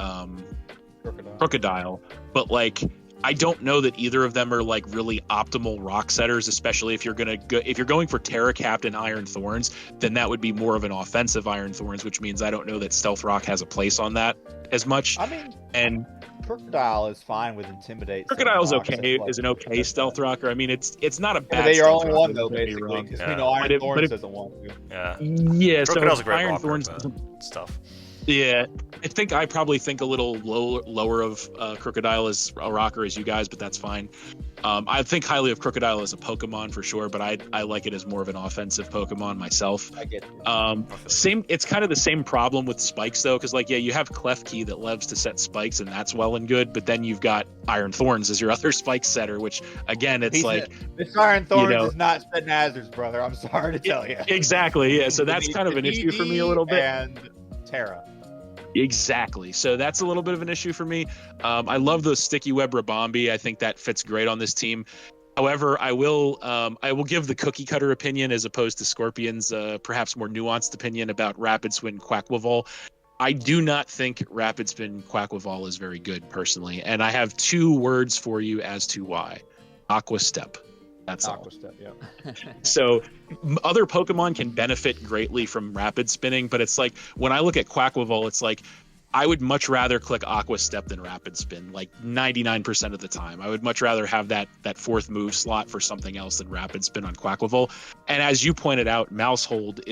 Crocodile. But like I don't know that either of them are like really optimal rock setters, especially if you're going for Terra Captain Iron Thorns, then that would be more of an offensive Iron Thorns, which means I don't know that Stealth Rock has a place on that as much. I mean, and Crocodile is fine with Intimidate. Crocodile's okay, is an okay Stealth Rocker. I mean, it's not a bad. They are Stealth only rocker, one though, don't get me basically, wrong. because we know Iron Thorns doesn't want to. Yeah. Crocodile's So a great Iron rocker, Thorns but it's tough. Yeah, I probably think a little lower of Crocodile as a rocker as you guys, but that's fine. I think highly of Crocodile as a Pokemon for sure, but I like it as more of an offensive Pokemon myself. I get Same. It's kind of the same problem with spikes though, because like you have Klefki that loves to set spikes, and that's well and good. But then you've got Iron Thorns as your other spike setter, which again, it's this Iron Thorns is not setting hazards, brother. I'm sorry to tell you. Exactly. Yeah. So that's kind of an issue for me a little bit. And Terra. Exactly. So that's a little bit of an issue for me. I love the Sticky Web Rabombi. I think that fits great on this team. However, I will give the cookie cutter opinion as opposed to Scorpion's perhaps more nuanced opinion about Rapid Spin Quackleval. I do not think Rapid Spin Quackleval is very good personally, and I have 2 words for you as to why. Aqua Step. That's Aqua all. Step, yeah. So other Pokemon can benefit greatly from rapid spinning, but it's like when I look at Quackleval, it's like I would much rather click Aqua Step than Rapid Spin, like 99% of the time. I would much rather have that 4th move slot for something else than Rapid Spin on Quackleval. And as you pointed out, Mouse Hold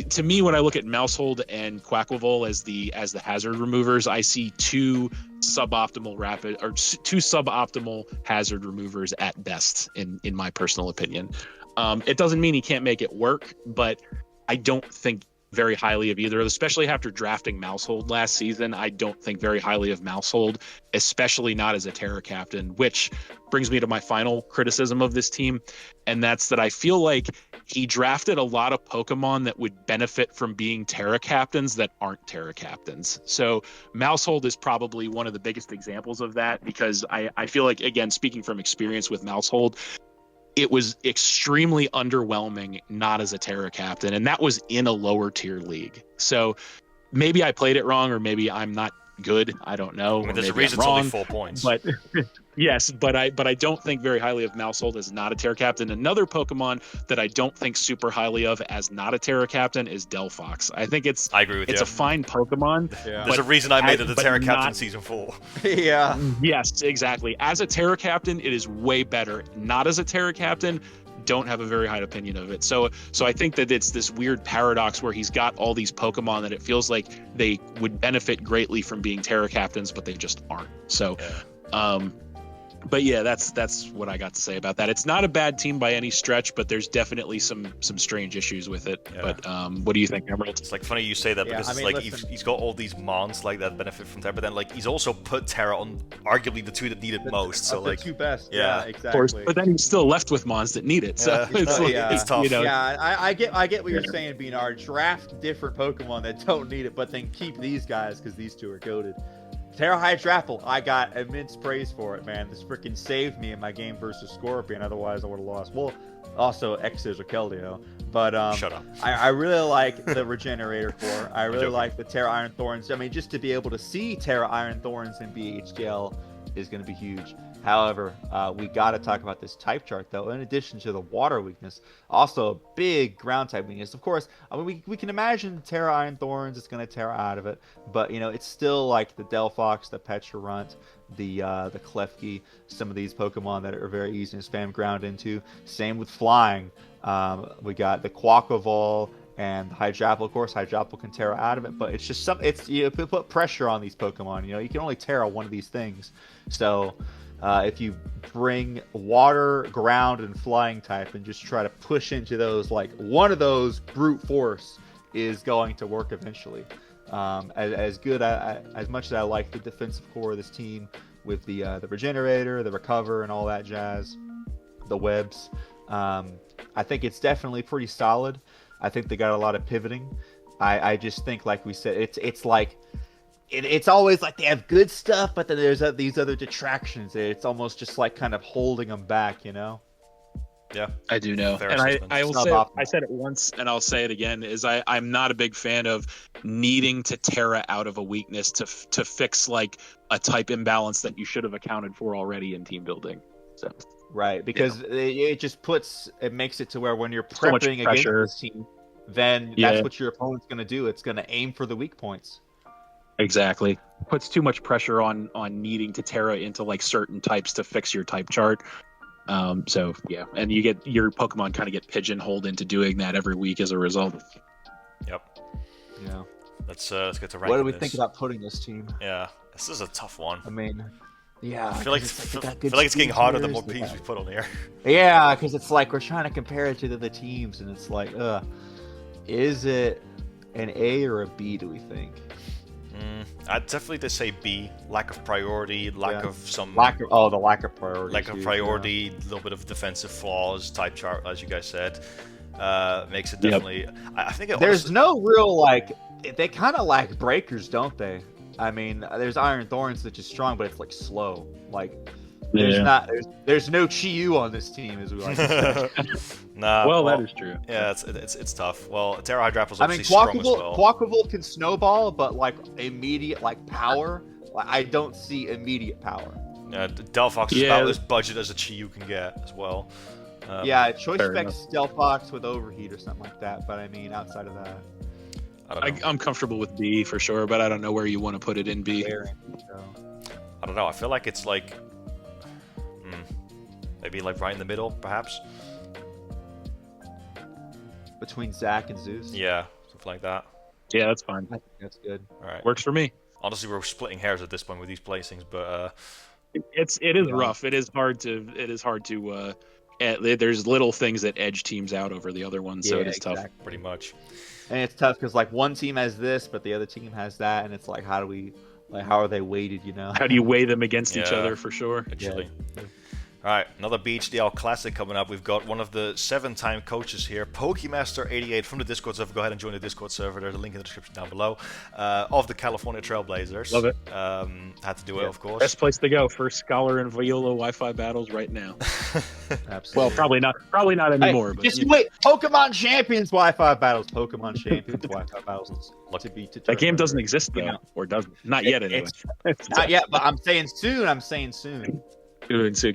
to me, when I look at Mousehold and Quackleval as the hazard removers, I see 2 suboptimal hazard removers at best, in my personal opinion. It doesn't mean he can't make it work, but I don't think very highly of either, especially after drafting Mousehold last season. I don't think very highly of Mousehold, especially not as a Terra Captain, which brings me to my final criticism of this team, and that's that I feel like he drafted a lot of Pokemon that would benefit from being Terra Captains that aren't Terra Captains. So Mousehold is probably one of the biggest examples of that, because I feel like, again, speaking from experience with Mousehold, it was extremely underwhelming not as a Terra Captain, and that was in a lower tier league. So maybe I played it wrong, or maybe I'm not good. I don't know. I mean, there's a reason it's only 4 points. But yes, but I don't think very highly of Mousehold as not a Terra Captain. Another Pokemon that I don't think super highly of as not a Terra Captain is Delphox. I think I agree with you. It's a fine Pokemon. Yeah. There's a reason I made it a Terra Captain in Season 4. Yeah. Yes, exactly. As a Terra Captain, it is way better. Not as a Terra Captain, don't have a very high opinion of it. So I think that it's this weird paradox where he's got all these Pokemon that it feels like they would benefit greatly from being Terra Captains, but they just aren't. So, but yeah, that's what I got to say about that. It's not a bad team by any stretch, but there's definitely some strange issues with it. Yeah. But what do you think, Emerald? It's like funny you say that, because it's like he's got all these mons like that benefit from Terra, but then like he's also put Terra on arguably the 2 that need it most. So like the 2 best. Yeah, exactly. Of course, but then he's still left with mons that need it. So it's tough. You know. Yeah, I get what you're saying, B-Nard. Draft different Pokemon that don't need it, but then keep these guys because these 2 are goated. Terra Hydrapple, I got immense praise for it, man. This freaking saved me in my game versus Scorpion. Otherwise, I would have lost. Well, also X's or Keldeo. But shut up. I really like the Regenerator core. I really like the Terra Iron Thorns. I mean, just to be able to see Terra Iron Thorns in BHDL is going to be huge. However, we got to talk about this type chart, though. In addition to the water weakness, also a big ground type weakness. Of course, I mean, we can imagine Terra Iron Thorns is going to Terra out of it, but you know, it's still like the Delphox, the Pecharunt, the Klefki, some of these Pokemon that are very easy to spam ground into. Same with flying. We got the Quaquaval and the Hydrapple. Of course, Hydrapple can Terra out of it, but it's just you put pressure on these Pokemon. You know, you can only Terra one of these things. So if you bring water, ground, and flying type and just try to push into those, like one of those brute force is going to work eventually. As much as I like the defensive core of this team with the Regenerator, the Recover, and all that jazz, the webs, I think it's definitely pretty solid. I think they got a lot of pivoting. I just think, like we said, it's like it's always like they have good stuff, but then there's these other detractions. It's almost just like kind of holding them back, you know? Yeah, I do know. Fair And assessment. I will say, Suboptimal. I said it once and I'll say it again, is I'm not a big fan of needing to Terra out of a weakness to fix like a type imbalance that you should have accounted for already in team building. So Right, because it just makes it to where when you're So much prepping against pressure. this team, then Yeah. that's what your opponent's going to do. It's going to aim for the weak points. Exactly. Puts too much pressure on needing to Terra into like certain types to fix your type chart. So yeah, and you get your Pokemon kind of get pigeonholed into doing that every week as a result. Yep. Yeah. Let's get to ranking What do we this. think about putting this team? Yeah, this is a tough one. I mean, yeah. I feel like it's getting harder the more teams we put on here. Yeah, because it's like we're trying to compare it to the other teams, and it's like, is it an A or a B? Do we think? I'd definitely just say B. Lack of priority, lack of some... the lack of priority. Lack of priority, a little bit of defensive flaws, type chart, as you guys said. Makes it definitely... I think There's no real, like... They kind of lack breakers, don't they? I mean, there's Iron Thorns, which is strong, but it's, like, slow. Like, there's no Chi-Yu on this team, as we like to say. Nah, well, that is true. Yeah, it's tough. Well, Terra Hydrapple's I mean, obviously strong as well. Quaquaval can snowball, but, like, immediate, like, power... I don't see immediate power. Delphox is about as budget as a Chi-Yu can get as well. Yeah, Choice Specs Delphox with Overheat or something like that, but I mean, outside of that... I don't know. I'm comfortable with B for sure, but I don't know where you want to put it in B. I don't know. I feel like it's like... maybe like right in the middle, perhaps? Between Zach and Zeus? Yeah, something like that. Yeah, that's fine. I think that's good. All right. Works for me. Honestly, we're splitting hairs at this point with these placings, but... It is rough. It is hard to there's little things that edge teams out over the other ones, so it is tough. Pretty much. And it's tough because like one team has this, but the other team has that, and it's like, how are they weighted? You know? How do you weigh them against each other for sure? Actually. All right, another BHDL Classic coming up. We've got one of the 7-time coaches here, Pokemaster88 from the Discord server. Go ahead and join the Discord server. There's a link in the description down below. Of the California Trailblazers. Love it. Had to do it, of course. Best place to go for Scholar and Viola Wi-Fi battles right now. Absolutely. Well, probably not anymore. Hey, but just wait. Pokemon Champions Wi-Fi battles. Pokemon Champions Wi-Fi battles. That game doesn't exist though, or doesn't. Not yet anyway. Not yet, but I'm saying soon.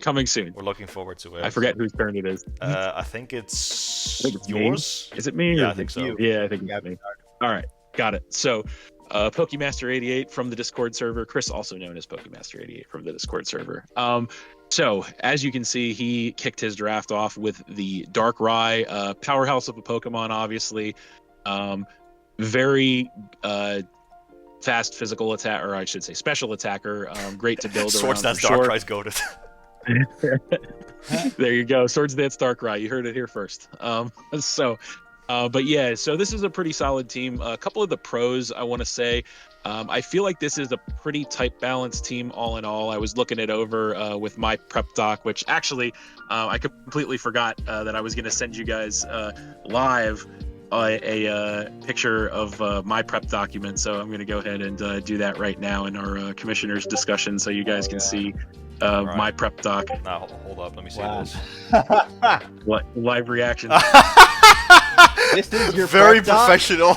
Coming soon. We're looking forward to it. I forget whose turn it is. I think it's yours. Me. Is it me? Yeah, I think so. Yeah, I think it's me. All right, got it. So, Pokemaster88 from the Discord server. Chris, also known as Pokemaster88 from the Discord server. So as you can see, he kicked his draft off with the Darkrai, powerhouse of a Pokemon, obviously. Very fast physical attack, or I should say special attacker. Great to build Swords around. Dance Darkrai's goated. There you go. Swords Dance Darkrai. You heard it here first. But yeah, so this is a pretty solid team. A couple of the pros I want to say. I feel like this is a pretty type balanced team all in all. I was looking it over with my prep doc, which actually I completely forgot that I was going to send you guys live a picture of my prep document. So I'm going to go ahead and do that right now in our commissioner's discussion so you guys can see my prep doc. Now, hold up. Let me see this. Live reaction. This is your very prep doc? professional.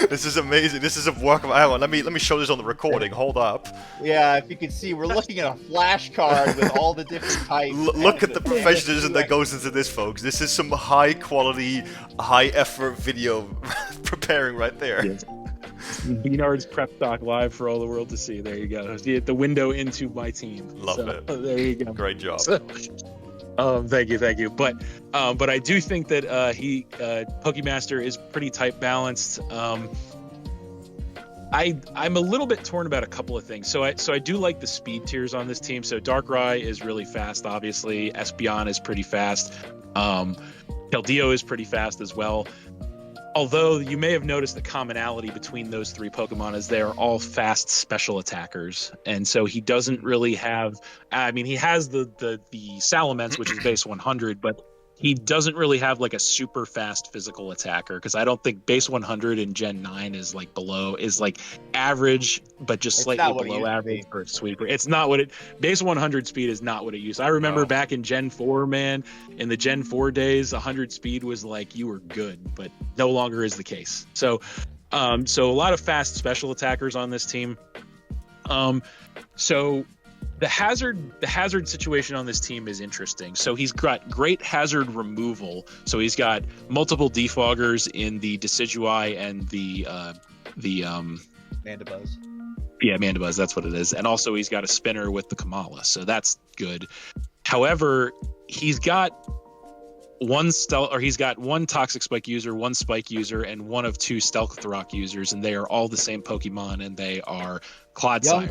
This is amazing. This is a work of... Hang on, let me show this on the recording. Hold up. Yeah, if you can see, we're looking at a flashcard with all the different types. Look at the professionalism that goes into this, folks. This is some high quality, high effort video preparing right there. Yes. B-Nard's prep doc live for all the world to see. There you go. The window into my team. Love it. There you go. Great job. Thank you. But I do think that Pokemaster is pretty type balanced. I'm a little bit torn about a couple of things. So I do like the speed tiers on this team. So Darkrai is really fast, obviously. Espeon is pretty fast. Keldeo is pretty fast as well. Although you may have noticed the commonality between those three Pokemon is they are all fast special attackers. And so he doesn't really have, I mean, he has the Salamence, which is base 100, but he doesn't really have like a super fast physical attacker, because I don't think base 100 in Gen 9 is like average, but just It's slightly not what it below used to average be. for a sweeper. It's not what it base 100 speed is not what it used. I remember back in Gen 4, man, in the Gen 4 days, 100 speed was like you were good, but no longer is the case. So a lot of fast special attackers on this team. So the hazard situation on this team is interesting. So he's got great hazard removal. So he's got multiple defoggers in the Decidueye and the Mandibuzz. Yeah, Mandibuzz, that's what it is. And also he's got a spinner with the Kamala, so that's good. However, he's got one Toxic Spike user, one Spike user, and one of two Stealth Rock users, and they are all the same Pokemon, and they are Clodsire.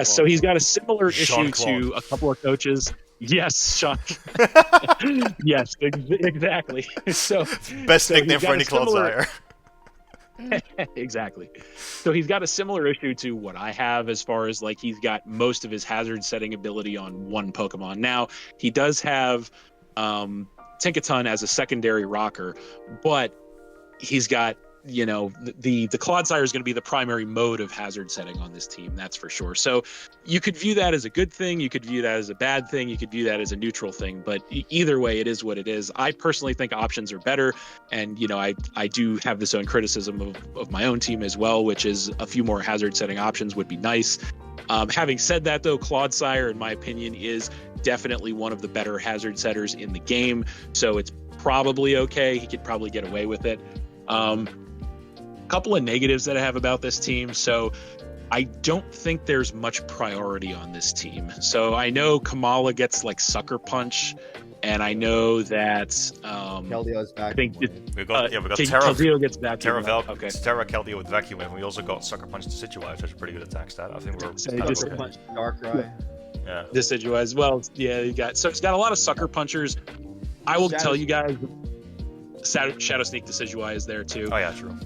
So he's got a similar issue to a couple of coaches. Yes, Sean. Yes, exactly. So best nickname for any Clodsire. Exactly. So he's got a similar issue to what I have, as far as like he's got most of his hazard setting ability on one Pokemon. Now he does have Tinkaton as a secondary rocker, but he's got, you know, the Clodsire is going to be the primary mode of hazard setting on this team, that's for sure. So you could view that as a good thing, you could view that as a bad thing, you could view that as a neutral thing, but either way, it is what it is. I personally think options are better, and you know, I do have this own criticism of my own team as well, which is a few more hazard setting options would be nice. Having said that, though, Clodsire, in my opinion, is definitely one of the better hazard setters in the game, so it's probably okay. He could probably get away with it. Couple of negatives that I have about this team. So I don't think there's much priority on this team. So I know Kamala gets like Sucker Punch, and I know that Keldeo is back. I think we got Keldeo gets back. Terra Keldeo with Vacuum, and we also got Sucker Punch Decidueye, which is a pretty good attack stat. I think we're Sucker Punch, Darkrai. Yeah. Decidueye as well. Yeah, he's got a lot of Sucker Punchers. I will tell you guys, Shadow Sneak Decidueye is there too. Oh yeah, true.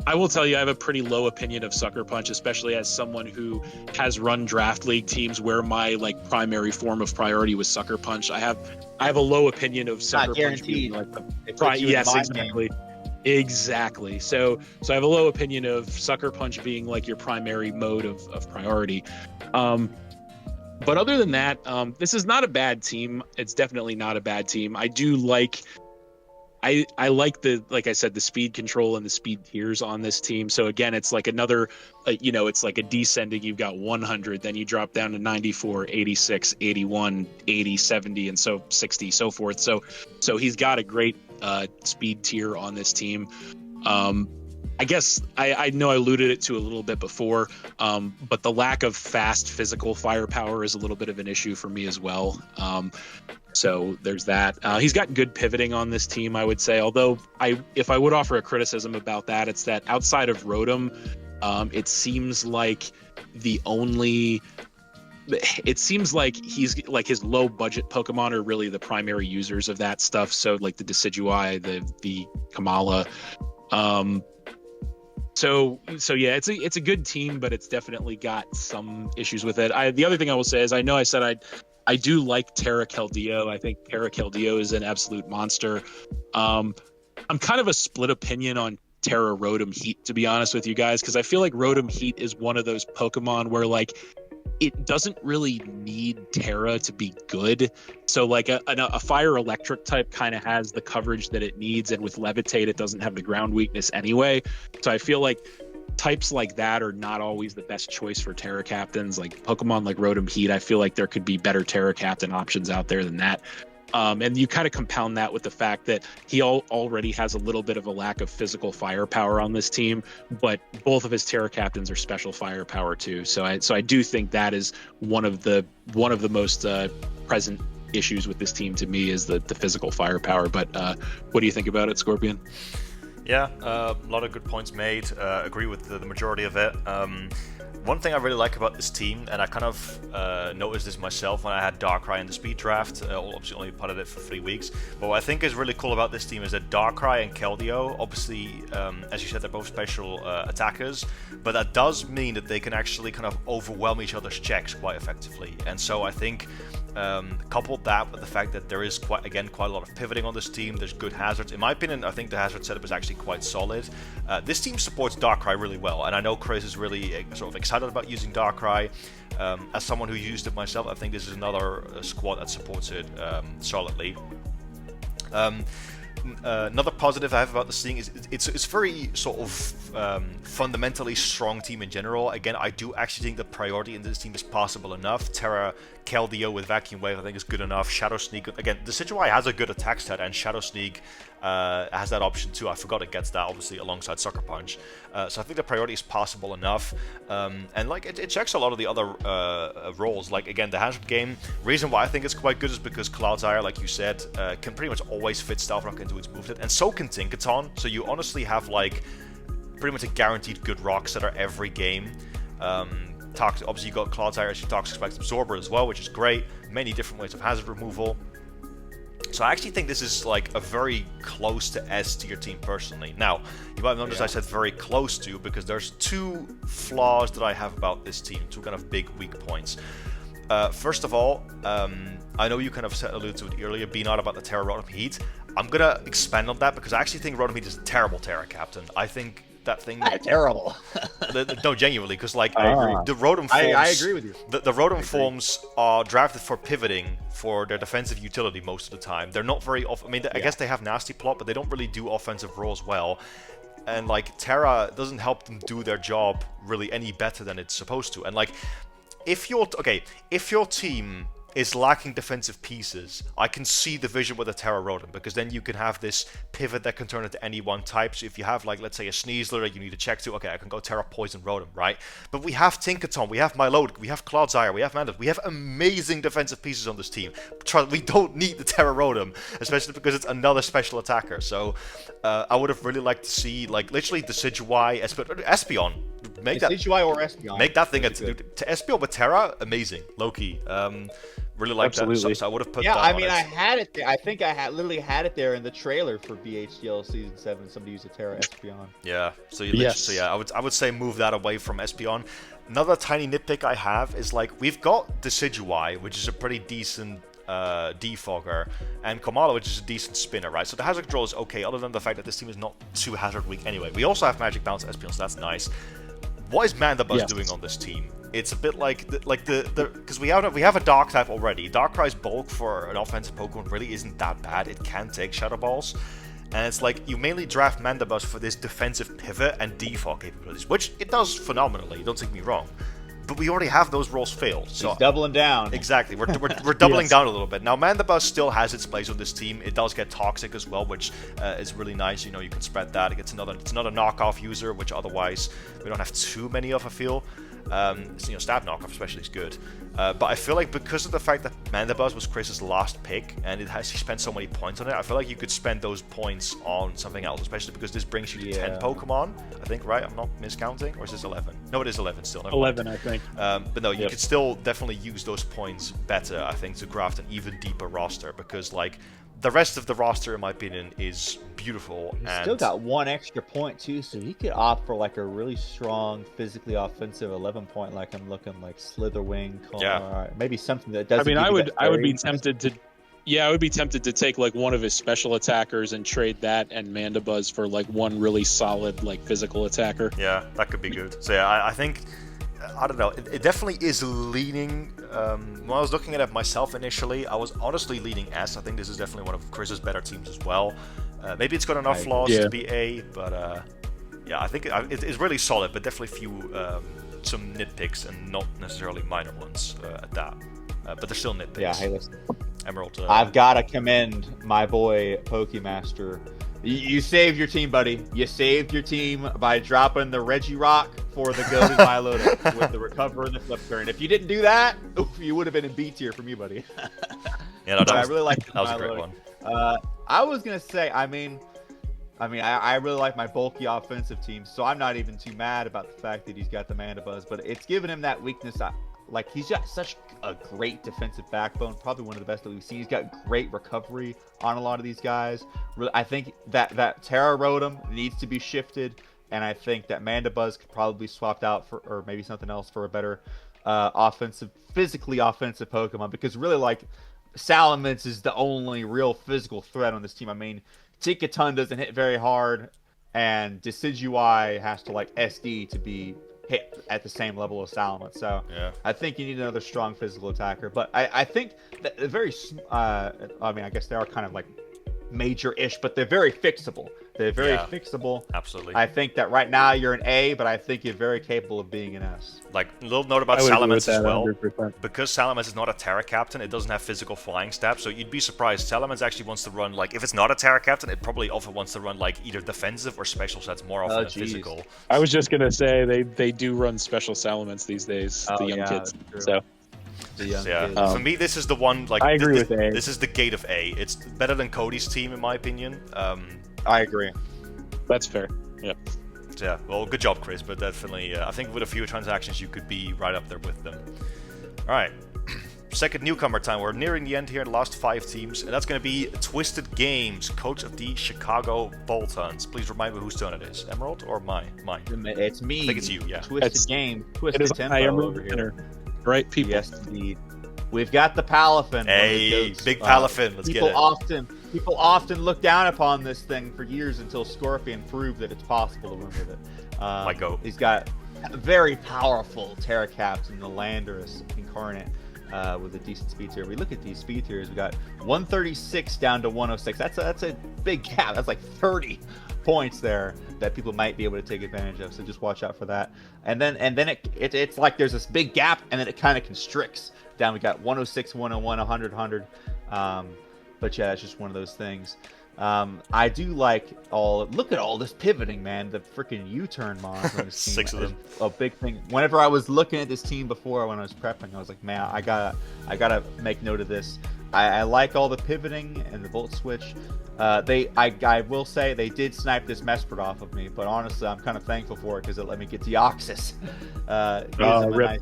I will tell you, I have a pretty low opinion of Sucker Punch, especially as someone who has run draft league teams where my like primary form of priority was Sucker Punch. I have a low opinion of Sucker Punch being like exactly. So I have a low opinion of Sucker Punch being like your primary mode of priority. But other than that, this is not a bad team. It's definitely not a bad team. I do like. I like like I said, the speed control and the speed tiers on this team. So again, it's like another, it's like a descending. You've got 100, then you drop down to 94, 86, 81, 80, 70, and so 60, so forth. So he's got a great speed tier on this team. I guess I know I alluded it to a little bit before, but the lack of fast physical firepower is a little bit of an issue for me as well. So there's that. He's got good pivoting on this team, I would say. Although if I would offer a criticism about that, it's that outside of Rotom, it seems like he's like his low budget Pokemon are really the primary users of that stuff. So like the Decidueye, the Kamala. So yeah, it's a good team, but it's definitely got some issues with it. The other thing I will say is, I know I said I do like Terra Keldeo. I think Terra Keldeo is an absolute monster. I'm kind of a split opinion on Terra Rotom Heat, to be honest with you guys, because I feel like Rotom Heat is one of those Pokemon where like it doesn't really need Terra to be good. So like a fire electric type kind of has the coverage that it needs, and with Levitate it doesn't have the ground weakness anyway. So I feel like types like that are not always the best choice for Terra Captains. Like Pokemon like Rotom Heat, I feel like there could be better Terra Captain options out there than that. And you kind of compound that with the fact that he already has a little bit of a lack of physical firepower on this team, but both of his Terra Captains are special firepower too. So I do think that is one of the most present issues with this team to me, is the physical firepower. But what do you think about it, Scorpion? Yeah, a lot of good points made. Agree with the majority of it. One thing I really like about this team, and I kind of noticed this myself when I had Darkrai in the speed draft, obviously only putted it for 3 weeks, but what I think is really cool about this team is that Darkrai and Keldeo, obviously, as you said, they're both special attackers, but that does mean that they can actually kind of overwhelm each other's checks quite effectively. And so I think Couple that with the fact that there is quite a lot of pivoting on this team. There's good hazards. In my opinion, I think the hazard setup is actually quite solid. This team supports Darkrai really well, and I know Chris is really sort of excited about using Darkrai. As someone who used it myself, I think this is another squad that supports it solidly. Another positive I have about this thing is it's very sort of fundamentally strong team in general. Again, I do actually think the priority in this team is possible enough. Terra Keldeo with Vacuum Wave I think is good enough. Shadow Sneak, again, the Decidueye has a good attack stat, and Shadow Sneak has that option too. I forgot it gets that obviously alongside Sucker Punch. So I think the priority is possible enough. And like it checks a lot of the other roles. Like again, the hazard game, reason why I think it's quite good is because Cloudsire, like you said, can pretty much always fit Stealth Rock into its moveset, and so can Tinkaton. So you honestly have like pretty much a guaranteed good rock setter every game. Obviously you got Cloudsire as your Toxic Spikes Absorber as well, which is great. Many different ways of hazard removal. So I actually think this is like a very close to S tier team personally. Now, you might have noticed I said very close to, because there's two flaws that I have about this team, two kind of big weak points. First of all, I know you kind of alluded to it earlier, B-Nard, about the Terra Rotom Heat. I'm gonna expand on that because I actually think Rotom Heat is a terrible Terra Captain. I think that thing terrible. No, genuinely, because like the Rotom forms, I agree with you. The Rotom forms are drafted for pivoting for their defensive utility most of the time. They're not very I mean, I guess they have Nasty Plot, but they don't really do offensive roles well. And like Terra doesn't help them do their job really any better than it's supposed to. And like, if your team is lacking defensive pieces, I can see the vision with a Terra Rotom, because then you can have this pivot that can turn into any one type. So if you have, like, let's say a Sneasler that you need to check to, okay, I can go Terra Poison Rotom, right? But we have Tinkaton, we have Milotic, we have Cloudsire, we have Mandus, we have amazing defensive pieces on this team. We don't need the Terra Rotom, especially because it's another special attacker. So I would have really liked to see, like, literally Decidueye, Espeon. Make that Decidueye or Espeon. Make that thing to Espeon with Terra, amazing. Low-key. Really like that. So I would have put that I on mean, it. I had it there. I think I literally had it there in the trailer for BHDL Season 7. Somebody used a Terra Espeon. Yeah. So I would say move that away from Espeon. Another tiny nitpick I have is, like, we've got Decidueye, which is a pretty decent defogger, and Komala, which is a decent spinner, right? So the hazard control is okay, other than the fact that this team is not too hazard weak anyway. We also have Magic Bounce Espeon, so that's nice. What is Mandibuzz doing on this team? It's a bit like because we have a Dark type already. Darkrai's bulk for an offensive Pokemon really isn't that bad. It can take Shadow Balls, and it's like you mainly draft Mandibuzz for this defensive pivot and defog capabilities, which it does phenomenally. Don't take me wrong, but we already have those roles failed. So he's doubling down. Exactly, we're doubling down a little bit now. Mandibuzz still has its place on this team. It does get toxic as well, which is really nice. You know, you can spread that. It's another knockoff user, which otherwise we don't have too many of, I feel. Stab knockoff especially is good, but I feel like because of the fact that Mandibuzz was Chris's last pick and he spent so many points on it, I feel like you could spend those points on something else, especially because this brings you to 10 Pokemon, I think, right? I'm not miscounting, or is this 11? No, it is 11 still. 11, I think. But no, you could still definitely use those points better, I think, to craft an even deeper roster, because like the rest of the roster, in my opinion, is beautiful. He's still got one extra point too, so he could opt for like a really strong, physically offensive 11-point, like I'm looking like Slitherwing, maybe something that doesn't. I mean, I would be tempted to. Yeah, I would be tempted to take like one of his special attackers and trade that and Mandibuzz for like one really solid like physical attacker. Yeah, that could be good. So yeah, I think. I don't know, it definitely is leaning, when I was looking at it myself initially, I was honestly leaning S. I think this is definitely one of Chris's better teams as well. Maybe it's got enough flaws to be A, but yeah, I think it's really solid, but definitely some nitpicks and not necessarily minor ones at that. But they're still nitpicks. Yeah, hey, listen. Emerald. I've got to commend my boy Pokemaster. You saved your team, buddy. You saved your team by dropping the Regirock for the goaded Milotic with the recover and the flip turn. If you didn't do that, you would have been in B tier for me, buddy. Yeah, I really like that was a great one. I was gonna say, I mean, I really like my bulky offensive team, so I'm not even too mad about the fact that he's got the Mandibuzz, but it's given him that weakness. Like, he's got such a great defensive backbone, probably one of the best that we've seen. He's got great recovery on a lot of these guys. I think that Terra Rotom needs to be shifted, and I think that Mandibuzz could probably be swapped out for, or maybe something else for a better physically offensive Pokemon, because really, like, Salamence is the only real physical threat on this team. I mean, Tinkaton doesn't hit very hard, and Decidueye has to, like, SD to be hit at the same level as Salamence. So Yeah. I think you need another strong physical attacker. But I think that I mean, I guess they are kind of like major-ish, but they're very fixable. They're very Yeah. fixable. Absolutely. I think that right now you're an A, but I think you're very capable of being an S. Like, a little note about I would agree with Salamence as that well. 100%. Because Salamence is not a Terra Captain, it doesn't have physical flying stats, so you'd be surprised. Salamence actually wants to run, like, if it's not a Terra Captain, it probably often wants to run, like, either defensive or special sets more often than geez. physical. I was just gonna say they do run special Salamence these days, Oh, the young yeah, kids. that's true. So The young So, yeah, kids. for me, this is the one, like, I agree with A. This is the gate of A. It's better than Cody's team, in my opinion. I agree. that's fair. Yeah. So, yeah, well, good job, Chris, but definitely, I think with a few transactions, you could be right up there with them. Alright, second newcomer time. We're nearing the end here, the last 5 teams, and that's going to be Twisted Games, coach of the Chicago Boltunds. Please remind me whose turn it is. Emerald or mine? It's me. I think it's you, yeah. Twisted game. Twisted It is tempo I am over here. winner. Right, people. Yes, indeed. We've got the Palafin. Hey, big Palafin, let's get it. People often look down upon this thing for years until Scorpion proved that it's possible to win with it. My goat. He's got a very powerful Terra Captain, the Landorus incarnate, with a decent speed tier. We look at these speed tiers. We got 136 down to 106. That's a big gap. That's like 30 points there that people might be able to take advantage of. So just watch out for that. And then it's like there's this big gap, and then it kind of constricts down. We got 106, 101, 100, 100. But yeah, it's just one of those things. I do like look at all this pivoting, man. The freaking U-turn mods on this team. 6 of them. is a big thing. Whenever I was looking at this team before, when I was prepping, I was like, man, I gotta make note of this. I like all the pivoting and the volt switch. I will say they did snipe this Mesprit off of me, but honestly, I'm kind of thankful for it because it let me get Deoxys. Gives him a nice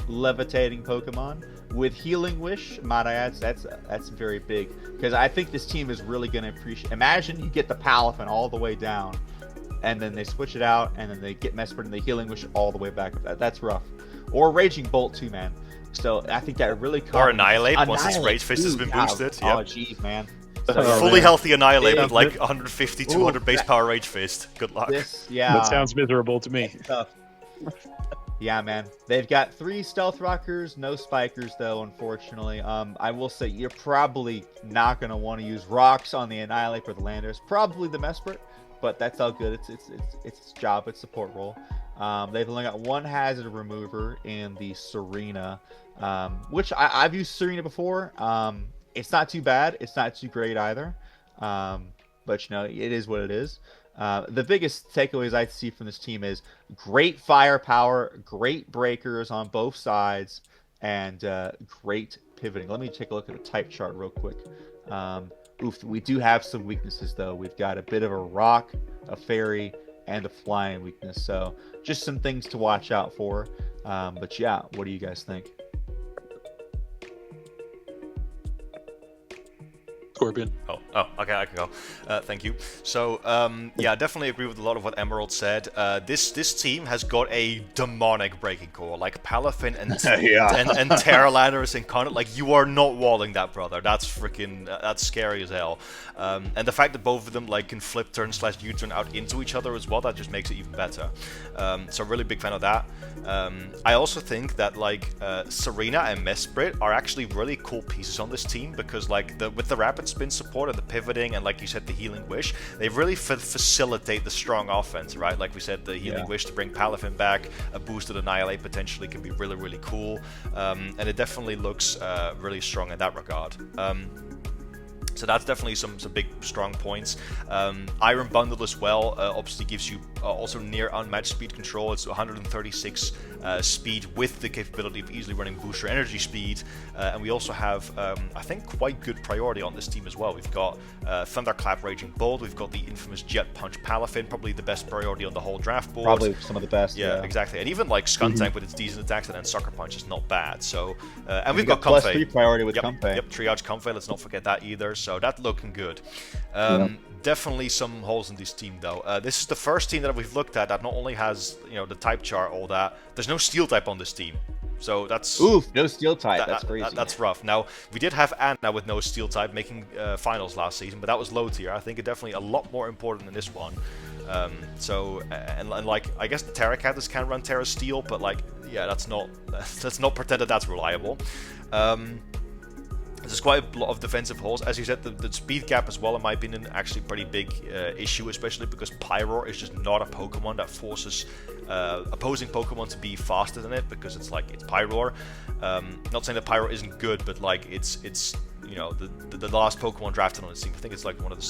levitating Pokemon with Healing Wish. Might I add, that's very big because I think this team is really going to appreciate. Imagine you get the Palafin all the way down, and then they switch it out, and then they get Mesprit and the Healing Wish all the way back. That's rough. Or Raging Bolt too, man. So I think that really. Or Annihilate once its Rage Fist has been boosted. Oh, Yep. jeez, man. Fully healthy Annihilate Yeah, with like 150, 200 base power Rage Fist. Good luck. That sounds miserable to me. Tough. Yeah, man. They've got 3 Stealth Rockers, no Spikers though, unfortunately. I will say you're probably not gonna want to use rocks on the Annihilate for the Landers. Probably the Mesprit, but that's all good. It's its job. It's support role. They've only got 1 Hazard Remover in the Serena, which I've used Serena before. It's not too bad. It's not too great either. But, you know, it is what it is. The biggest takeaways I see from this team is great firepower, great breakers on both sides, and great pivoting. Let me take a look at the type chart real quick. We do have some weaknesses, though. We've got a bit of a rock, a fairy, and a flying weakness. So just some things to watch out for. But, yeah, what do you guys think? Scorpion. Oh, okay, I can go. Thank you. So, yeah, I definitely agree with a lot of what Emerald said. This team has got a demonic breaking core, like Palafin and and Terra Landorus incarnate. Like, you are not walling that, brother. That's freaking that's scary as hell. And the fact that both of them like can flip turn / U-turn out into each other as well, that just makes it even better. So, really big fan of that. I also think that like Serena and Mesprit are actually really cool pieces on this team because like with the rapid spin support and the pivoting and like you said the Healing Wish, they really facilitate the strong offense, right? Like we said, the Healing Wish to bring Palafin back, a boosted Annihilate potentially can be really cool, and it definitely looks really strong in that regard. So that's definitely some big strong points. Iron Bundle as well obviously gives you also near unmatched speed control. It's 136 speed with the capability of easily running booster energy speed, and we also have I think quite good priority on this team as well. We've got Thunderclap Raging Bolt, we've got the infamous Jet Punch Palafin, probably the best priority on the whole draft board. Probably some of the best. Yeah, exactly. And even like Skuntank with its decent attacks and then Sucker Punch is not bad. So and we've got got +3 priority with Comfey. Yep, Triage Comfey, let's not forget that either. So that's looking good. Definitely some holes in this team though. This is the first team that we've looked at that not only has, you know, the type chart, all that. There's no Steel type on this team. So that's Oof, no steel type. That's crazy. That's rough. Now, we did have Anna with no steel type making finals last season, but that was low tier. I think it's definitely a lot more important than this one. And like, I guess the Terra Captains can run Terra Steel, but like, yeah, let's not pretend that that's reliable. There's quite a lot of defensive holes. As you said, the speed gap as well, in my opinion, actually a pretty big issue, especially because Pyroar is just not a Pokemon that forces opposing Pokemon to be faster than it, because it's Pyroar. Not saying that Pyroar isn't good, but like it's you know, the last Pokemon drafted on the team. I think it's like one of the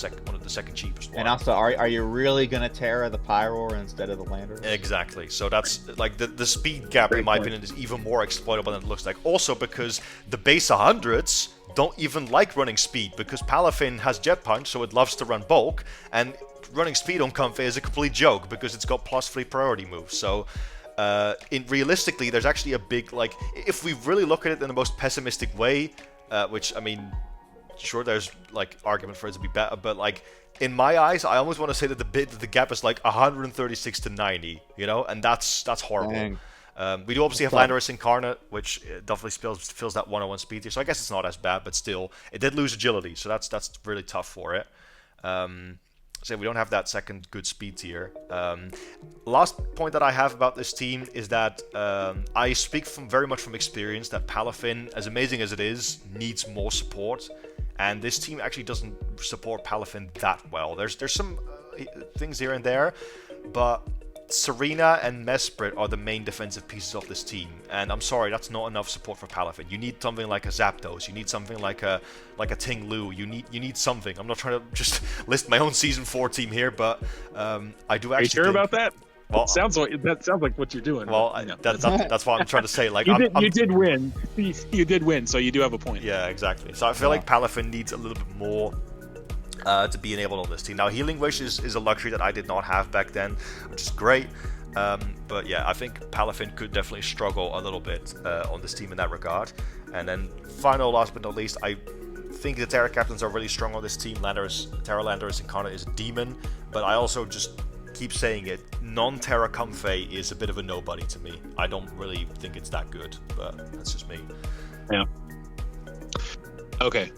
second cheapest ones. And also, are you really gonna Terra the Pyroar instead of the Landorus? Exactly. So that's like the speed gap, in my opinion, is even more exploitable than it looks like. Also because the base 100s don't even like running speed, because Palafin has Jet Punch, so it loves to run bulk, and running speed on Comfey is a complete joke because it's got +3 priority moves. So realistically, there's actually a big, like, if we really look at it in the most pessimistic way, which, I mean, sure, there's like argument for it to be better, but like, in my eyes, I almost want to say that the gap is like 136 to 90, you know, and that's horrible. Dang. We do obviously have Landorus Incarnate, which definitely fills that 101 speed tier, so I guess it's not as bad, but still, it did lose agility, so that's really tough for it. So we don't have that second good speed tier. Last point that I have about this team is that I speak very much from experience that Palafin, as amazing as it is, needs more support, and this team actually doesn't support Palafin that well. There's some things here and there, but Serena and Mesprit are the main defensive pieces of this team, and I'm sorry, that's not enough support for Palafin. You need something like a Zapdos, you need something like a Ting Lu, you need something. I'm not trying to just list my own Season 4 team here, but I do actually. Are you sure about that? Well, that sounds like what you're doing. Well, that's what I'm trying to say. Like, you did win. You did win, so you do have a point. Yeah, exactly. So I feel like Palafin needs a little bit more to be enabled on this team. Now, Healing Wish is a luxury that I did not have back then, which is great. But yeah, I think Palafin could definitely struggle a little bit on this team in that regard. And then last but not least, I think the Terra Captains are really strong on this team. Terra Landorus Incarnate is a demon, but I also just keep saying it, non-Terra Comfey is a bit of a nobody to me. I don't really think it's that good, but that's just me. Yeah. Okay.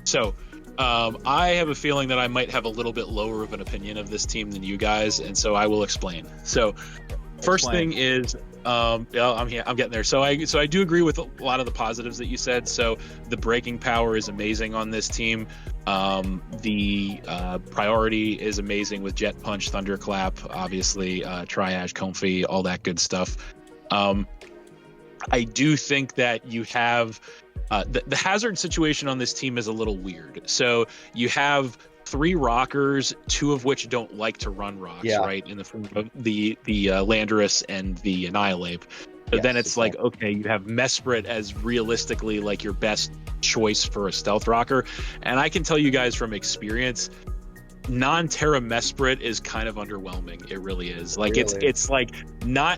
So, I have a feeling that I might have a little bit lower of an opinion of this team than you guys, and so I will explain. So, first thing is, I'm getting there. So I do agree with a lot of the positives that you said. So the breaking power is amazing on this team. The priority is amazing with Jet Punch, Thunderclap, obviously, Triad, Comfey, all that good stuff. I do think that you have the hazard situation on this team is a little weird. So you have 3 rockers, 2 of which don't like to run rocks, right? In the form of the Landorus and the Annihilape. So then it's like, okay, you have Mesprit as realistically like your best choice for a stealth rocker. And I can tell you guys from experience, non-Terra Mesprit is kind of underwhelming. It really is. Like, really? It's like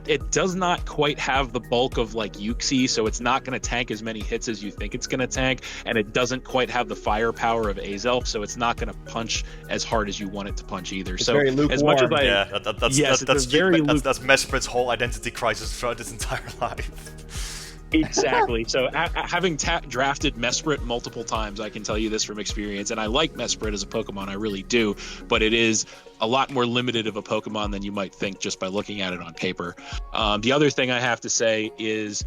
it does not quite have the bulk of like Uxie, so it's not going to tank as many hits as you think it's going to tank, and it doesn't quite have the firepower of Azelf, so it's not going to punch as hard as you want it to punch either. It's so very lukewarm. As much as that's Mesprit's whole identity crisis throughout his entire life. Exactly. So having drafted Mesprit multiple times, I can tell you this from experience, and I like Mesprit as a Pokemon, I really do, but it is a lot more limited of a Pokemon than you might think just by looking at it on paper. The other thing I have to say is,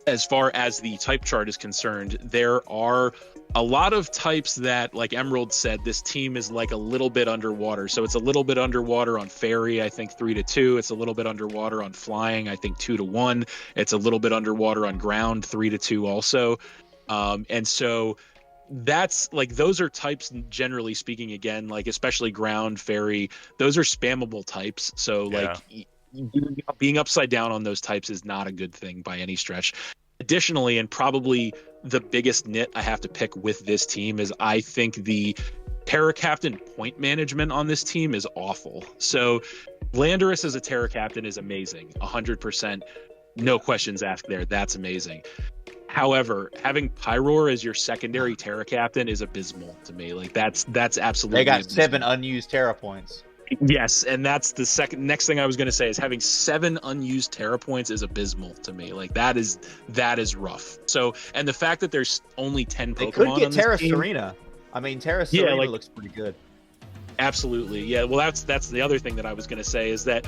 as far as the type chart is concerned, there are a lot of types that, like Emerald said, this team is like a little bit underwater. So it's a little bit underwater on Fairy, I think 3-2. It's a little bit underwater on Flying, I think 2-1. It's a little bit underwater on Ground, 3-2 also. And so that's like, those are types, generally speaking, again, like especially Ground, Fairy, those are spammable types. So like being upside down on those types is not a good thing by any stretch. Additionally, and probably the biggest nit I have to pick with this team, is I think the Terra Captain point management on this team is awful. So Landorus as a Terra Captain is amazing, 100%, no questions asked there. That's amazing. However, having Pyroar as your secondary Terra Captain is abysmal to me. Like that's absolutely they got abysmal. 7 unused Terra points. Yes, and that's the next thing I was going to say is having 7 unused Terra points is abysmal to me. Like that is rough. So, and the fact that there's only 10 Pokemon They could get on Terra this team, Serena. I mean, Terra Serena looks pretty good. Absolutely, yeah. Well, that's the other thing that I was going to say is that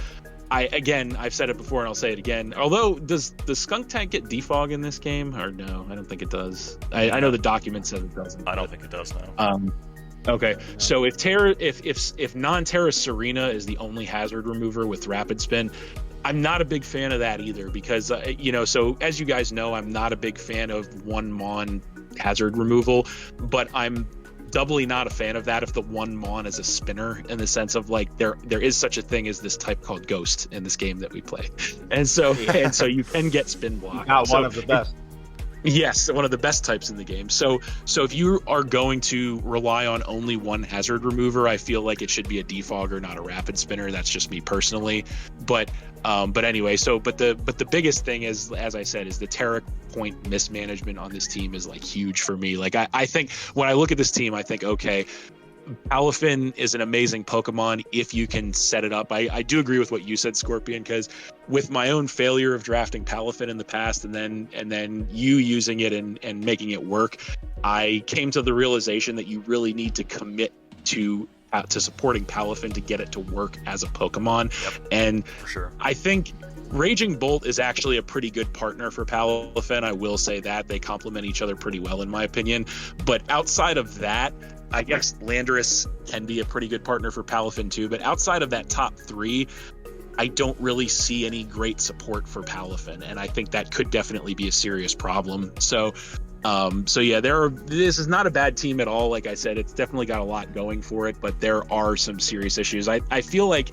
I've said it before and I'll say it again. Although, does the Skunk Tank get defog in this game or no? I don't think it does. I know the document says it doesn't. I don't think it does now. Okay, so if non-Terra Serena is the only hazard remover with Rapid Spin, I'm not a big fan of that either because so as you guys know, I'm not a big fan of one Mon hazard removal, but I'm doubly not a fan of that if the one Mon is a spinner, in the sense of like there is such a thing as this type called Ghost in this game that we play, and so you can get spin block. One of the best. Yes, one of the best types in the game. So if you are going to rely on only one hazard remover, I feel like it should be a defogger, not a rapid spinner. That's just me personally. But anyway, but the biggest thing is, as I said, is the Terra point mismanagement on this team is like huge for me. Like I think when I look at this team, I think, okay, Palafin is an amazing Pokemon if you can set it up. I do agree with what you said, Scorpion, because with my own failure of drafting Palafin in the past and then you using it and making it work, I came to the realization that you really need to commit to supporting Palafin to get it to work as a Pokemon. Yep, and for sure. I think Raging Bolt is actually a pretty good partner for Palafin. I will say that they complement each other pretty well in my opinion. But outside of that, I guess Landorus can be a pretty good partner for Palafin too, but outside of that top 3, I don't really see any great support for Palafin, and I think that could definitely be a serious problem. So yeah, this is not a bad team at all. Like I said, it's definitely got a lot going for it, but there are some serious issues. I feel like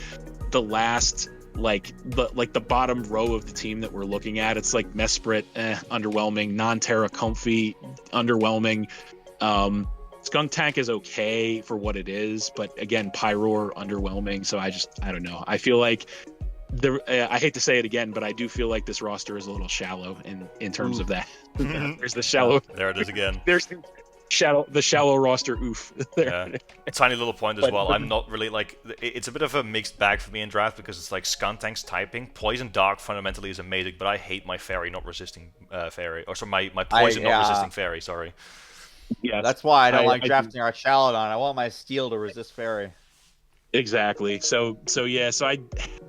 the last the bottom row of the team that we're looking at, it's like Mesprit, underwhelming, non-Terra Comfy, underwhelming. Skunk Tank is okay for what it is, but again, Pyroar underwhelming. So I don't know. I feel like I hate to say it again, but I do feel like this roster is a little shallow in terms of that. There's the shallow. There it is again. There's the shallow roster. Oof. Yeah. Tiny little point as well. I'm not really like. It's a bit of a mixed bag for me in draft because it's like Skunk Tank's typing. Poison Dark fundamentally is amazing, but I hate my fairy not resisting fairy. Or sorry, my poison not resisting fairy. Sorry. Yeah, that's why I don't like drafting our Charlotte. I want my steel to resist fairy. Exactly. So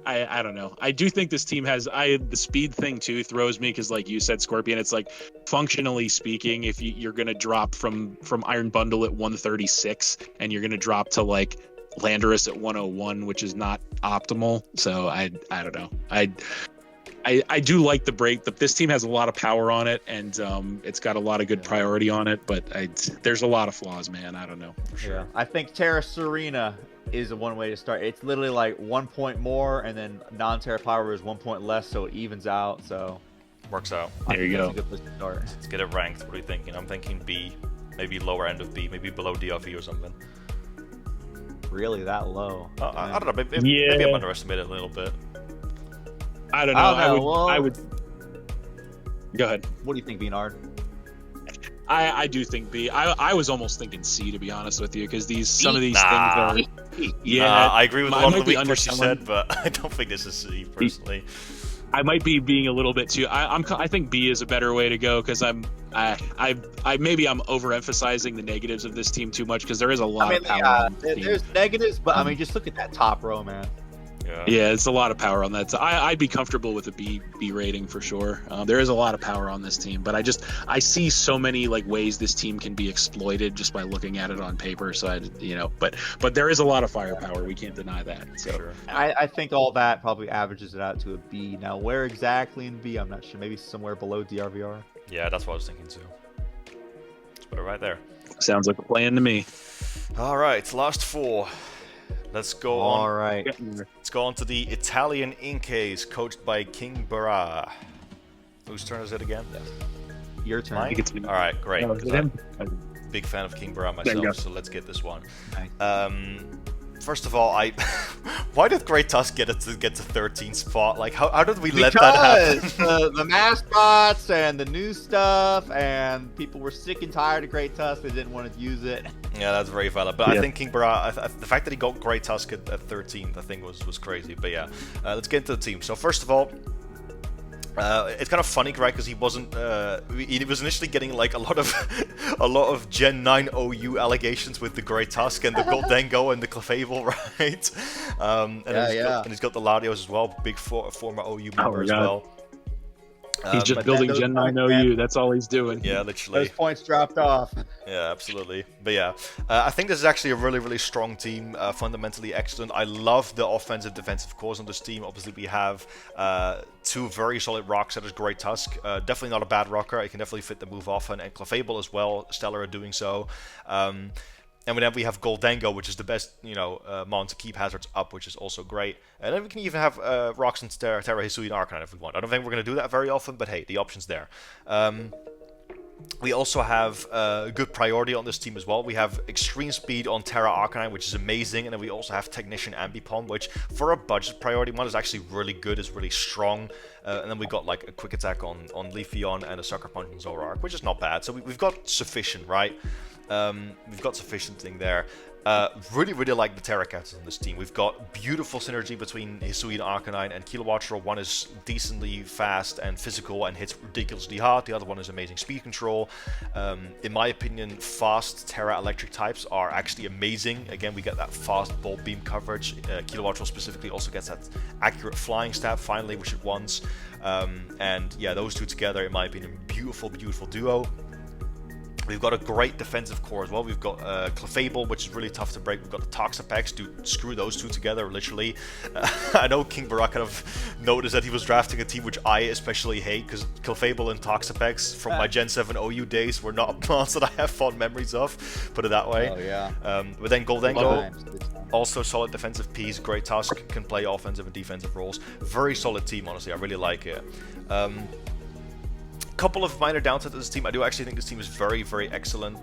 I don't know. I do think this team has the speed thing too throws me because like you said, Scorpion, it's like functionally speaking, if you're gonna drop from Iron Bundle at 136 and you're gonna drop to like Landorus at 101, which is not optimal. So I don't know. I do like the break. This team has a lot of power on it, and it's got a lot of good priority on it. But there's a lot of flaws, man. I don't know. For sure. Yeah. I think Terra Serena is one way to start. It's literally like 1 point more, and then non-Terra Power is 1 point less, so it evens out. So works out. There you go. That's a good place to start. Let's get it ranked. What are you thinking? I'm thinking B, maybe lower end of B, maybe below DRV or something. Really, that low? I don't know. Maybe I'm underestimated a little bit. I don't know. I would. Go ahead. What do you think, B-Nard? I do think B. I was almost thinking C, to be honest with you, because some of these things are. Yeah, I agree with a lot of the weak points you said, but I don't think this is C personally. I might be being a little bit too. I think B is a better way to go because maybe I'm overemphasizing the negatives of this team too much because there is a lot of power. On the team. There's negatives, but I mean, just look at that top row, man. Yeah, it's a lot of power on that. So I'd be comfortable with a B rating for sure. There is a lot of power on this team, but I see so many like ways this team can be exploited just by looking at it on paper. So but there is a lot of firepower. We can't deny that. So sure. I think all that probably averages it out to a B. Now, where exactly in B, I'm not sure. Maybe somewhere below DRVR. Yeah, that's what I was thinking too. Let's put it right there. Sounds like a plan to me. All right, last 4. Let's go on. All right. Let's go on to the Italian Inkays, coached by King Barra. Whose turn is it again? Your turn. Mine? All right, great. No, I'm a big fan of King Barra myself, so let's get this one. Nice. First of all, why did Great Tusk get to 13th spot? Like, how did we let that happen? Because the mascots and the new stuff, and people were sick and tired of Great Tusk. They didn't want to use it. Yeah, that's very valid. But I think King Bara, the fact that he got Great Tusk at 13th, I think was crazy. But yeah, let's get into the team. So first of all, it's kind of funny, right? Because he wasn't. He was initially getting like a lot of Gen 9 OU allegations with the Great Tusk and the Goldengo and the Clefable, right? And he's got the Latios as well, big former OU member as well. He's just building Gen 9 OU. That's all he's doing. Yeah, literally. Those points dropped off. Yeah, absolutely. But yeah, I think this is actually a really, really strong team. Fundamentally excellent. I love the offensive defensive cores on this team. Obviously, we have two very solid rock setters. Great Tusk, definitely not a bad rocker. He can definitely fit the move off, and Clefable as well. Stellar at doing so. And then we have Goldengo, which is the best, mon to keep hazards up, which is also great. And then we can even have rocks and Terra, Hisui, and Arcanine if we want. I don't think we're going to do that very often, but hey, the option's there. We also have good priority on this team as well. We have extreme speed on Terra Arcanine, which is amazing. And then we also have Technician Ambipom, which for a budget priority one is actually really good, is really strong. And then we got like a quick attack on Leafeon and a Sucker Punch on Zoroark, which is not bad. So we've got sufficient, right? We've got sufficient thing there. Really, really like the Terracats on this team. We've got beautiful synergy between Hisui and Arcanine and Kilowattrel. One is decently fast and physical and hits ridiculously hard. The other one is amazing speed control. In my opinion, fast Terra Electric types are actually amazing. Again, we get that fast Bolt Beam coverage. Kilowattrel specifically also gets that accurate Flying Stab finally, which it wants. And yeah, those two together, in my opinion, beautiful, beautiful duo. We've got a great defensive core as well. We've got Clefable, which is really tough to break. We've got the Toxapex. Dude, screw those two together, literally. I know King Bara kind of noticed that he was drafting a team which I especially hate, because Clefable and Toxapex from my Gen 7 OU days were not mons that I have fond memories of, put it that way. Oh, yeah. But then Goldengo, also solid defensive piece. Great Tusk, can play offensive and defensive roles. Very solid team, honestly. I really like it. Couple of minor downsides of this team. I do actually think this team is very, very excellent.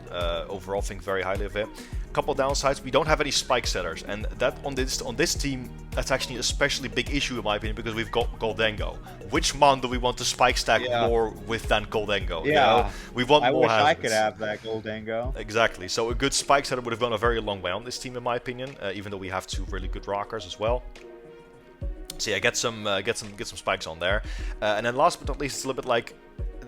Overall, think very highly of it. Couple of downsides: we don't have any spike setters, and that on this team, that's actually an especially big issue in my opinion, because we've got Goldengo. Which mon do we want to spike stack more with than Goldengo? Yeah, we want more hazards. I wish I could have that Goldengo. Exactly. So a good spike setter would have gone a very long way on this team, in my opinion. Even though we have two really good rockers as well. So yeah, get some spikes on there. And then last but not least, it's a little bit like,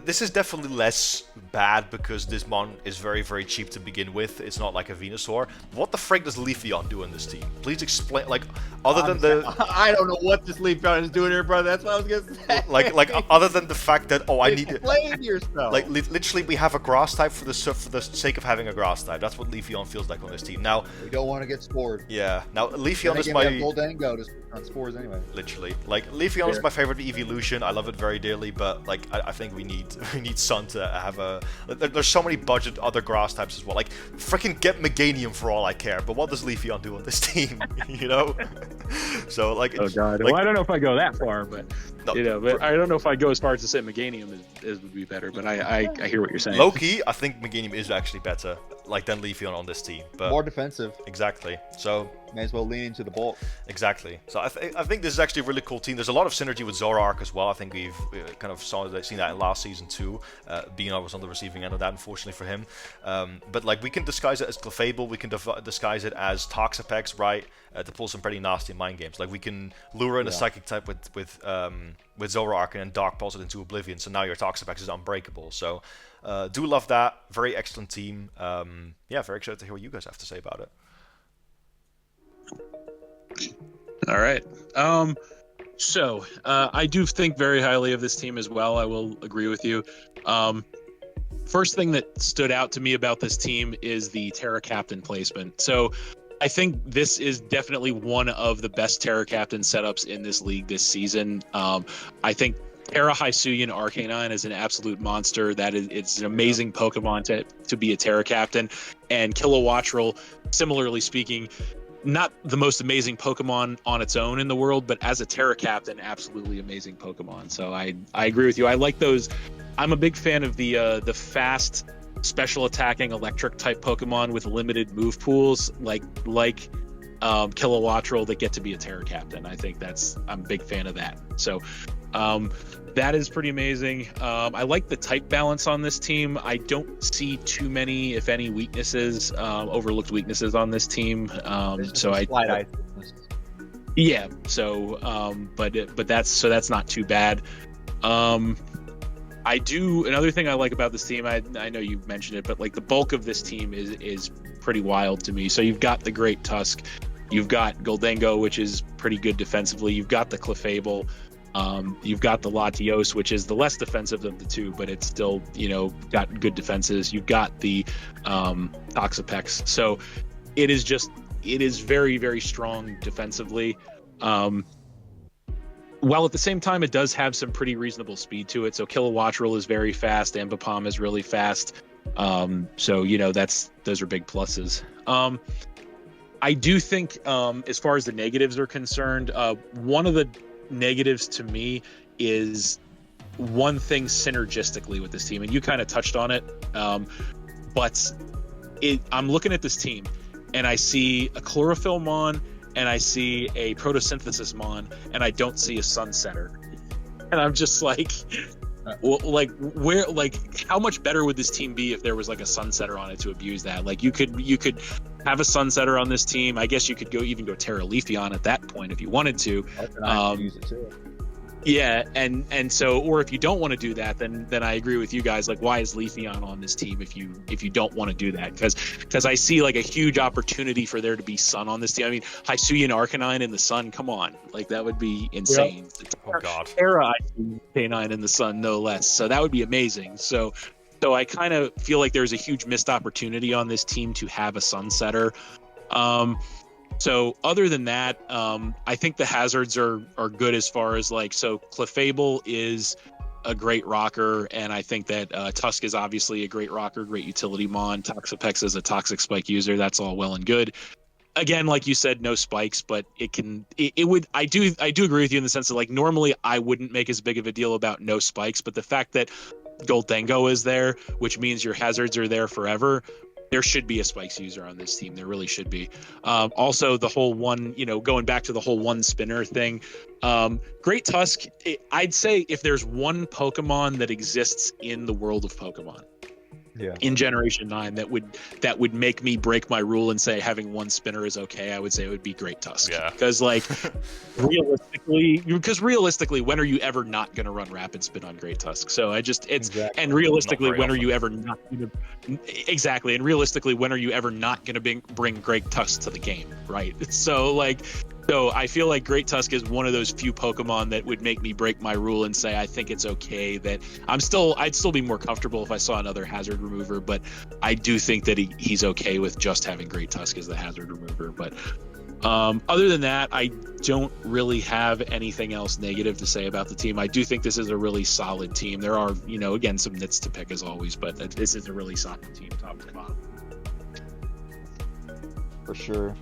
this is definitely less bad because this mon is very, very cheap to begin with. It's not like a Venusaur. What the frick does Leafeon do in this team? Please explain, like, other than the... I don't know what this Leafeon is doing here, bro. That's what I was gonna say. Like other than the fact that, I need... Explain yourself. Like, literally, we have a grass type for the sake of having a grass type. That's what Leafeon feels like on this team. Now... We don't want to get spored. Yeah. Now, Leafeon is my... Goldengo on spores anyway. Literally. Like, Leafeon is my favorite evolution. I love it very dearly, but, like, I think we need Sun to have a... There's so many budget other grass types as well. Like, freaking get Meganium for all I care, but what does Leafeon do on this team? You know? So, like... Oh, God. Well, I don't know if I go that far, but... No, but I don't know if I go as far as to say Meganium would be better, but I hear what you're saying. Low-key, I think Meganium is actually better, like, than Leafeon on this team. But more defensive. Exactly. So... May as well lean into the bulk. Exactly. So I think this is actually a really cool team. There's a lot of synergy with Zoroark as well. I think we've kind of seen that in last season too. B-Nard was on the receiving end of that, unfortunately for him. But like, we can disguise it as Clefable. We can disguise it as Toxapex, right? To pull some pretty nasty mind games. Like, we can lure in a Psychic type with Zoroark and then Dark Pulse it into Oblivion. So now your Toxapex is unbreakable. So do love that. Very excellent team. Yeah, very excited to hear what you guys have to say about it. All right. So I do think very highly of this team as well. I will agree with you. First thing that stood out to me about this team is the Terra Captain placement. So I think this is definitely one of the best Terra Captain setups in this league this season. I think Terra Hisuian Arcanine is an absolute monster. It's an amazing Pokemon to be a Terra Captain. And Kilowattrel, similarly speaking, not the most amazing Pokemon on its own in the world, but as a Terra Captain, absolutely amazing Pokemon. So I agree with you. I like those. I'm a big fan of the fast, special attacking electric type Pokemon with limited move pools, like Kilowattrel that get to be a Terra Captain. I'm a big fan of that. So that is pretty amazing. I like the type balance on this team. I don't see too many, if any, weaknesses, overlooked weaknesses on this team. Yeah. So, but that's not too bad. Another thing I like about this team, I know you mentioned it, but like the bulk of this team is pretty wild to me. So you've got the Great Tusk, you've got Goldengo, which is pretty good defensively. You've got the Clefable, you've got the Latios, which is the less defensive of the two, but it's still, got good defenses. You've got the Toxapex. So it is very, very strong defensively. While at the same time, it does have some pretty reasonable speed to it. So Kilowattrel is very fast, Ambipom is really fast. Those are big pluses. I do think, as far as the negatives are concerned, one of the negatives to me is one thing synergistically with this team, and you kind of touched on it. But I'm looking at this team, and I see a Chlorophyll Mon, and I see a Photosynthesis Mon, and I don't see a Sunsetter. And I'm just like, how much better would this team be if there was like a Sunsetter on it to abuse that? Like you could have a Sunsetter on this team. I guess you could even go Terra Leafeon at that point if you wanted to. Use it too. Yeah, and so, or if you don't want to do that, then I agree with you guys. Like, why is Leafeon on this team if you don't want to do that? Because I see like a huge opportunity for there to be Sun on this team. I mean, Hisuian Arcanine in the Sun, come on, like that would be insane. Yep. Oh God, Terra Canine in the Sun, no less. So that would be amazing. So I kind of feel like there's a huge missed opportunity on this team to have a Sunsetter. So other than that, I think the hazards are good as far as so Clefable is a great rocker, and I think that Tusk is obviously a great rocker, great utility mon. Toxapex is a toxic spike user. That's all well and good. Again, like you said, no spikes, but I do agree with you in the sense that normally I wouldn't make as big of a deal about no spikes, but the fact that Goldengo is there, which means your hazards are there forever. There should be a spikes user on this team. There really should be. Also, the whole one, going back to the whole one spinner thing, Great Tusk, I'd say if there's one Pokemon that exists in the world of Pokemon, in Generation 9, that would make me break my rule and say having one spinner is okay, I would say it would be Great Tusk. Yeah. Because realistically, when are you ever not going to run Rapid Spin on Great Tusk? So and realistically, when are you ever not going to exactly? And realistically, when are you ever not going to bring Great Tusk to the game? Right. So I feel like Great Tusk is one of those few Pokemon that would make me break my rule and say I think it's okay that I'd still be more comfortable if I saw another hazard remover, but I do think that he's okay with just having Great Tusk as the hazard remover. But other than that, I don't really have anything else negative to say about the team. I do think this is a really solid team. There are, again, some nits to pick as always, but this is a really solid team, top to bottom. For sure.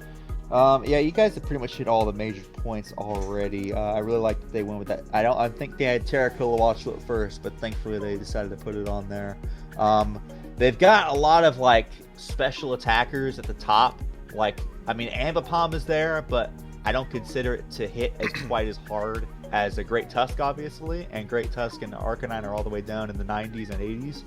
You guys have pretty much hit all the major points already. I really like that they went with that. I think they had Terra Kilowattrel at first, but thankfully they decided to put it on there. They've got a lot of special attackers at the top. Ambipom is there, but I don't consider it to hit as quite as hard as a Great Tusk, obviously. And Great Tusk and Arcanine are all the way down in the 90s and 80s.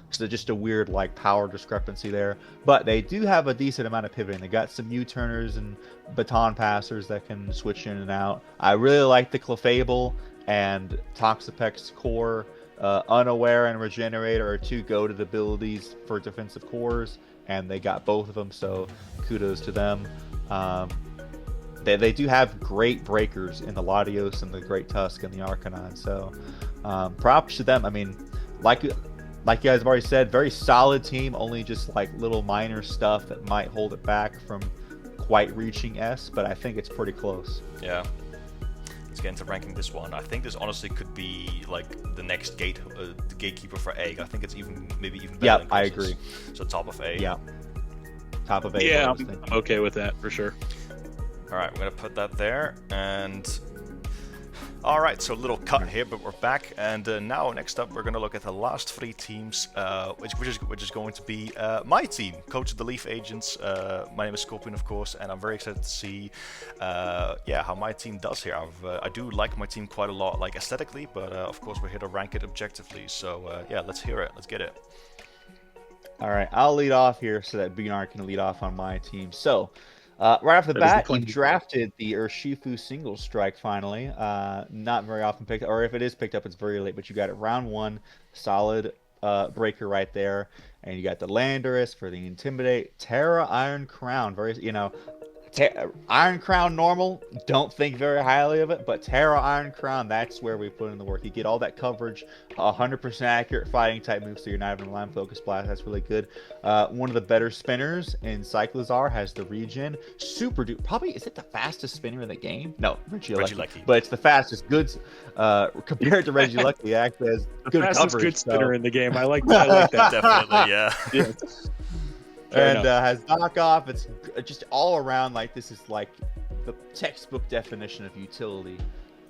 So just a weird power discrepancy there, but they do have a decent amount of pivoting. They got some U-turners and baton passers that can switch in and out. I really like the Clefable and Toxapex core. Unaware and Regenerator are two goated abilities for defensive cores, and they got both of them, so kudos to them. They do have great breakers in the Latios and the Great Tusk and the Arcanine, so props to them. I mean, like you guys have already said, very solid team, only just little minor stuff that might hold it back from quite reaching S, but I think it's pretty close. Yeah. Let's get into ranking this one. I think this honestly could be the next gatekeeper for A. I think it's maybe even better. Yeah, than I agree. So top of A. Yeah. Top of A. Yeah, I'm okay with that for sure. All right, we're gonna put that there, and Alright, so a little cut here, but we're back, and now next up we're going to look at the last 3 teams, which is going to be my team, Coach of the L.E.A.F Agents. My name is Scorpion, of course, and I'm very excited to see how my team does here. I do like my team quite a lot, like aesthetically, but of course we're here to rank it objectively, so yeah, let's hear it, let's get it. Alright, I'll lead off here so that B-Nard can lead off on my team. So, right off the bat, you drafted the Urshifu Single Strike finally. Not very often picked, or if it is picked up, it's very late, but you got it round 1, solid breaker right there. And you got the Landorus for the Intimidate, Terra Iron Crown, very, Iron Crown normal, don't think very highly of it, but Terra Iron Crown, that's where we put in the work. You get all that coverage, 100% accurate fighting type moves, so you're not even relying on Focus Blast. That's really good. One of the better spinners in Cyclizar has the regen. Super duper, probably, is it the fastest spinner in the game? No, Regieleki. But it's the fastest goods compared to Regieleki. Actually has good fastest coverage. Good spinner in the game. I like that. Definitely, yeah. And has knockoff. It's just all around, like, this is like the textbook definition of utility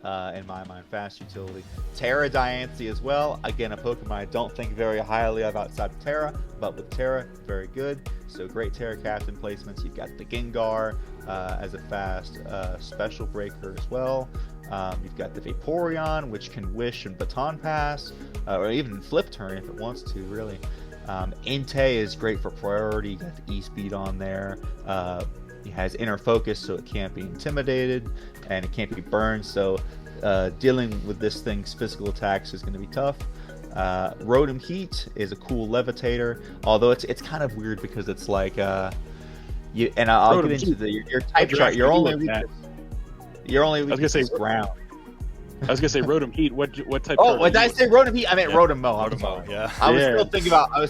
in my mind. Fast utility. Terra Diancie as well. Again, a Pokemon I don't think very highly of outside of Terra, but with Terra, very good. So great Terra Captain placements. You've got the Gengar as a fast special breaker as well. You've got the Vaporeon, which can Wish and Baton Pass, or even Flip Turn if it wants to, really. Entei is great for priority. You got the E-Speed on there. It has Inner Focus, so it can't be intimidated, and it can't be burned, so dealing with this thing's physical attacks is going to be tough. Rotom Heat is a cool levitator, although it's kind of weird because it's like I'll get into your type chart. Your only weakness is ground. I was gonna say Rotom Heat. What type? Oh, did I say Rotom Heat? I meant Rotom Mo. Rotom Mo, yeah. I was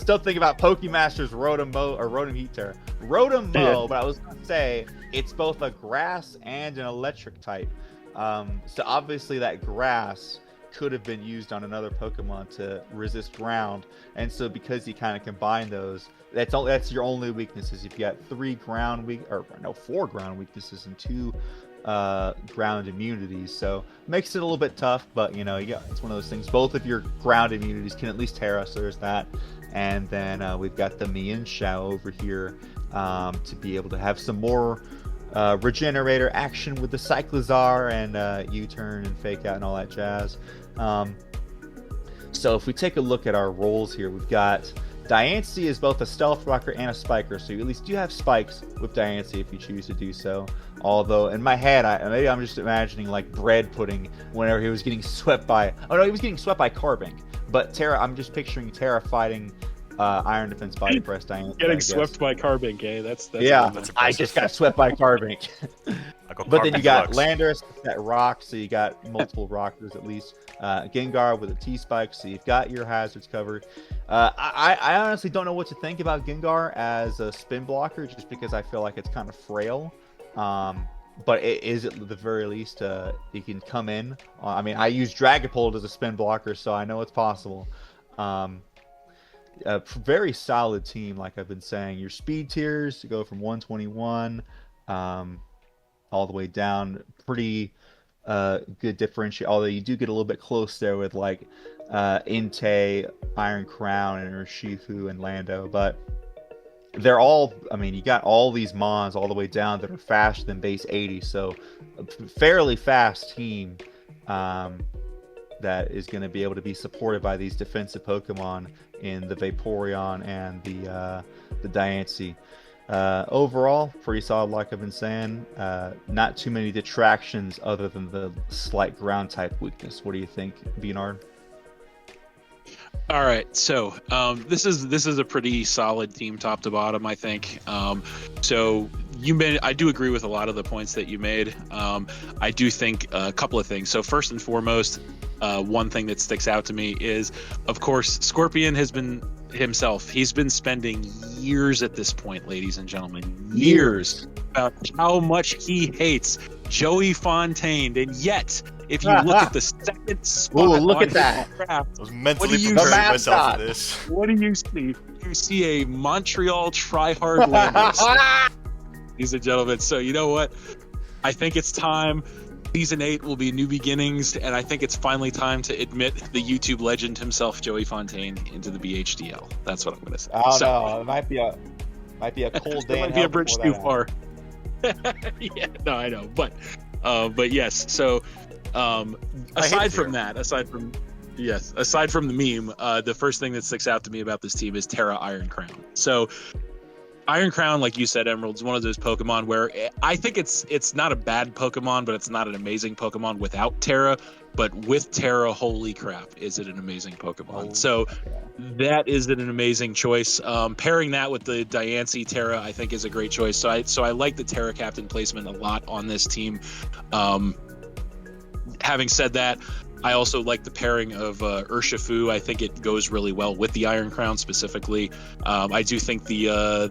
still thinking about Pokemasters Rotom Mo or Rotom Heat Terra. Rotom Mo, but I was gonna say it's both a grass and an electric type. So obviously that grass could have been used on another Pokemon to resist ground, and so because you kind of combine those, that's your only weaknesses. You've got 4 ground weaknesses and 2 ground immunities, so makes it a little bit tough, but it's one of those things. Both of your ground immunities can at least Terra, so there's that. And then we've got the Mienshao over here to be able to have some more regenerator action with the Cyclizar and U-turn and fake out and all that jazz. So if we take a look at our roles here, we've got Diancie is both a Stealth Rocker and a Spiker, so you at least do have spikes with Diancie if you choose to do so. Although in my head, maybe I'm just imagining like bread pudding whenever he was getting swept by. Oh no, he was getting swept by Carbink. But Terra, I'm just picturing Terra fighting Iron Defense Body Press Diancie. Getting swept by Carbink, eh? That's yeah. I just got swept by Carbink. But then you got Landorus, that rock, so you got multiple rockers at least. Gengar with a T-Spike, so you've got your hazards covered. I honestly don't know what to think about Gengar as a spin blocker, just because I feel like it's kind of frail. But it is at the very least, it can come in. I use Dragapult as a spin blocker, so I know it's possible. A very solid team, like I've been saying. Your speed tiers go from 121 all the way down. Pretty good differentiate, although you do get a little bit close there with like Entei, Iron Crown, and Urshifu and Lando, but they're all, you got all these mons all the way down that are faster than base 80, so a fairly fast team that is going to be able to be supported by these defensive Pokemon in the Vaporeon and the Diancie. Overall, pretty solid, like I've been saying. Not too many detractions other than the slight ground type weakness. What do you think, B-Nard? All right, so this is a pretty solid team, top to bottom, I think. So I do agree with a lot of the points that you made. I do think a couple of things. So first and foremost, one thing that sticks out to me is, of course, Scorpion has been himself. He's been spending years at this point, ladies and gentlemen, years about how much he hates Joey Fontaine, and yet, if you look at the second spot, look at that. Draft, I was mentally preparing myself for this. What do you see? You see a Montreal tryhard Landorus, ladies and gentlemen. So you know what? I think it's time Season 8 will be new beginnings, and I think it's finally time to admit the YouTube legend himself, Joey Fontaine, into the BHDL. That's what I'm going to say. Oh no, it might be a cold day. It might be a bridge too far. Yeah, no, I know, but yes. So, aside from the meme, the first thing that sticks out to me about this team is Terra Iron Crown. So, Iron Crown, like you said, Emerald, is one of those Pokemon where I think it's not a bad Pokemon, but it's not an amazing Pokemon without Terra. But with Terra, holy crap, is it an amazing Pokemon? So that is an amazing choice. Pairing that with the Diancie Terra, I think, is a great choice. So I like the Terra Captain placement a lot on this team. Having said that, I also like the pairing of Urshifu. I think it goes really well with the Iron Crown specifically. I do think the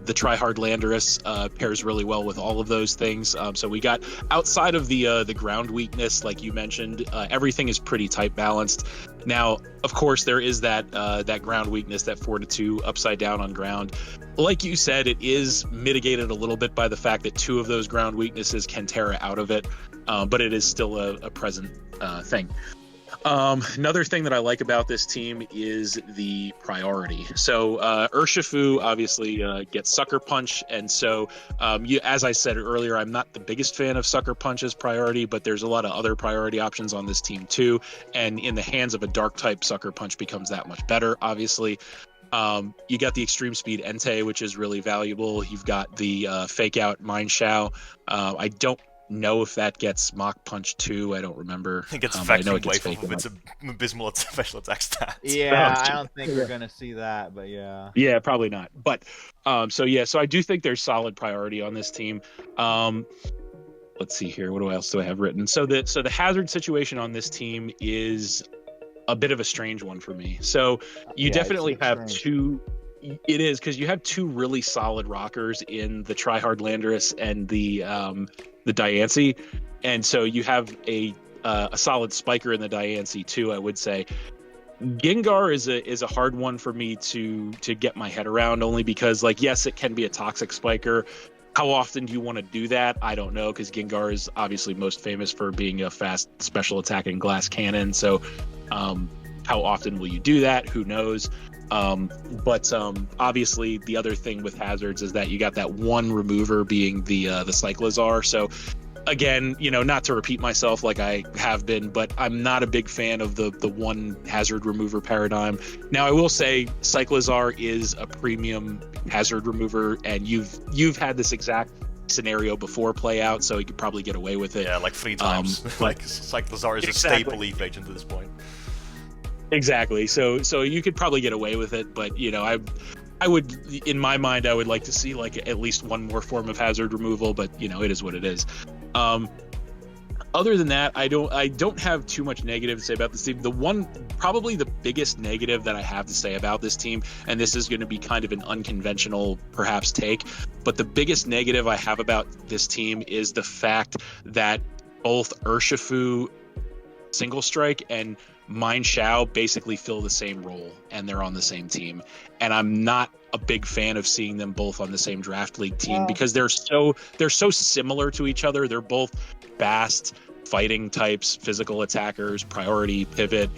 Tryhard Landorus pairs really well with all of those things. So we got, outside of the ground weakness, like you mentioned, everything is pretty tight balanced. Now, of course, there is that ground weakness, that 4-2 upside down on ground. Like you said, it is mitigated a little bit by the fact that 2 of those ground weaknesses can Terra out of it, but it is still a present thing. Another thing that I like about this team is the priority. So Urshifu obviously gets Sucker Punch, and so as I said earlier, I'm not the biggest fan of Sucker Punch as priority, but there's a lot of other priority options on this team too, and in the hands of a dark type, Sucker Punch becomes that much better, obviously. You got the Extreme Speed Entei, which is really valuable. You've got the Fake Out Mineshaw. I don't know if that gets Mach Punch too. I don't remember. I think it's I know it gets Wave of its abysmal special attack stats. Yeah, I don't think we're gonna see that, but yeah. Yeah, probably not. But so I do think there's solid priority on this team. Let's see here. What else do I have written? So the hazard situation on this team is a bit of a strange one for me. So you definitely have two. It is, because you have 2 really solid rockers in the Tryhard Landorus and the Diancie, and so you have a solid spiker in the Diancie too, I would say. Gengar is a hard one for me to get my head around, only because, like, yes, it can be a toxic spiker. How often do you want to do that? I don't know, because Gengar is obviously most famous for being a fast special attacking glass cannon. So how often will you do that? Who knows? But obviously the other thing with hazards is that you got that one remover being the Cyclizar. So again, not to repeat myself like I have been, but I'm not a big fan of the one hazard remover paradigm. Now, I will say Cyclizar is a premium hazard remover, and you've had this exact scenario before play out, so you could probably get away with it. Yeah, like 3 times. Like Cyclizar is a staple Leaf agent at this point. Exactly. So you could probably get away with it, but I would, in my mind, I would like to see like at least one more form of hazard removal, but it is what it is. Other than that, I don't have too much negative to say about this team. Probably the biggest negative that I have to say about this team, and this is going to be kind of an unconventional perhaps take, but the biggest negative I have about this team is the fact that both Urshifu Single Strike and Mineshaw basically fill the same role, and they're on the same team. And I'm not a big fan of seeing them both on the same draft league team because they're so similar to each other. They're both fast fighting types, physical attackers, priority, pivot.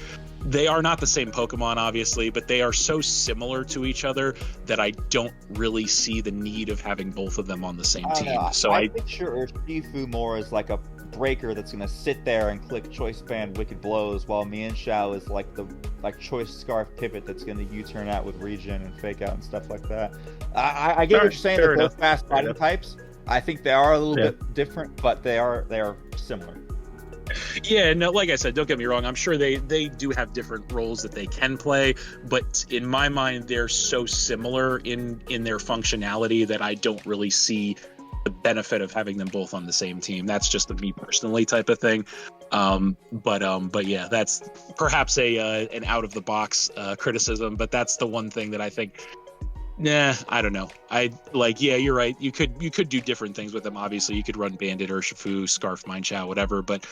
They are not the same Pokemon, obviously, but they are so similar to each other that I don't really see the need of having both of them on the same team. So I picture Urshifu more as like a breaker that's going to sit there and click Choice Band Wicked Blows, while Mienshao is like the Choice Scarf Pivot that's going to U-turn out with Regen and Fake Out and stuff like that. I get what you're saying. They're both fast fighting types. I think they are a little bit different, but they are similar. Yeah, no, like I said, don't get me wrong. I'm sure they do have different roles that they can play, but in my mind, they're so similar in their functionality that I don't really see the benefit of having them both on the same team. That's just a me personally type of thing. But yeah, that's perhaps an out of the box criticism, but that's the one thing that I think. Nah, I don't know. Yeah, you're right. You could do different things with them. Obviously, you could run Bandit, Urshifu, Scarf, Mineshaw, whatever. But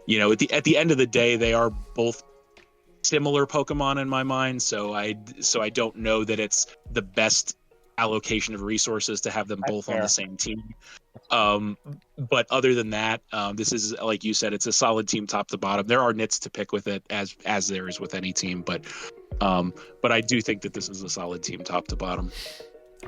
at the end of the day, they are both similar Pokemon in my mind. So I don't know that it's the best allocation of resources to have them That's both on fair. the same team. But other than that, this is, like you said, it's a solid team top to bottom. There are nits to pick with it, as there is with any team, but I do think that this is a solid team top to bottom.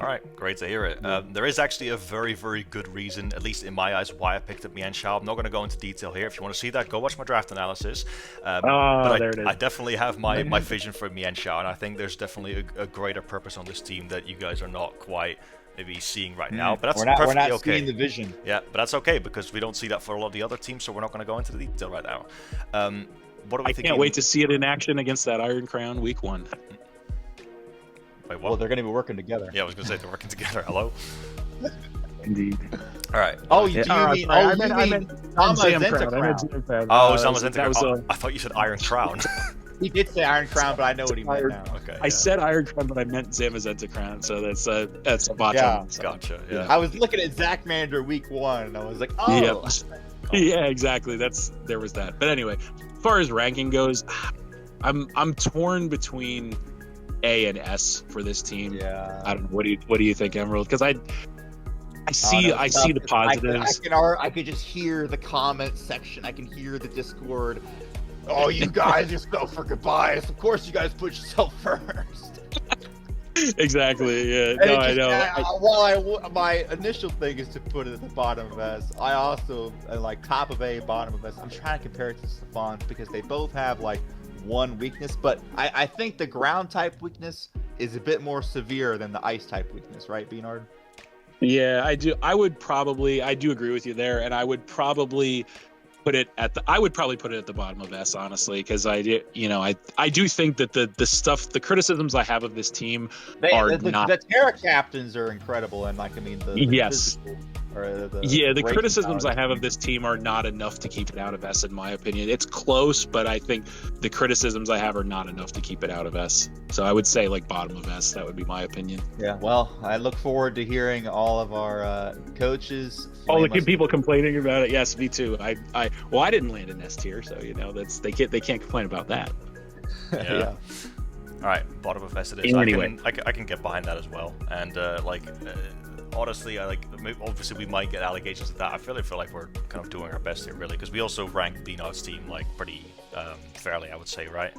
All right, great to hear it. There is actually a very, very good reason, at least in my eyes, why I picked up Mienshao. I'm not going to go into detail here. If you want to see that, go watch my draft analysis. But there it is. I definitely have my vision for Mienshao, and I think there's definitely a greater purpose on this team that you guys are not quite maybe seeing right now. But that's perfectly we're not okay. seeing the vision. Yeah, but that's okay because we don't see that for a lot of the other teams, so we're not going to go into the detail right now. What are we I thinking? can't wait to see it in action against that Iron Crown week 1. Wait, what? Well, they're going to be working together. Yeah, I was going to say they're working together. Hello? Indeed. All right. Oh, you Yeah, mean? I Oh, meant- you I mean meant Zama's Zam Zenta Crown. I meant Crown. Zam Crown. Oh, Zama's that was I thought you said Iron Crown. He did say Iron Crown, but I know what he meant now. Okay. I said Iron Crown, but I meant Zamazenta Crown, so that's a botch. Yeah. on Gotcha. Yeah. I was looking at Zach Mander week 1, and I was like, oh. Yeah, exactly. There was that. But anyway, as far as ranking goes, I'm torn between A and S for this team. Yeah. I don't know. What do you think, Emerald? Because I see the positives. I could just hear the comment section. I can hear the Discord. Oh, you guys are so freaking biased. Of course, you guys put yourself first. Exactly. Yeah. And No, it I just- know. my initial thing is to put it at the bottom of S. I also like top of A, bottom of S. I'm trying to compare it to Stefan's because they both have like one weakness, but I think the ground type weakness is a bit more severe than the ice type weakness, right, B-Nard? Yeah, I do. I do agree with you there, and I would probably put it at the bottom of S, honestly, because I do think that the criticisms I have of this team are not. The Terra captains are incredible, and Yes. The racing criticisms power. I have of this team are not enough to keep it out of S, in my opinion. It's close, but I think the criticisms I have are not enough to keep it out of S. So I would say like bottom of S. That would be my opinion. Yeah, well, I look forward to hearing all of our coaches. All the flame us- people complaining about it. Yes, me too. I didn't land in S tier, so they can't complain about that. Yeah. All right, bottom of S it is. Anyway. I can get behind that as well. And honestly, obviously we might get allegations of that. I feel like we're kind of doing our best here, really, because we also ranked B-Nard's team like pretty fairly, I would say, right?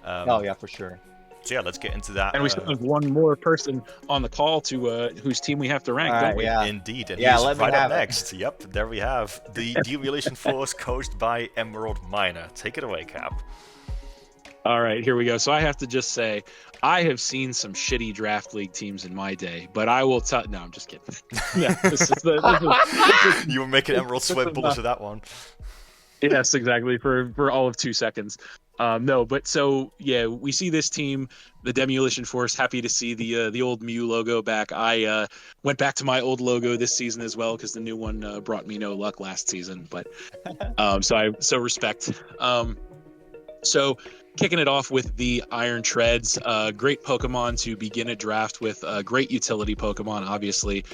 Oh yeah, for sure. So yeah, let's get into that. And we still have one more person on the call to whose team we have to rank, All don't right, we? yeah. Indeed, and Yeah, he's let me right up have it. next. Yep, there we have the Demewlition Force, coached by Emeraldminer. Take it away, Cap. All right, here we go. So I have to just say, I have seen some shitty draft league teams in my day, but I will tell. No, I'm just kidding. Yeah, this is You were making Emerald sweat bullets with that one. yes, exactly. For all of 2 seconds. No, but so yeah, we see this team, the Demewlition Force. Happy to see the old Mew logo back. I went back to my old logo this season as well because the new one brought me no luck last season. But so respect. So kicking it off with the Iron Treads, great Pokemon to begin a draft with. Great utility Pokemon, obviously.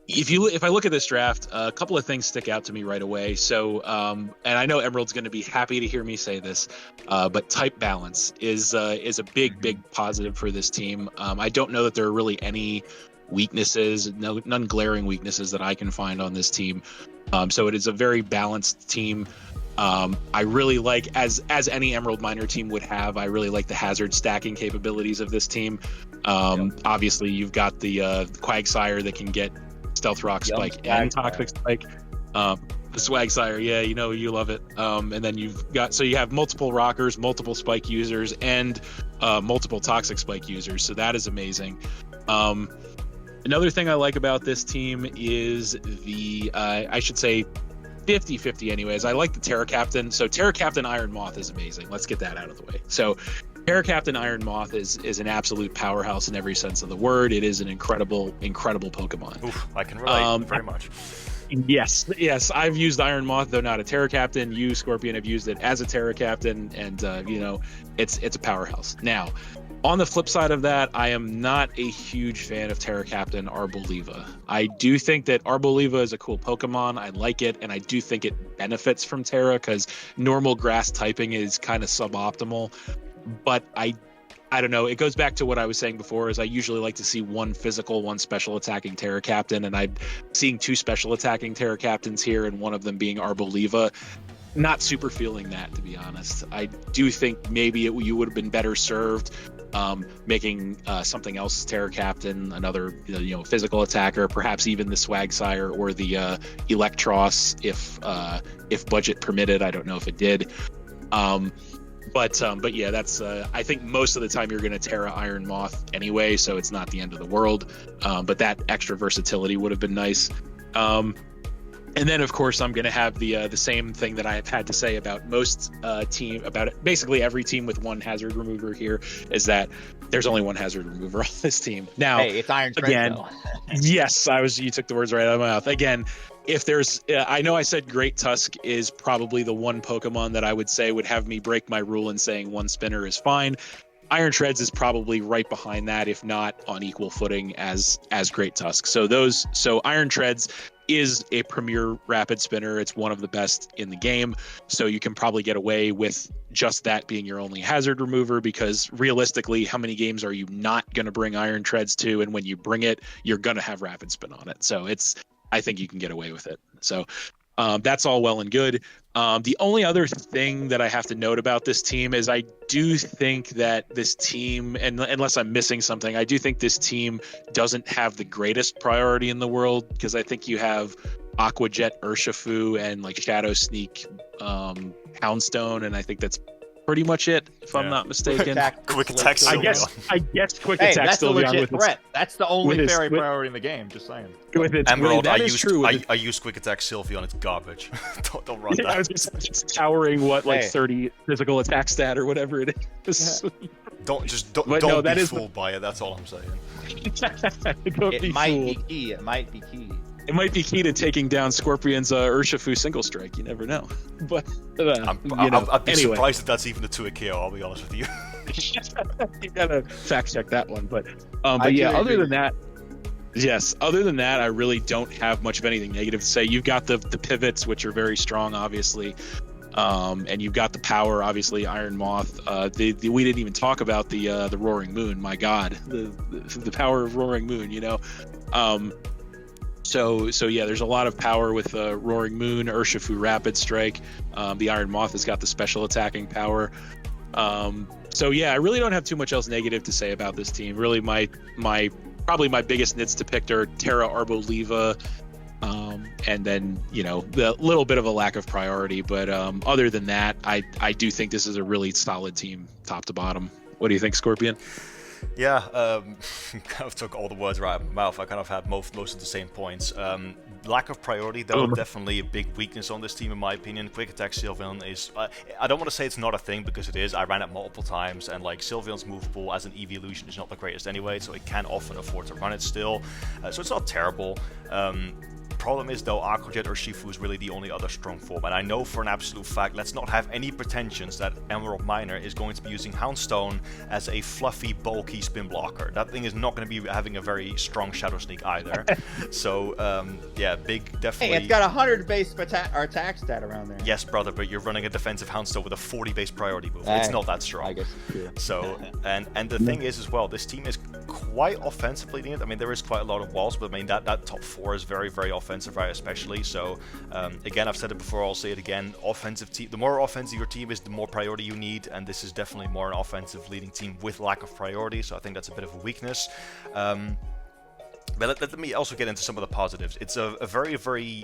If I look at this draft, a couple of things stick out to me right away. So, and I know Emerald's going to be happy to hear me say this, but type balance is a big positive for this team. I don't know that there are really any weaknesses, none glaring weaknesses that I can find on this team. So it is a very balanced team. I really like, as any Emeraldminer team would have, I really like the hazard stacking capabilities of this team. Obviously, you've got the Quagsire that can get Stealth Rock Spike and Toxic Spike. The Swagsire, yeah, you love it. And then you have multiple Rockers, multiple Spike users, and multiple Toxic Spike users. So that is amazing. Another thing I like about this team is the, I should say, 50-50 anyways. I like the Terra Captain. So Terra Captain Iron Moth is amazing. Let's get that out of the way. So Terra Captain Iron Moth is an absolute powerhouse in every sense of the word. It is an incredible Pokemon. Oof, I can relate very much. Yes. I've used Iron Moth, though not a Terra Captain. You, Scorpion, have used it as a Terra Captain, and it's a powerhouse. Now, on the flip side of that, I am not a huge fan of Terra Captain Arboliva. I do think that Arboliva is a cool Pokemon. I like it, and I do think it benefits from Terra because normal grass typing is kind of suboptimal. But I I don't know. It goes back to what I was saying before. Is I usually like to see one physical, one special attacking Terra Captain, and I'm seeing 2 special attacking Terra Captains here, and one of them being Arboliva. Not super feeling that, to be honest. I do think maybe you would have been better served making something else Terra Captain, another physical attacker, perhaps even the Swagsire or the Electros, if budget permitted. I don't know if it did. But yeah, that's I think most of the time you're going to Terra Iron Moth anyway, so it's not the end of the world. But that extra versatility would have been nice. And then, of course, I'm going to have the same thing that I have had to say about most basically every team with one hazard remover here, is that there's only one hazard remover on this team. Now, hey, it's Iron Treads, again, though. yes, you took the words right out of my mouth. Again, if there's, I know I said Great Tusk is probably the one Pokemon that I would say would have me break my rule in saying one spinner is fine. Iron Treads is probably right behind that, if not on equal footing as Great Tusk. So Iron Treads is a premier rapid spinner. It's one of the best in the game. So you can probably get away with just that being your only hazard remover, because realistically, how many games are you not going to bring Iron Treads to? And when you bring it, you're going to have rapid spin on it. So I think you can get away with it. So that's all well and good. The only other thing that I have to note about this team is I do think that this team, and unless I'm missing something, I do think this team doesn't have the greatest priority in the world, because I think you have Aqua Jet Urshifu and like Shadow Sneak Houndstone, and I think that's pretty much it, if I'm not mistaken. Quick attack I guess Quick hey, Attack that's a legit threat. That's the only fairy priority in the game. Just saying. Emerald, I use Quick Attack Sylveon. It's garbage. don't run that. I was just towering 30 physical attack stat or whatever it is. Yeah. Don't be fooled by it. That's all I'm saying. It might be key. It might be key. It might be key to taking down Scorpion's Urshifu single strike. You never know. But I'd be surprised if that's even the 2 KO. I'll be honest with you. You gotta fact check that one. But yeah, other than that, I really don't have much of anything negative to say. You've got the pivots, which are very strong, obviously. And you've got the power, obviously, Iron Moth. We didn't even talk about the Roaring Moon. My God, the power of Roaring Moon. So yeah, there's a lot of power with Roaring Moon, Urshifu Rapid Strike. The Iron Moth has got the special attacking power. So yeah, I really don't have too much else negative to say about this team. Really, probably my biggest nits to pick are Terra Arboliva, and then the little bit of a lack of priority. But other than that, I do think this is a really solid team, top to bottom. What do you think, Scorpion? Yeah, kind of took all the words right out of my mouth. I kind of had most of the same points. Lack of priority, though, definitely a big weakness on this team, in my opinion. Quick Attack Sylveon is... I don't want to say it's not a thing, because it is. I ran it multiple times, and Sylveon's movable as an evolution is not the greatest anyway, so it can often afford to run it still. So it's not terrible. Problem is, though, Aqua Jet Urshifu is really the only other strong form, and I know for an absolute fact, let's not have any pretensions that Emeraldminer is going to be using Houndstone as a fluffy, bulky spin blocker. That thing is not going to be having a very strong Shadow Sneak either. So, yeah, definitely... Hey, it's got 100 base attack stat around there. Yes, brother, but you're running a defensive Houndstone with a 40 base priority move. It's not that strong. I guess it's true. So, and the thing is as well, this team is quite offensively needed. I mean, there is quite a lot of walls, but I mean, that top 4 is very, very offensive, right, especially. So again, I've said it before, I'll say it again, the more offensive your team is, the more priority you need, and this is definitely more an offensive leading team with lack of priority, so I think that's a bit of a weakness. But let me also get into some of the positives. It's a very, very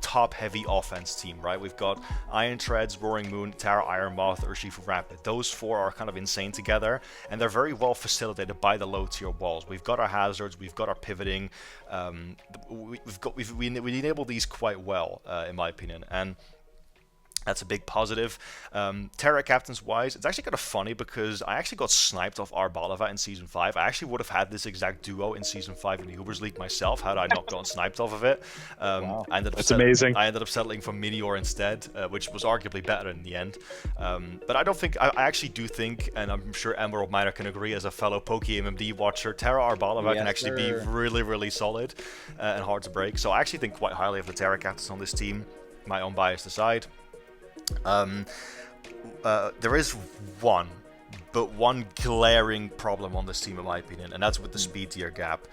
top-heavy offense team, right? We've got Iron Treads, Roaring Moon, Terra Iron Moth, Urshifu Rapid. Those 4 are kind of insane together, and they're very well facilitated by the low-tier walls. We've got our hazards, we've got our pivoting. We enable these quite well, in my opinion, and that's a big positive. Terra Captains wise, it's actually kind of funny because I actually got sniped off Arboliva in Season 5. I actually would have had this exact duo in Season 5 in the Ubers League myself had I not gotten sniped off of it. Wow. That's amazing. I ended up settling for Meteor instead, which was arguably better in the end. But I actually do think, and I'm sure Emeraldminer can agree as a fellow PokeMMD watcher, Terra Arboliva can actually be really, really solid and hard to break. So I actually think quite highly of the Terra Captains on this team, my own bias aside. There is one but one glaring problem on this team, in my opinion, and that's with the speed tier gap.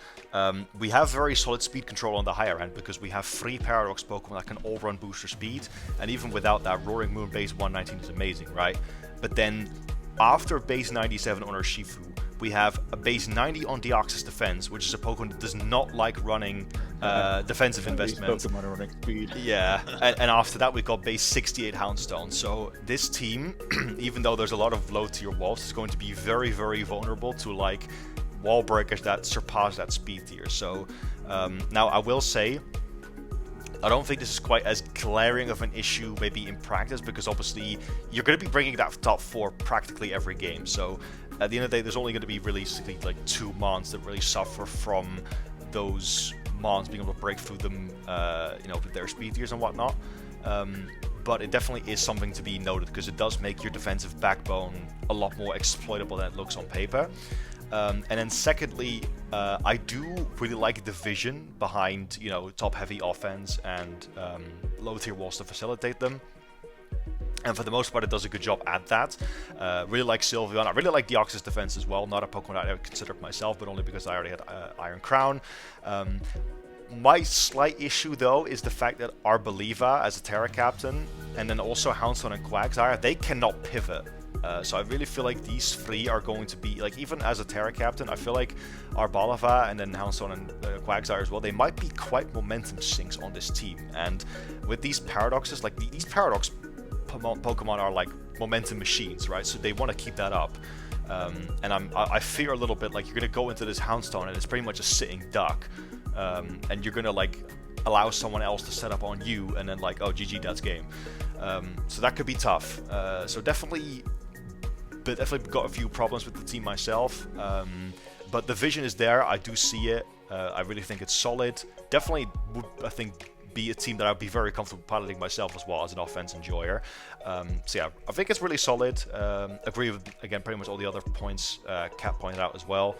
We have very solid speed control on the higher end because we have 3 Paradox Pokemon that can all run booster speed, and even without that, Roaring Moon base 119 is amazing, right? But then, after base 97 on Urshifu, we have a base 90 on Deoxys Defense, which is a Pokemon that does not like running defensive investment. Pokemon are running speed. Yeah, and after that we got base 68 Houndstone. So this team, even though there's a lot of low tier walls, is going to be very, very vulnerable to like wall breakers that surpass that speed tier. So now I will say, I don't think this is quite as glaring of an issue maybe in practice, because obviously you're going to be bringing that top 4 practically every game. So at the end of the day, there's only going to be realistically like 2 Mons that really suffer from those Mons being able to break through them, with their speed tiers and whatnot. But it definitely is something to be noted, because it does make your defensive backbone a lot more exploitable than it looks on paper. And then secondly, I do really like the vision behind, top-heavy offense and low-tier walls to facilitate them. And for the most part, it does a good job at that. Really like Sylveon. I really like Deoxys Defense as well. Not a Pokemon I ever considered myself, but only because I already had Iron Crown. My slight issue, though, is the fact that Arboliva as a Terra Captain, and then also Houndstone and Quagsire, they cannot pivot. So I really feel like these 3 are going to be, like, even as a Terra Captain, I feel like Arboliva and then Houndstone and Quagsire as well, they might be quite momentum sinks on this team. And with these paradoxes, like, these paradox Pokemon are like momentum machines, right? So they want to keep that up. And I fear a little bit like you're going to go into this Houndstone and it's pretty much a sitting duck. And you're going to like allow someone else to set up on you and then like, oh, GG, that's game. So that could be tough. So definitely got a few problems with the team myself. But the vision is there. I do see it. I really think it's solid. Definitely would, I think, be a team that I'd be very comfortable piloting myself as well as an offense enjoyer. So yeah, I think it's really solid. Agree with, again, pretty much all the other points Cap pointed out as well.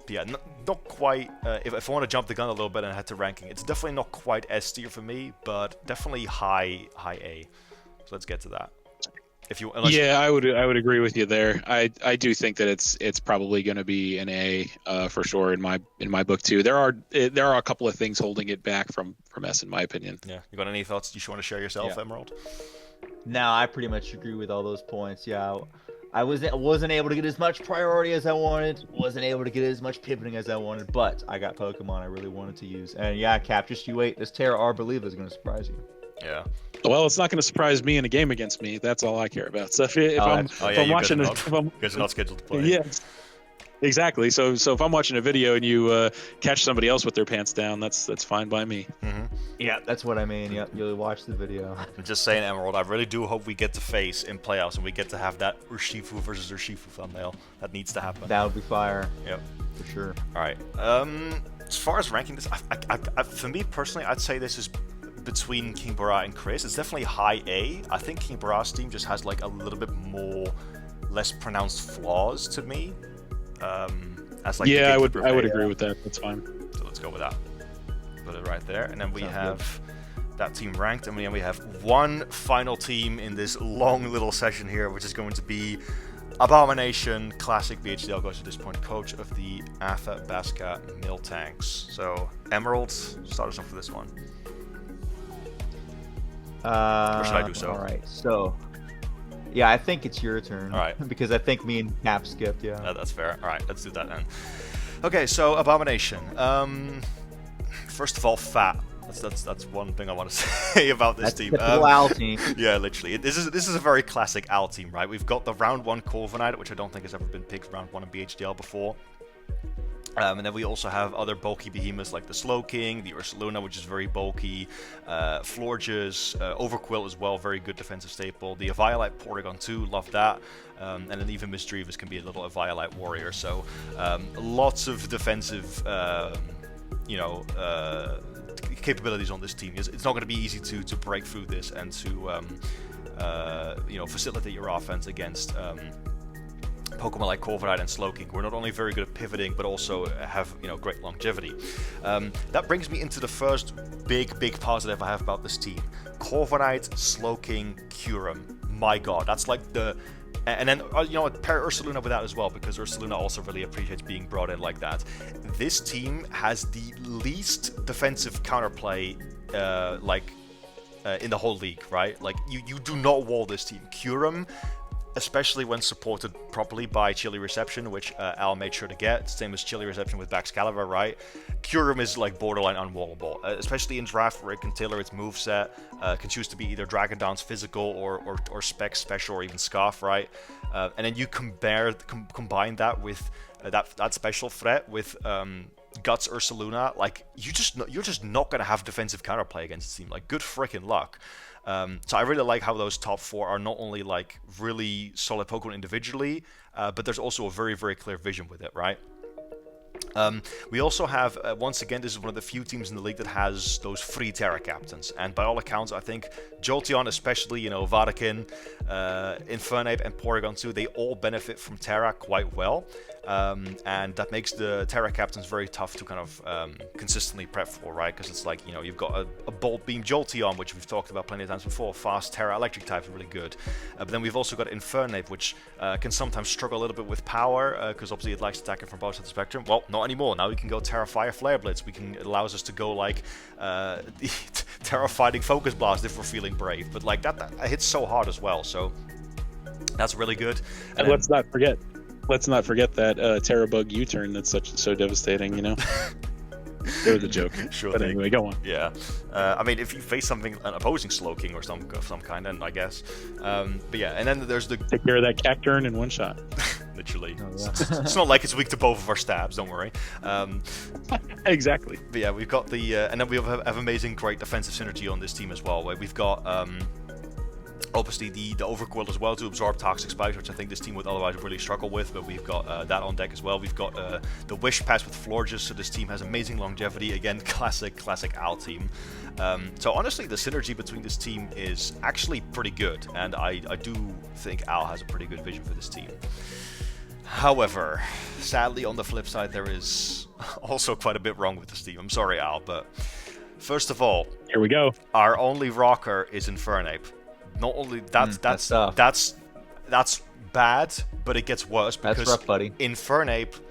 Yeah, not quite, if I want to jump the gun a little bit and head to ranking, it's definitely not quite S tier for me, but definitely high A. So let's get to that. I would agree with you there. I do think that it's probably going to be an A for sure in my book too. There are a couple of things holding it back from S in my opinion. Yeah, you got any thoughts you want to share yourself, Yeah. Emerald? No, I pretty much agree with all those points. Yeah, I wasn't able to get as much priority as I wanted. Wasn't able to get as much pivoting as I wanted, but I got Pokemon I really wanted to use. And yeah, Cap, just you wait. This Terra Arboliva is going to surprise you. Yeah. Well, it's not going to surprise me in a game against me. That's all I care about. So if I'm watching it, because you're not scheduled to play. Yeah, exactly. So if I'm watching a video and you catch somebody else with their pants down, that's fine by me. Mm-hmm. Yeah, that's what I mean. Yep, you'll watch the video. I'm just saying, Emerald, I really do hope we get to face in playoffs and we get to have that Urshifu versus Urshifu thumbnail. That needs to happen. That would be fire. Yep. For sure. All right. As far as ranking this, for me personally, I'd say this is between King Bara and Chris. It's definitely high A. I think King Bara's team just has like a little bit less pronounced flaws to me. As like I would agree with that. That's fine. So let's go with that. Put it right there, and then we have that team ranked, and then we have one final team in this long little session here, which is going to be Abomination, classic BHDL goes to this point, coach of the Athabasca Miltanks. So Emerald, start us off for this one. Or should I do so? All right. So, yeah, I think it's your turn. All right. Because I think me and Cap skipped. Yeah. That's fair. All right, let's do that then. Okay, so Abomination. First of all, fat. That's one thing I want to say about this team. Typical Al team. Yeah, literally. This is a very classic Al team, right? We've got the round 1 Corviknight, which I don't think has ever been picked round 1 in BHDL before. And then we also have other bulky behemoths like the Slowking, the Ursaluna, which is very bulky, Florges, Overquill as well, very good defensive staple. The Eviolite Porygon too, love that. And then even Misdreavus can be a little Eviolite warrior. So lots of defensive, capabilities on this team. It's not going to be easy to break through this and to facilitate your offense against Pokemon like Corviknight and Slowking. We're not only very good at pivoting, but also have great longevity. That brings me into the first big positive I have about this team. Corviknight, Slowking, Kyurem. My God, that's like the And then, you know what, pair Ursaluna with that as well, because Ursaluna also really appreciates being brought in like that. This team has the least defensive counterplay, in the whole league, right? Like, you do not wall this team. Kyurem, especially when supported properly by Chilly Reception, which Al made sure to get. Same as Chilly Reception with Baxcalibur, right? Kyurem is like borderline unwallable, especially in draft where it can tailor its moveset, can choose to be either Dragon Dance physical or Spec special or even Scarf, right? And then you combine that with that special threat with Guts Ursaluna, like you're just not gonna have defensive counterplay against the team. Like, good freaking luck. So I really like how those top 4 are not only like really solid Pokemon individually, but there's also a very, very clear vision with it, right? We also have, once again, this is one of the few teams in the league that has those free Terra Captains, and by all accounts, I think Jolteon especially, Vatican, Infernape, and Porygon too, they all benefit from Terra quite well, and that makes the Terra Captains very tough to kind of consistently prep for, right? Because it's like, you've got a Bolt Beam Jolteon, which we've talked about plenty of times before, fast Terra Electric type is really good, but then we've also got Infernape, which can sometimes struggle a little bit with power, because obviously it likes attacking from both sides of the spectrum. Well, not anymore. Now we can go Terra Fire Flare Blitz. It allows us to go like Terra Fighting Focus Blast if we're feeling brave. But like that hits so hard as well. So that's really good. And let's not forget that Terra Bug U-turn that's so devastating. It was a joke. Sure but thing. Anyway, go on. Yeah. I mean, if you face an opposing Slowking or some kind, then I guess. But yeah, and then there's the... Take care of that Cacturn in one shot. Literally. Oh, yeah. It's not like it's weak to both of our stabs, don't worry. Exactly. But yeah, we've got the... and then we have amazing, great defensive synergy on this team as well, where we've got... obviously the Overquill as well to absorb Toxic Spikes, which I think this team would otherwise really struggle with, but we've got that on deck as well. We've got the Wish Pass with Florges, so this team has amazing longevity. Again, classic Al team. So honestly, the synergy between this team is actually pretty good, and I do think Al has a pretty good vision for this team. However, sadly on the flip side, there is also quite a bit wrong with this team. I'm sorry, Al, but first of all, here we go. Our only rocker is Infernape. Not only that's bad, but it gets worse because that's rough, buddy. Infernape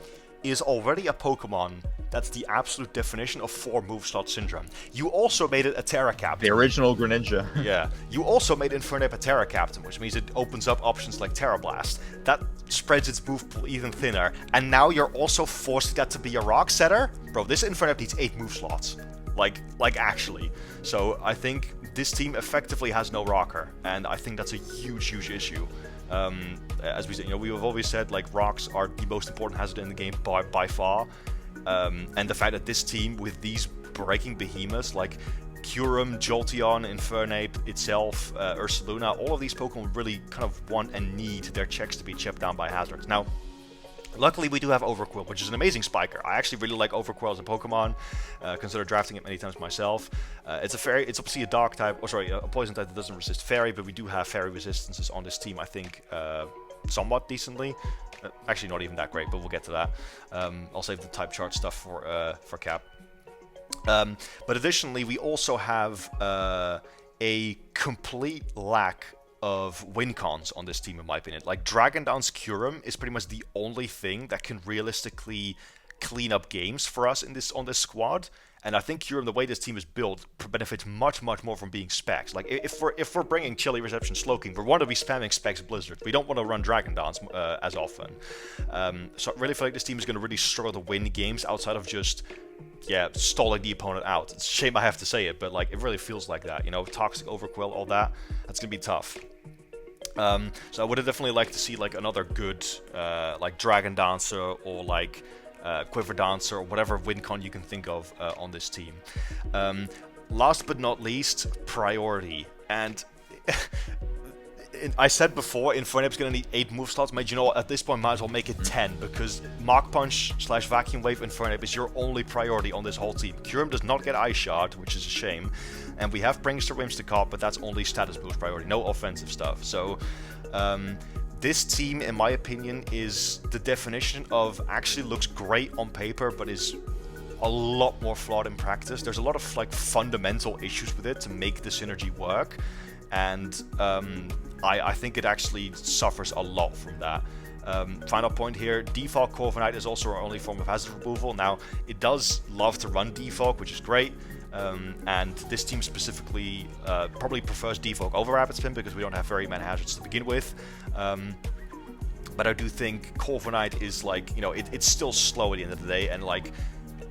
is already a Pokemon that's the absolute definition of 4 move slot syndrome. You also made it a Terra Captain. The original Greninja. Yeah. You also made Infernape a Terra Captain, which means it opens up options like Terra Blast. That spreads its move pool even thinner. And now you're also forcing that to be a Rock Setter? Bro, this Infernape needs 8 move slots. Like actually. So I think this team effectively has no rocker, and I think that's a huge issue. As we said, we have always said like rocks are the most important hazard in the game by far, and the fact that this team with these breaking behemoths like Kyurem, Jolteon, Infernape itself, Ursaluna, all of these Pokemon really kind of want and need their checks to be chipped down by hazards. Now, luckily, we do have Overquill, which is an amazing spiker. I actually really like Overquill as a Pokemon. Consider drafting it many times myself. It's a fairy. It's obviously a dark type, a poison type that doesn't resist fairy, but we do have fairy resistances on this team. I think somewhat decently. Actually, not even that great, but we'll get to that. I'll save the type chart stuff for Cap. But additionally, we also have a complete lack of win cons on this team, in my opinion. Like, Dragon Dance Kyurem is pretty much the only thing that can realistically clean up games for us on this squad. And I think Kyurem, the way this team is built, benefits much more from being specs. Like, if we're bringing Chilly Reception Slowking, we want to be spamming specs Blizzard. We don't want to run Dragon Dance as often. So I really feel like this team is going to really struggle to win games outside of just stalling the opponent out. It's a shame I have to say it, but like, it really feels like that. Toxic Overquill, all that. That's going to be tough. So I would have definitely liked to see like another good like Dragon Dancer or like Quiver Dancer or whatever win con you can think of on this team. Last but not least, priority. And I said before, Infernape's going to need 8 move slots. Mate, at this point, might as well make it 10, because Mach Punch / Vacuum Wave Infernape is your only priority on this whole team. Kyurem does not get Ice Shard, which is a shame. And we have Prankster Whimsicott, but that's only status boost priority, no offensive stuff. So, this team, in my opinion, is the definition of actually looks great on paper, but is a lot more flawed in practice. There's a lot of like fundamental issues with it to make the synergy work. And I think it actually suffers a lot from that. Final point here, Defog Corviknight is also our only form of hazard removal. Now, it does love to run Defog, which is great, and this team specifically probably prefers Defog over Rapid Spin because we don't have very many hazards to begin with. But I do think Corviknight is like, you know, it's still slow at the end of the day, and like,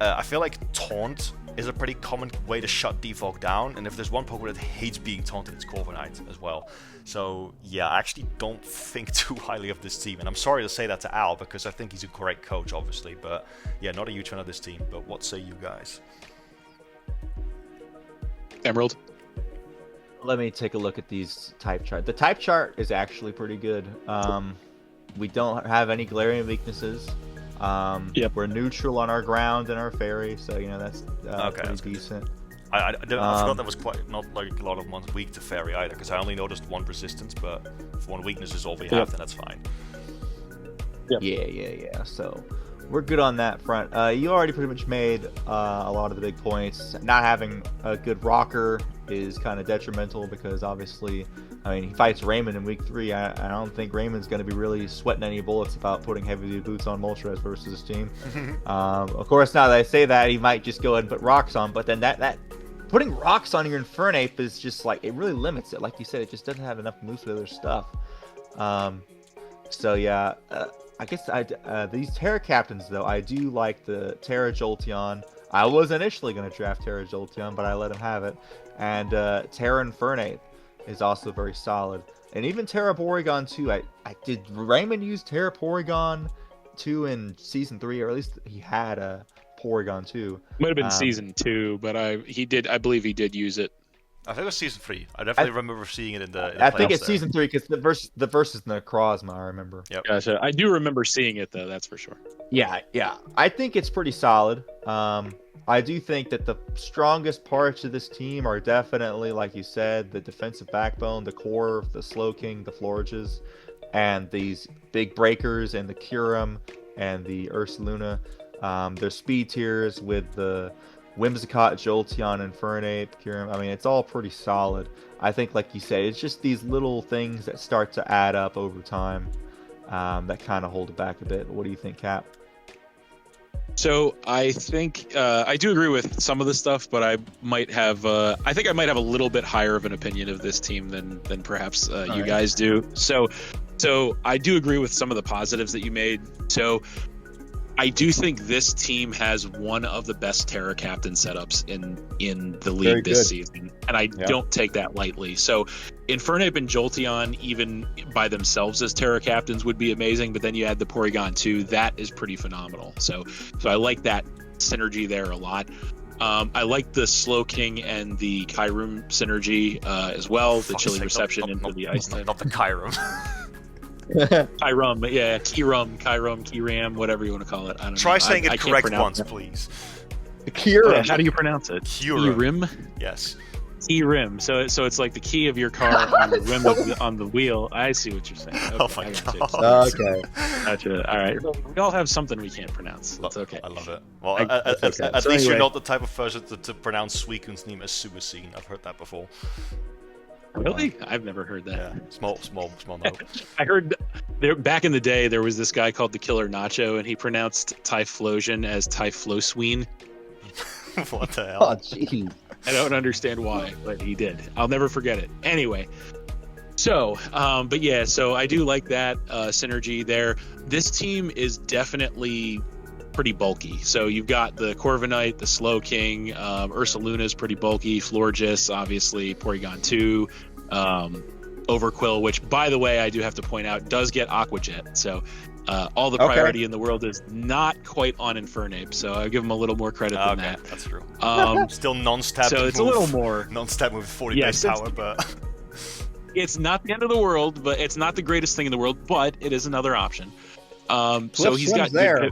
I feel like Taunt is a pretty common way to shut Defog down, and if there's one Pokemon that hates being taunted, it's Corviknight as well. So yeah, I actually don't think too highly of this team, and I'm sorry to say that to Al, because I think he's a great coach, obviously, but yeah, not a huge fan of this team. But what say you guys? Emerald. Let me take a look at these type chart. The type chart is actually pretty good. We don't have any glaring weaknesses. We're neutral on our ground and our fairy, so you know that's pretty decent. I forgot that was quite not like a lot of ones weak to fairy either, because I only noticed one resistance, but if one weakness is all we have, then that's fine. Yeah. So we're good on that front. You already pretty much made a lot of the big points. Not having a good rocker is kind of detrimental because obviously, I mean, he fights Raymond in week 3. I don't think Raymond's going to be really sweating any bullets about putting heavy boots on Moltres versus his team. Of course, now that I say that, he might just go ahead and put rocks on, but then that putting rocks on your Infernape is just like, it really limits it. Like you said, it just doesn't have enough moves for other stuff. So yeah, I guess these Terra Captains, though, I do like the Terra Jolteon. I was initially going to draft Terra Jolteon, but I let him have it. And Terra Infernape is also very solid. And even Terra Porygon 2. I did Raymond use Terra Porygon 2 in Season 3, or at least he had a Porygon 2. Might have been Season 2, but I believe he did use it. I think it was Season 3. I definitely remember seeing it in the I think it's there. Season 3 because the verse is Necrozma, I remember. Yep. Gotcha. I do remember seeing it, though, that's for sure. Yeah. I think it's pretty solid. I do think that the strongest parts of this team are definitely, like you said, the defensive backbone, the core, the Slowking, the Florages, and these big breakers and the Kyurem and the Ursaluna. Their speed tiers with the Whimsicott, Jolteon, Infernape, Kyurem. I mean, it's all pretty solid. I think, like you said, it's just these little things that start to add up over time that kind of hold it back a bit. What do you think, Cap? So I think I do agree with some of the stuff, but I might have I think I might have a little bit higher of an opinion of this team than perhaps you guys do. So I do agree with some of the positives that you made. So I do think this team has one of the best Terra Captain setups in the league this season, and I don't take that lightly. So Infernape and Jolteon, even by themselves as Terra Captains, would be amazing, but then you add the Porygon 2, that is pretty phenomenal. So I like that synergy there a lot. I like the Slowking and the Kyurem synergy as well, the chilling reception into the ice type. Not the Kyurem. Kyurem, yeah, Kyurem, whatever you want to call it. I don't know. Try saying it correct once, please. Kyurem. How do you pronounce it? Kyurem. Yes. Key-rim. So it's like the key of your car on the rim on the wheel. I see what you're saying. Okay, oh my god. Okay. Gotcha. All right. We all have something we can't pronounce. That's okay. I love it. Well, at least you're not the type of person to pronounce Suicune's name as Suicune. I've heard that before. Really? I've never heard that. Yeah. Small note. I heard back in the day there was this guy called the Killer Nacho, and he pronounced Typhlosion as Typhlosuine. What the hell? Oh, jeez. I don't understand why, but he did. I'll never forget it. Anyway, so, but yeah, so I do like that synergy there. This team is definitely pretty bulky. So you've got the Corviknight, the Slowking, Ursaluna is pretty bulky, Florges, obviously, Porygon 2, Overquill, which, by the way, I do have to point out, does get Aqua Jet. So all the priority in the world is not quite on Infernape, so I'll give him a little more credit than that. That's true. Still non-stab. So it's move, a little more non-stab with 40 base power, but it's not the end of the world. But it's not the greatest thing in the world. But it is another option. So he's got there.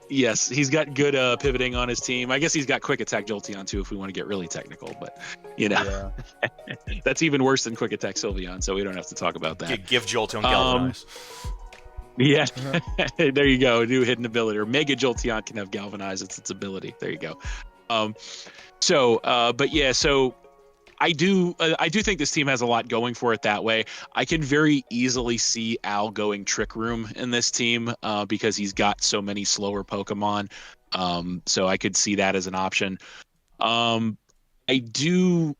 Yes, he's got good pivoting on his team. I guess he's got Quick Attack Jolteon too, if we want to get really technical. But you know, that's even worse than Quick Attack Sylveon, so we don't have to talk about that. Give Jolteon Galvanize. Yeah, there you go. New hidden ability. Or Mega Jolteon can have Galvanize. It's its ability. There you go. But yeah, so I do think this team has a lot going for it that way. I can very easily see Al going Trick Room in this team because he's got so many slower Pokemon. So I could see that as an option. I do.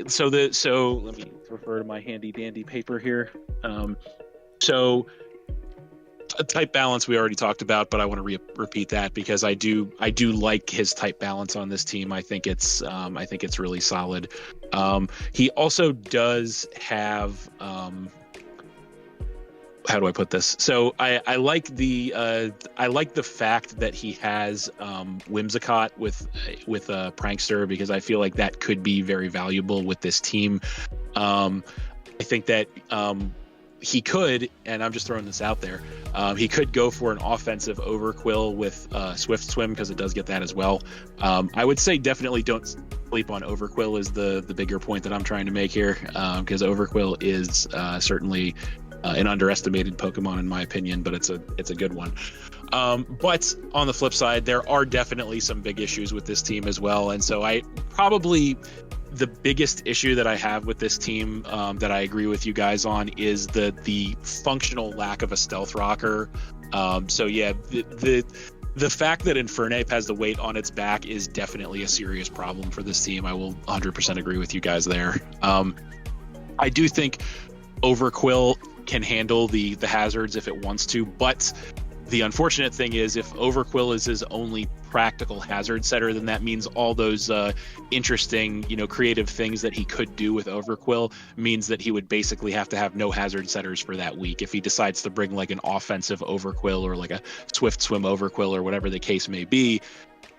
So let me refer to my handy dandy paper here. So type balance we already talked about, but I want to repeat that because I do like his type balance on this team. I think it's really solid. He also does have how do I put this? So I like the fact that he has Whimsicott with Prankster, because I feel like that could be very valuable with this team. I think that he could, and I'm just throwing this out there, he could go for an offensive Overquill with Swift Swim, because it does get that as well. I would say definitely don't sleep on Overquill is the bigger point that I'm trying to make here, because Overquill is certainly an underestimated Pokemon in my opinion, but it's a good one. But on the flip side, there are definitely some big issues with this team as well, and so the biggest issue that I have with this team that I agree with you guys on is the functional lack of a Stealth Rocker. So yeah, the fact that Infernape has the weight on its back is definitely a serious problem for this team. I will 100% agree with you guys there. I do think Overquill can handle the hazards if it wants to, but the unfortunate thing is if Overquill is his only practical hazard setter, then that means all those interesting, creative things that he could do with Overquill means that he would basically have to have no hazard setters for that week. If he decides to bring like an offensive Overquill or like a Swift Swim Overquill or whatever the case may be,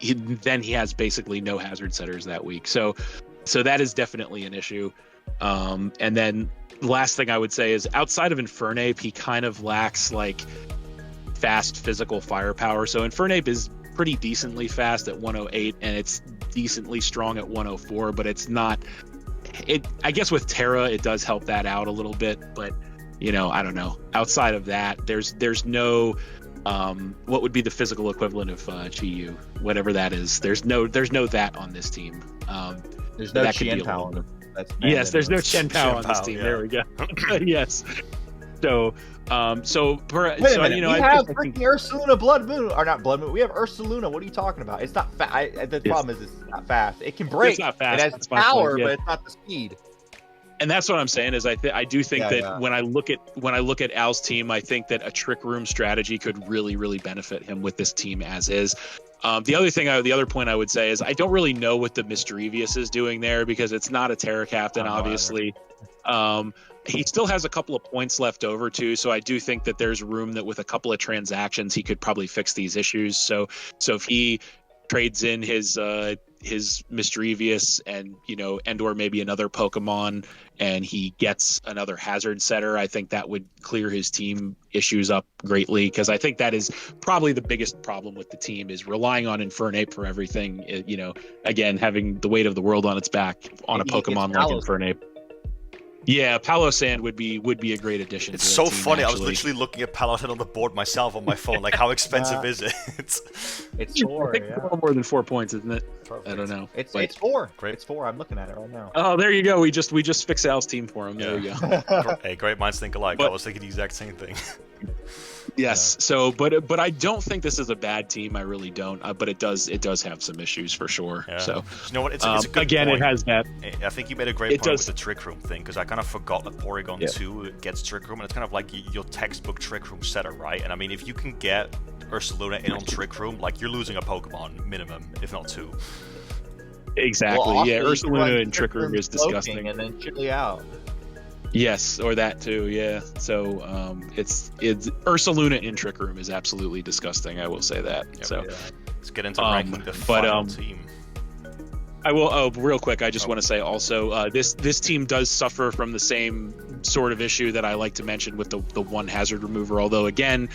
then he has basically no hazard setters that week. So that is definitely an issue. And then last thing I would say is outside of Infernape, he kind of lacks like fast physical firepower. So Infernape is pretty decently fast at 108 and it's decently strong at 104, but it's not I guess with Terra it does help that out a little bit, but I don't know, outside of that there's no what would be the physical equivalent of Chi-Yu, whatever that is. There's no that on this team. There's no Chien Power. Yes, there's no Chien Power on this team. Yeah. There we go. Yes. So wait a minute. We have freaking Ursaluna Blood Moon, or not Blood Moon. We have Ursaluna. What are you talking about? It's not fast. The problem is it's not fast. It can break. It's not fast. It has power, but it's not the speed. And that's what I'm saying is I do think that when I look at Al's team, I think that a Trick Room strategy could really, really benefit him with this team as is. The other point I would say is I don't really know what the Mischievous is doing there because it's not a Terra Captain, obviously. He still has a couple of points left over too, so I do think that there's room that with a couple of transactions he could probably fix these issues. So if he trades in his Mischievous and or maybe another Pokemon and he gets another hazard setter, I think that would clear his team issues up greatly, because I think that is probably the biggest problem with the team is relying on Infernape for everything. Again, having the weight of the world on its back on a Pokemon like Infernape. Yeah, Palossand would be a great addition. It's so funny. Actually, I was literally looking at Palossand on the board myself on my phone. Like, how expensive is it? It's 4. I think a little more than 4 points, isn't it? Perfect. I don't know. It's 4. Great. It's 4. I'm looking at it right now. Oh, there you go. We just fixed Al's team for him. There you go. Hey, great minds think alike. I was thinking the exact same thing. Yes. Yeah. So, but I don't think this is a bad team. I really don't. But it does have some issues for sure. Yeah. So you know what? It's a good again, point. It has that. I think you made a great point with the Trick Room thing, because I kind of forgot that Porygon 2 gets Trick Room, and it's kind of like your textbook Trick Room setter, right? And I mean, if you can get Ursaluna in on Trick Room, like you're losing a Pokemon minimum, if not 2. Exactly. Well, yeah, Ursaluna in Trick Room is disgusting. And then Chili out. Yes, or that too, yeah. So it's Ursaluna in Trick Room is absolutely disgusting. I will say that. Yep, so let's get into ranking the final team. I will. Oh, real quick, I just want to say also, this team does suffer from the same sort of issue that I like to mention with the one hazard remover. Although again,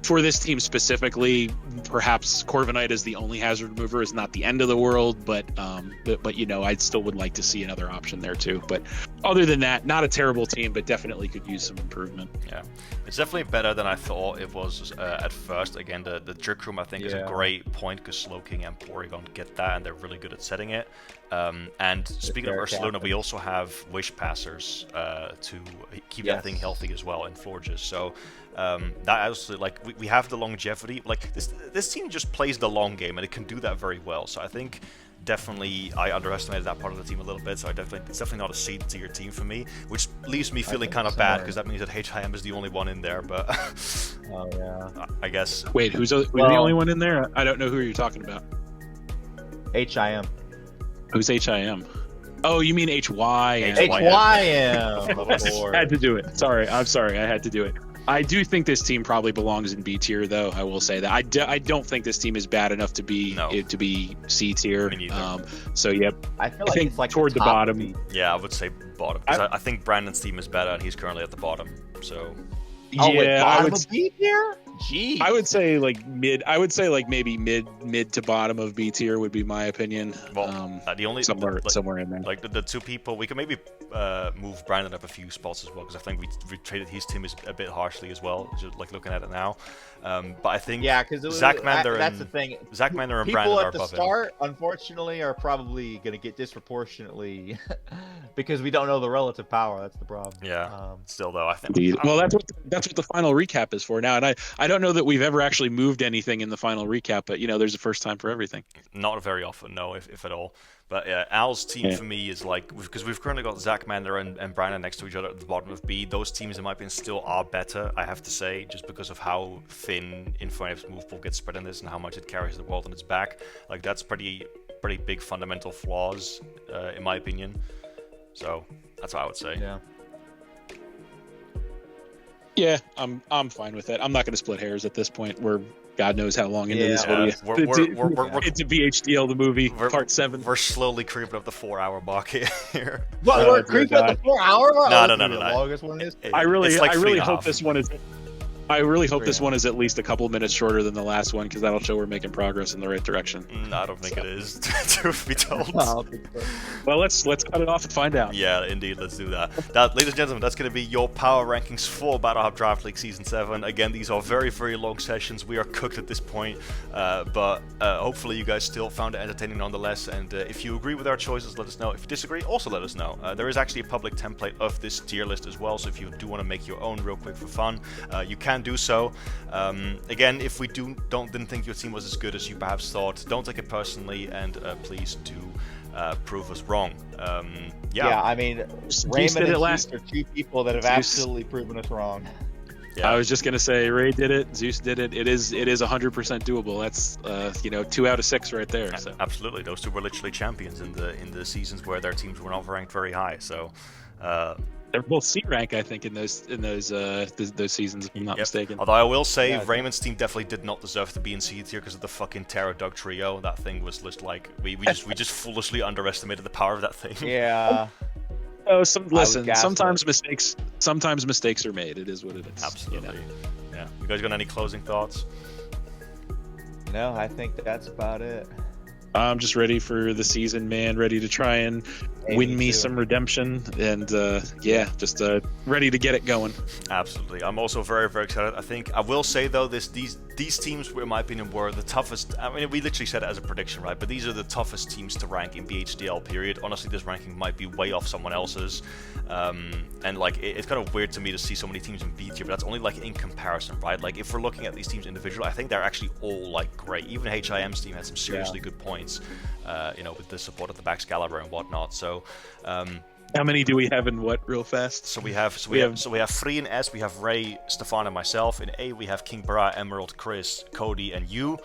for this team specifically, perhaps Corviknight as the only hazard remover is not the end of the world, but I still would like to see another option there too. But other than that, not a terrible team, but definitely could use some improvement. Yeah, it's definitely better than I thought it was at first. Again, the Jerk Room I think is a great point because Slowking and Porygon get that, and they're really good at setting it. And speaking of Ursaluna, we also have Wish Passers to keep that thing healthy as well in Forges. So that also, like, we have the longevity. Like this team just plays the long game, and it can do that very well. So I think definitely I underestimated that part of the team a little bit. So it's definitely not a C-tier team for me, which leaves me feeling kind of bad because that means that HIM is the only one in there. But oh yeah, I guess. Wait, who's the only one in there? I don't know who you're talking about. HIM. Who's HIM? Oh, you mean HY? HYM. Had to do it. I'm sorry. I had to do it. I do think this team probably belongs in B tier, though. I will say that I don't think this team is bad enough to be C tier. So yep, I think it's like toward the bottom. Yeah, I would say bottom because I think Brandon's team is better, and he's currently at the bottom. So yeah, I would B tier. Gee, I would say like mid. I would say like maybe mid to bottom of B tier would be my opinion. Well, the only somewhere in there. Like the two people we can maybe move Brandon up a few spots as well because I think we traded his team a bit harshly as well. Just like looking at it now, but I think because that's the thing. Zachmander and people Brandon are at the above start, unfortunately, are probably going to get disproportionately because we don't know the relative power. That's the problem. Yeah. Still though, I think. Well, that's what the final recap is for now, and I don't know that we've ever actually moved anything in the final recap, but there's a first time for everything. Not very often, no, if at all. But yeah, Al's team for me is like, because we've currently got Zachmander and Brandon next to each other at the bottom of B. Those teams, in my opinion, still are better, I have to say, just because of how thin Infinite's move pool gets spread in this and how much it carries the world on its back. Like, that's pretty big fundamental flaws, in my opinion. So that's what I would say. Yeah. Yeah, I'm fine with it. I'm not going to split hairs at this point. We're God knows how long into this video. We're into BHDL the movie, part 7. We're slowly creeping up the 4-hour mark here. What? We're creeping up the 4-hour mark? No. The longest one is. I really hope this one is. I really hope this one is at least a couple minutes shorter than the last one because that'll show we're making progress in the right direction. I don't think it is, truth be told. Well, let's cut it off and find out. Yeah, indeed, let's do that. Ladies and gentlemen, that's going to be your power rankings for Battle Hub Draft League Season 7. Again, these are very, very long sessions. We are cooked at this point, but hopefully you guys still found it entertaining nonetheless. And if you agree with our choices, let us know. If you disagree, also let us know. There is actually a public template of this tier list as well, so if you do want to make your own real quick for fun, you can do so. Again, if we didn't think your team was as good as you perhaps thought, don't take it personally, and please do prove us wrong. Yeah, I mean, Raymond and Zeus are two people that have absolutely proven us wrong. Yeah. I was just gonna say Ray did it, Zeus did it. It is 100% doable. That's 2 out of 6 right there. So. Absolutely, those two were literally champions in the seasons where their teams were not ranked very high. So. They're both C rank, I think, in those seasons, if I'm not mistaken. Although I will say, Raymond's team definitely did not deserve to be in C tier because of the fucking Pterodug trio. That thing was just like we just foolishly underestimated the power of that thing. Yeah. Oh, sometimes mistakes are made. It is what it is. Absolutely. Yeah. You guys got any closing thoughts? No, I think that's about it. I'm just ready for the season, man. Ready to try and win me some redemption, and just ready to get it going. Absolutely. I'm also very, very excited. I think I will say though, these teams, in my opinion, were the toughest. I mean, we literally said it as a prediction, right? But these are the toughest teams to rank in BHDL. Period. Honestly, this ranking might be way off someone else's, and like it's kind of weird to me to see so many teams in B tier. But that's only like in comparison, right? Like if we're looking at these teams individually, I think they're actually all like great. Even HIM's team had some seriously good points. With the support of the Baxcalibur and whatnot. So, how many do we have in what, real fast? So we have 3 in S. We have Ray, Stefan, and myself. In A, we have King Bra, Emerald, Chris, Cody, and you.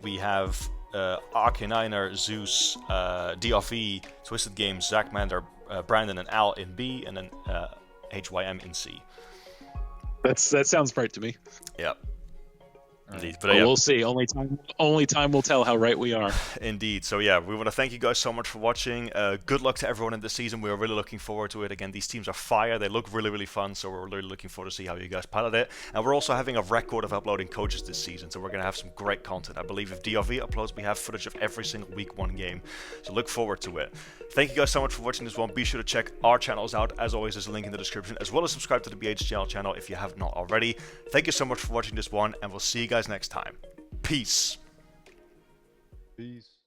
We have Arcanines, Zeus, DFE, Twisted Games, Zachmander, Brandon, and Al in B, and then HYM in C. That sounds right to me. Yeah. Indeed. But yeah, we'll see. Only time will tell how right we are. Indeed. So yeah, we want to thank you guys so much for watching. Good luck to everyone in this season. We are really looking forward to it. Again, these teams are fire. They look really, really fun. So we're really looking forward to see how you guys pilot it. And we're also having a record of uploading coaches this season. So we're going to have some great content. I believe if DRV uploads, we have footage of every single week 1 game. So look forward to it. Thank you guys so much for watching this one. Be sure to check our channels out. As always, there's a link in the description, as well as subscribe to the BHGL channel if you have not already. Thank you so much for watching this one, and we'll see you guys next time. Peace. Peace.